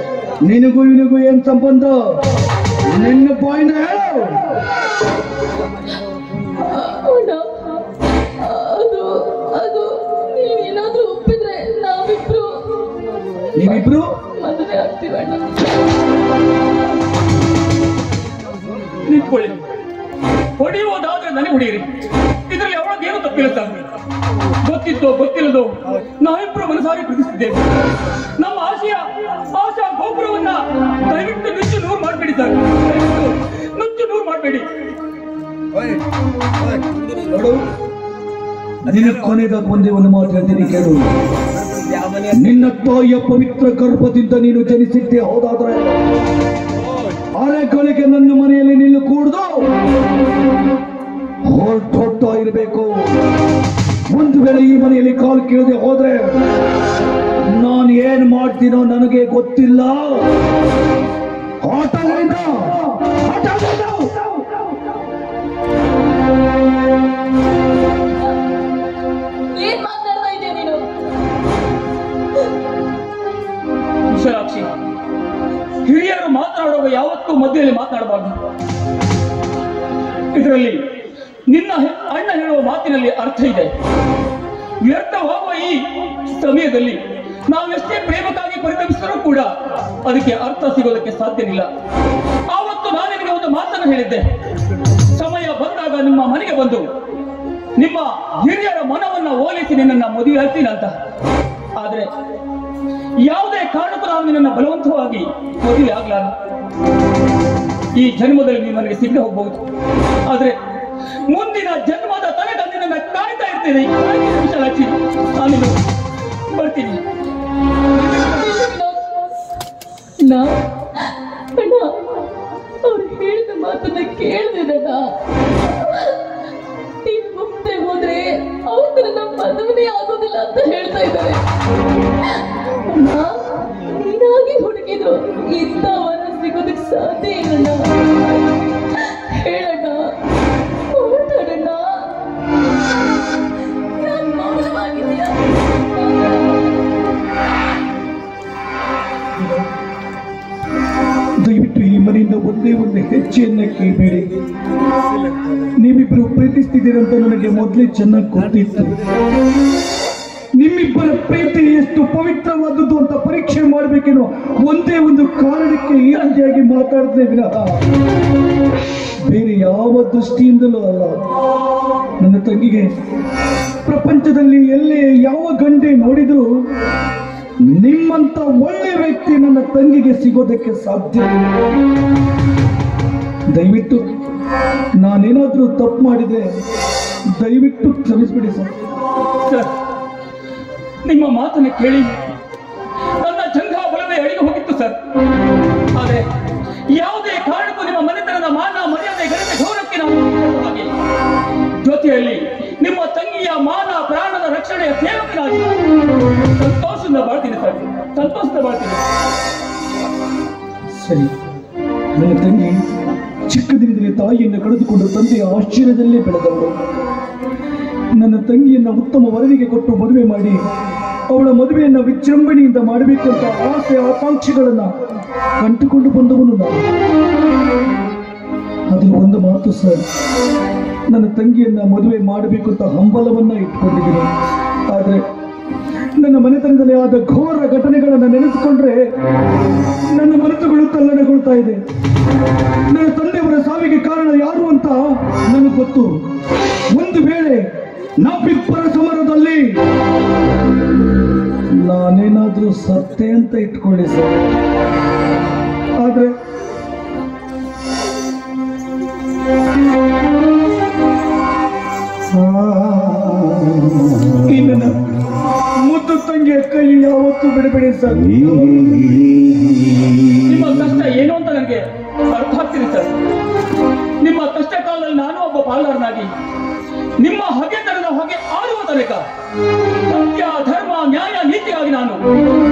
ನಿನಗೂ ಇವನಿಗೂ ಏನ್ ಸಂಬಂಧ? ನಿನ್ನ ಬಾಯಿಂದ ಹೇಳು. ಅದು ನೀವೇನಾದ್ರೂ ಒಪ್ಪಿದ್ರೆ ನೀವಿಬ್ರು ಮದುವೆ ಆಗ್ತೀವಣ್ಣ. ನಿಂತ್ಕೊಳ್ಳಿ. ಹೊಡೆಯುವುದಾದ್ರೆ ನನಗೆ ಹೊಡೆಯಿರಿ, ಇದರಲ್ಲಿ ಅವಳದ್ದೇನು ತಪ್ಪಿಲ್ಲ ಸರ್. ಗೊತ್ತಿತ್ತೋ ಗೊತ್ತಿಲ್ಲದೋ ನಾವಿಬ್ರು ಮನಸಾರಿ ಪ್ರೀತಿಸಿದ್ದೇವೆ. ನಮ್ಮ ಆಶಾ ಗೋಪುರವನ್ನ ದಯವಿಟ್ಟು ನುಚ್ಚು ನೂರು ಮಾಡಬೇಡಿ ಸರ್, ನುಚ್ಚು ನೂರು ಮಾಡಬೇಡಿ. ನೋಡು, ನಿನ್ನ ಕೊನೆದಾಗ ಒಂದೇ ಒಂದು ಮಾತು ಹೇಳ್ತೀನಿ ಕೇಳು. ನಿನ್ನ ತಾಯಿಯ ಪವಿತ್ರ ಗರ್ಭದಿಂದ ನೀನು ಜನಿಸಿದ್ದೆ ಹೌದಾದ್ರೆ ಅರೆಗಳಿಗೆ ನನ್ನ ಮನೆಯಲ್ಲಿ ನಿಲ್ಲು ಕೂಡ್ದು ಹೊರಟೋಗ್ತಾ ಇರಬೇಕು. ಒಂದು ವೇಳೆ ಈ ಮನೆಯಲ್ಲಿ ಕಾಲು ಕೇಳದೆ ಹೋದ್ರೆ ನಾನು ಏನ್ ಮಾಡ್ತೀನೋ ನನಗೆ ಗೊತ್ತಿಲ್ಲ. ಆಟಗಳಿಂದ ಏನ್ ಮಾತಾಡ್ತಾ ಇದೆಯಾ ನೀನು? ವಿಶಾಲಾಕ್ಷಿ, ಹಿರಿಯರು ಮಾತನಾಡುವಾಗ ಯಾವತ್ತೂ ಮಧ್ಯದಲ್ಲಿ ಮಾತನಾಡಬಾರ್ದು. ಇದರಲ್ಲಿ ನಿನ್ನ ಅಣ್ಣ ಹೇಳುವ ಮಾತಿನಲ್ಲಿ ಅರ್ಥ ಇದೆ. ವ್ಯರ್ಥವಾಗುವ ಈ ಸಮಯದಲ್ಲಿ ನಾವೆಷ್ಟೇ ಪ್ರೇಮಕ್ಕಾಗಿ ಪರಿತಪಿಸಿದರೂ ಕೂಡ ಅದಕ್ಕೆ ಅರ್ಥ ಸಿಗೋದಕ್ಕೆ ಸಾಧ್ಯವಿಲ್ಲ. ಆವತ್ತು ನಾನು ನಿಮಗೆ ಒಂದು ಮಾತನ್ನು ಹೇಳಿದ್ದೆ, ಸಮಯ ಬಂದಾಗ ನಿಮ್ಮ ಮನೆಗೆ ಬಂದು ನಿಮ್ಮ ಹಿರಿಯರ ಮನವನ್ನ ಓಲಿಸಿ ನಿನ್ನನ್ನು ಮದುವೆ ಆಗ್ತೀನಿ ಅಂತ. ಆದ್ರೆ ಯಾವುದೇ ಕಾರಣಕ್ಕೂ ನಾವು ನಿನ್ನನ್ನು ಬಲವಂತವಾಗಿ ಮದುವೆ ಆಗ್ಲಾರ. ಈ ಜನ್ಮದಲ್ಲಿ ನೀವು ನನಗೆ ಸಿಗದೆ ಹೋಗಬಹುದು, ಆದ್ರೆ ಮುಂದಿನ ಜನ್ಮದ ತನಕ ನಿನ್ನನ್ನು ಕಾಯ್ತಾ ಇರ್ತೀನಿ. ವಿಶಾಲಾಕ್ಷಿ, ನಾನು ಬರ್ತೀನಿ. ಅಣ್ಣ, ಅವ್ರು ಹೇಳಿದ ಮಾತನ್ನ ಕೇಳಿದಣ್ಣ. ನೀನು ಮುಂದೆ ಹೋದ್ರೆ ಅವ್ರ ನಮ್ಮ ಮದುವೆ ಆಗೋದಿಲ್ಲ ಅಂತ ಹೇಳ್ತಾ ಇದ್ದಾರೆ. ಅಣ್ಣ, ನೀನಾಗಿ ಹುಡುಕಿದ್ರು ಇಂಥ ವರ ಸಿಗೋದಕ್ಕೆ ಸಾಧ್ಯ ಇಲ್ಲ. ಹೇಳಣ್ಣ, ಮಾತಾಡಣ್ಣ. ನಾನು ಮೌನವಾಗಿದೆಯಾ? ದಯವಿಟ್ಟು ಈ ಮನೆಯಿಂದ ಒಂದೇ ಒಂದು ಹೆಜ್ಜೆಯನ್ನ ಕೇಳಬೇಡಿ. ನೀವಿಬ್ಬರು ಪ್ರೀತಿಸ್ತಿದ್ದೀರಂತ ನನಗೆ ಮೊದಲೇ ಚೆನ್ನಾಗಿ ಗೊತ್ತಿತ್ತು. ನಿಮ್ಮಿಬ್ಬರ ಪ್ರೀತಿ ಎಷ್ಟು ಪವಿತ್ರವಾದದ್ದು ಅಂತ ಪರೀಕ್ಷೆ ಮಾಡಬೇಕೆನ್ನುವ ಒಂದೇ ಒಂದು ಕಾರಣಕ್ಕೆ ಈ ರೀತಿಯಾಗಿ ಮಾತಾಡಿದ್ರೆ ವಿನಃ ಬೇರೆ ಯಾವ ದೃಷ್ಟಿಯಿಂದಲೂ ಅಲ್ಲ. ನನ್ನ ತಂಗಿಗೆ ಪ್ರಪಂಚದಲ್ಲಿ ಎಲ್ಲೇ ಯಾವ ಗಂಡೆ ನೋಡಿದ್ರು ನಿಮ್ಮಂತ ಒಳ್ಳೆ ವ್ಯಕ್ತಿ ನನ್ನ ತಂಗಿಗೆ ಸಿಗೋದಕ್ಕೆ ಸಾಧ್ಯ. ದಯವಿಟ್ಟು ನಾನೇನಾದ್ರೂ ತಪ್ಪು ಮಾಡಿದ್ರೆ ದಯವಿಟ್ಟು ಕ್ಷಮಿಸ್ಬಿಡಿ ಸರ್. ನಿಮ್ಮ ಮಾತನ್ನು ಕೇಳಿ ನನ್ನ ಜಂಘ ಬಲವೇ ಅಡಿಗೆ ಹೋಗಿತ್ತು ಸರ್. ಆದರೆ ಯಾವುದೇ ಕಾರಣಕ್ಕೂ ನಿಮ್ಮ ಮನೆತನದ ಮಾನ ಮರ್ಯಾದೆ ಘನತೆ ಗೌರವಕ್ಕೆ ನಾವು ಹಾಗೆ ಜೊತೆಯಲ್ಲಿ ನಿಮ್ಮ ತಂಗಿಯ ಮಾನ ಪ್ರಾಣದ ರಕ್ಷಣೆಯ ಸೇವಕನಾಗಿ ಸಂತೋಷದಿಂದ ಬಾಳ್ತೀನಿ ಸರ್, ಸಂತೋಷದಿಂದ ಬಾಳ್ತೀನಿ. ಸರಿ, ನನ್ನ ತಂಗಿ ಚಿಕ್ಕದಿನಿಂದಲೇ ತಾಯಿಯನ್ನು ಕಳೆದುಕೊಂಡು ತಂದೆಯ ಆಶ್ಚರ್ಯದಲ್ಲೇ ಬೆಳೆದವಳು. ನನ್ನ ತಂಗಿಯನ್ನ ಉತ್ತಮ ವರದಿಗೆ ಕೊಟ್ಟು ಮದುವೆ ಮಾಡಿ ಅವಳ ಮದುವೆಯನ್ನ ವಿಜೃಂಭಣೆಯಿಂದ ಮಾಡಬೇಕಂತ ಆಸೆ ಆಕಾಂಕ್ಷೆಗಳನ್ನ ಕಂಡುಕೊಂಡು ಬಂದವನು ನಾನು. ಅದು ಒಂದು ಮಾತು ಸರ್, ನನ್ನ ತಂಗಿಯನ್ನ ಮದುವೆ ಮಾಡಬೇಕು ಅಂತ ಹಂಬಲವನ್ನ ಇಟ್ಕೊಂಡಿದ್ದೀನಿ. ಆದ್ರೆ ನನ್ನ ಮನೆತನದಲ್ಲಿ ಆದ ಘೋರ ಘಟನೆಗಳನ್ನ ನೆನೆಸಿಕೊಂಡ್ರೆ ನನ್ನ ಮನಸ್ಸುಗಳು ತಲ್ಲಣಗೊಳ್ತಾ ಇದೆ. ನನ್ನ ತಂದೆಯವರ ಸಾವಿಗೆ ಕಾರಣ ಯಾರು ಅಂತ ನನಗೆ ಗೊತ್ತು. ಒಂದು ವೇಳೆ ನಮ್ಮಿಬ್ಬರ ಸಮರದಲ್ಲಿ ನಾನೇನಾದ್ರೂ ಸತ್ತೆ ಅಂತ ಇಟ್ಕೊಳ್ಳಿ ಸರ್. ಆದ್ರೆ ಈ ನನ್ನ ಮುದ್ದು ತಂಗಿಯ ಕೈ ಯಾವತ್ತೂ ಬಿಡಬೇಡಿ ಸರ್. ನಿಮ್ಮ ಕಷ್ಟ ಏನು ಅಂತ ನನಗೆ ಅರ್ಥ ಆಗ್ತಿದೆ ಸರ್. ನಿಮ್ಮ ಕಷ್ಟ ಕಾಲದಲ್ಲಿ ನಾನು ಒಬ್ಬ ಪಾಲ್ಗಾರನಾಗಿ ನಿಮ್ಮ ಹಗೆತನದ ಹೊಗೆ ಆರುವ ತನಕ ಸತ್ಯ ಧರ್ಮ ನ್ಯಾಯ ನೀತಿಯಾಗಿ ನಾನು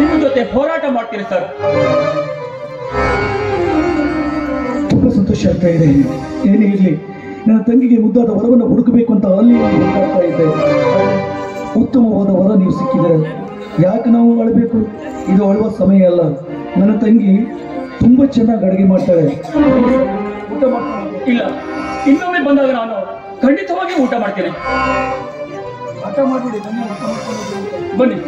ನಿಮ್ಮ ಜೊತೆ ಹೋರಾಟ ಮಾಡ್ತೀನಿ ಸರ್. ತುಂಬಾ ಸಂತೋಷ ಆಗ್ತಾ ಇದೆ. ಏನೇ ಇರಲಿ, ನನ್ನ ತಂಗಿಗೆ ಮುದ್ದಾದ ವರವನ್ನು ಹುಡುಕಬೇಕು ಅಂತ ಅಲ್ಲಿ ಹುಡುಕಾಡ್ತಾ ಇದ್ದೆ. ಉತ್ತಮವಾದ ವರ ನೀವು ಸಿಕ್ಕಿದರೆ ಯಾಕೆ ನಾವು ಅಳಬೇಕು? ಇದು ಅಳುವ ಸಮಯ ಅಲ್ಲ. ನನ್ನ ತಂಗಿ ತುಂಬಾ ಚೆನ್ನಾಗಿ ಅಡುಗೆ ಮಾಡ್ತಾಳೆ. ಊಟ ಮಾಡ್ತಾಳೆ. ಇಲ್ಲ, ಇನ್ನೊಮ್ಮೆ ಬಂದಾಗ ನಾನು ಖಂಡಿತವಾಗಿ ಊಟ ಮಾಡ್ತೇನೆ. ಊಟ ಮಾಡಿ ಬನ್ನಿ. ಬನ್ನಿ.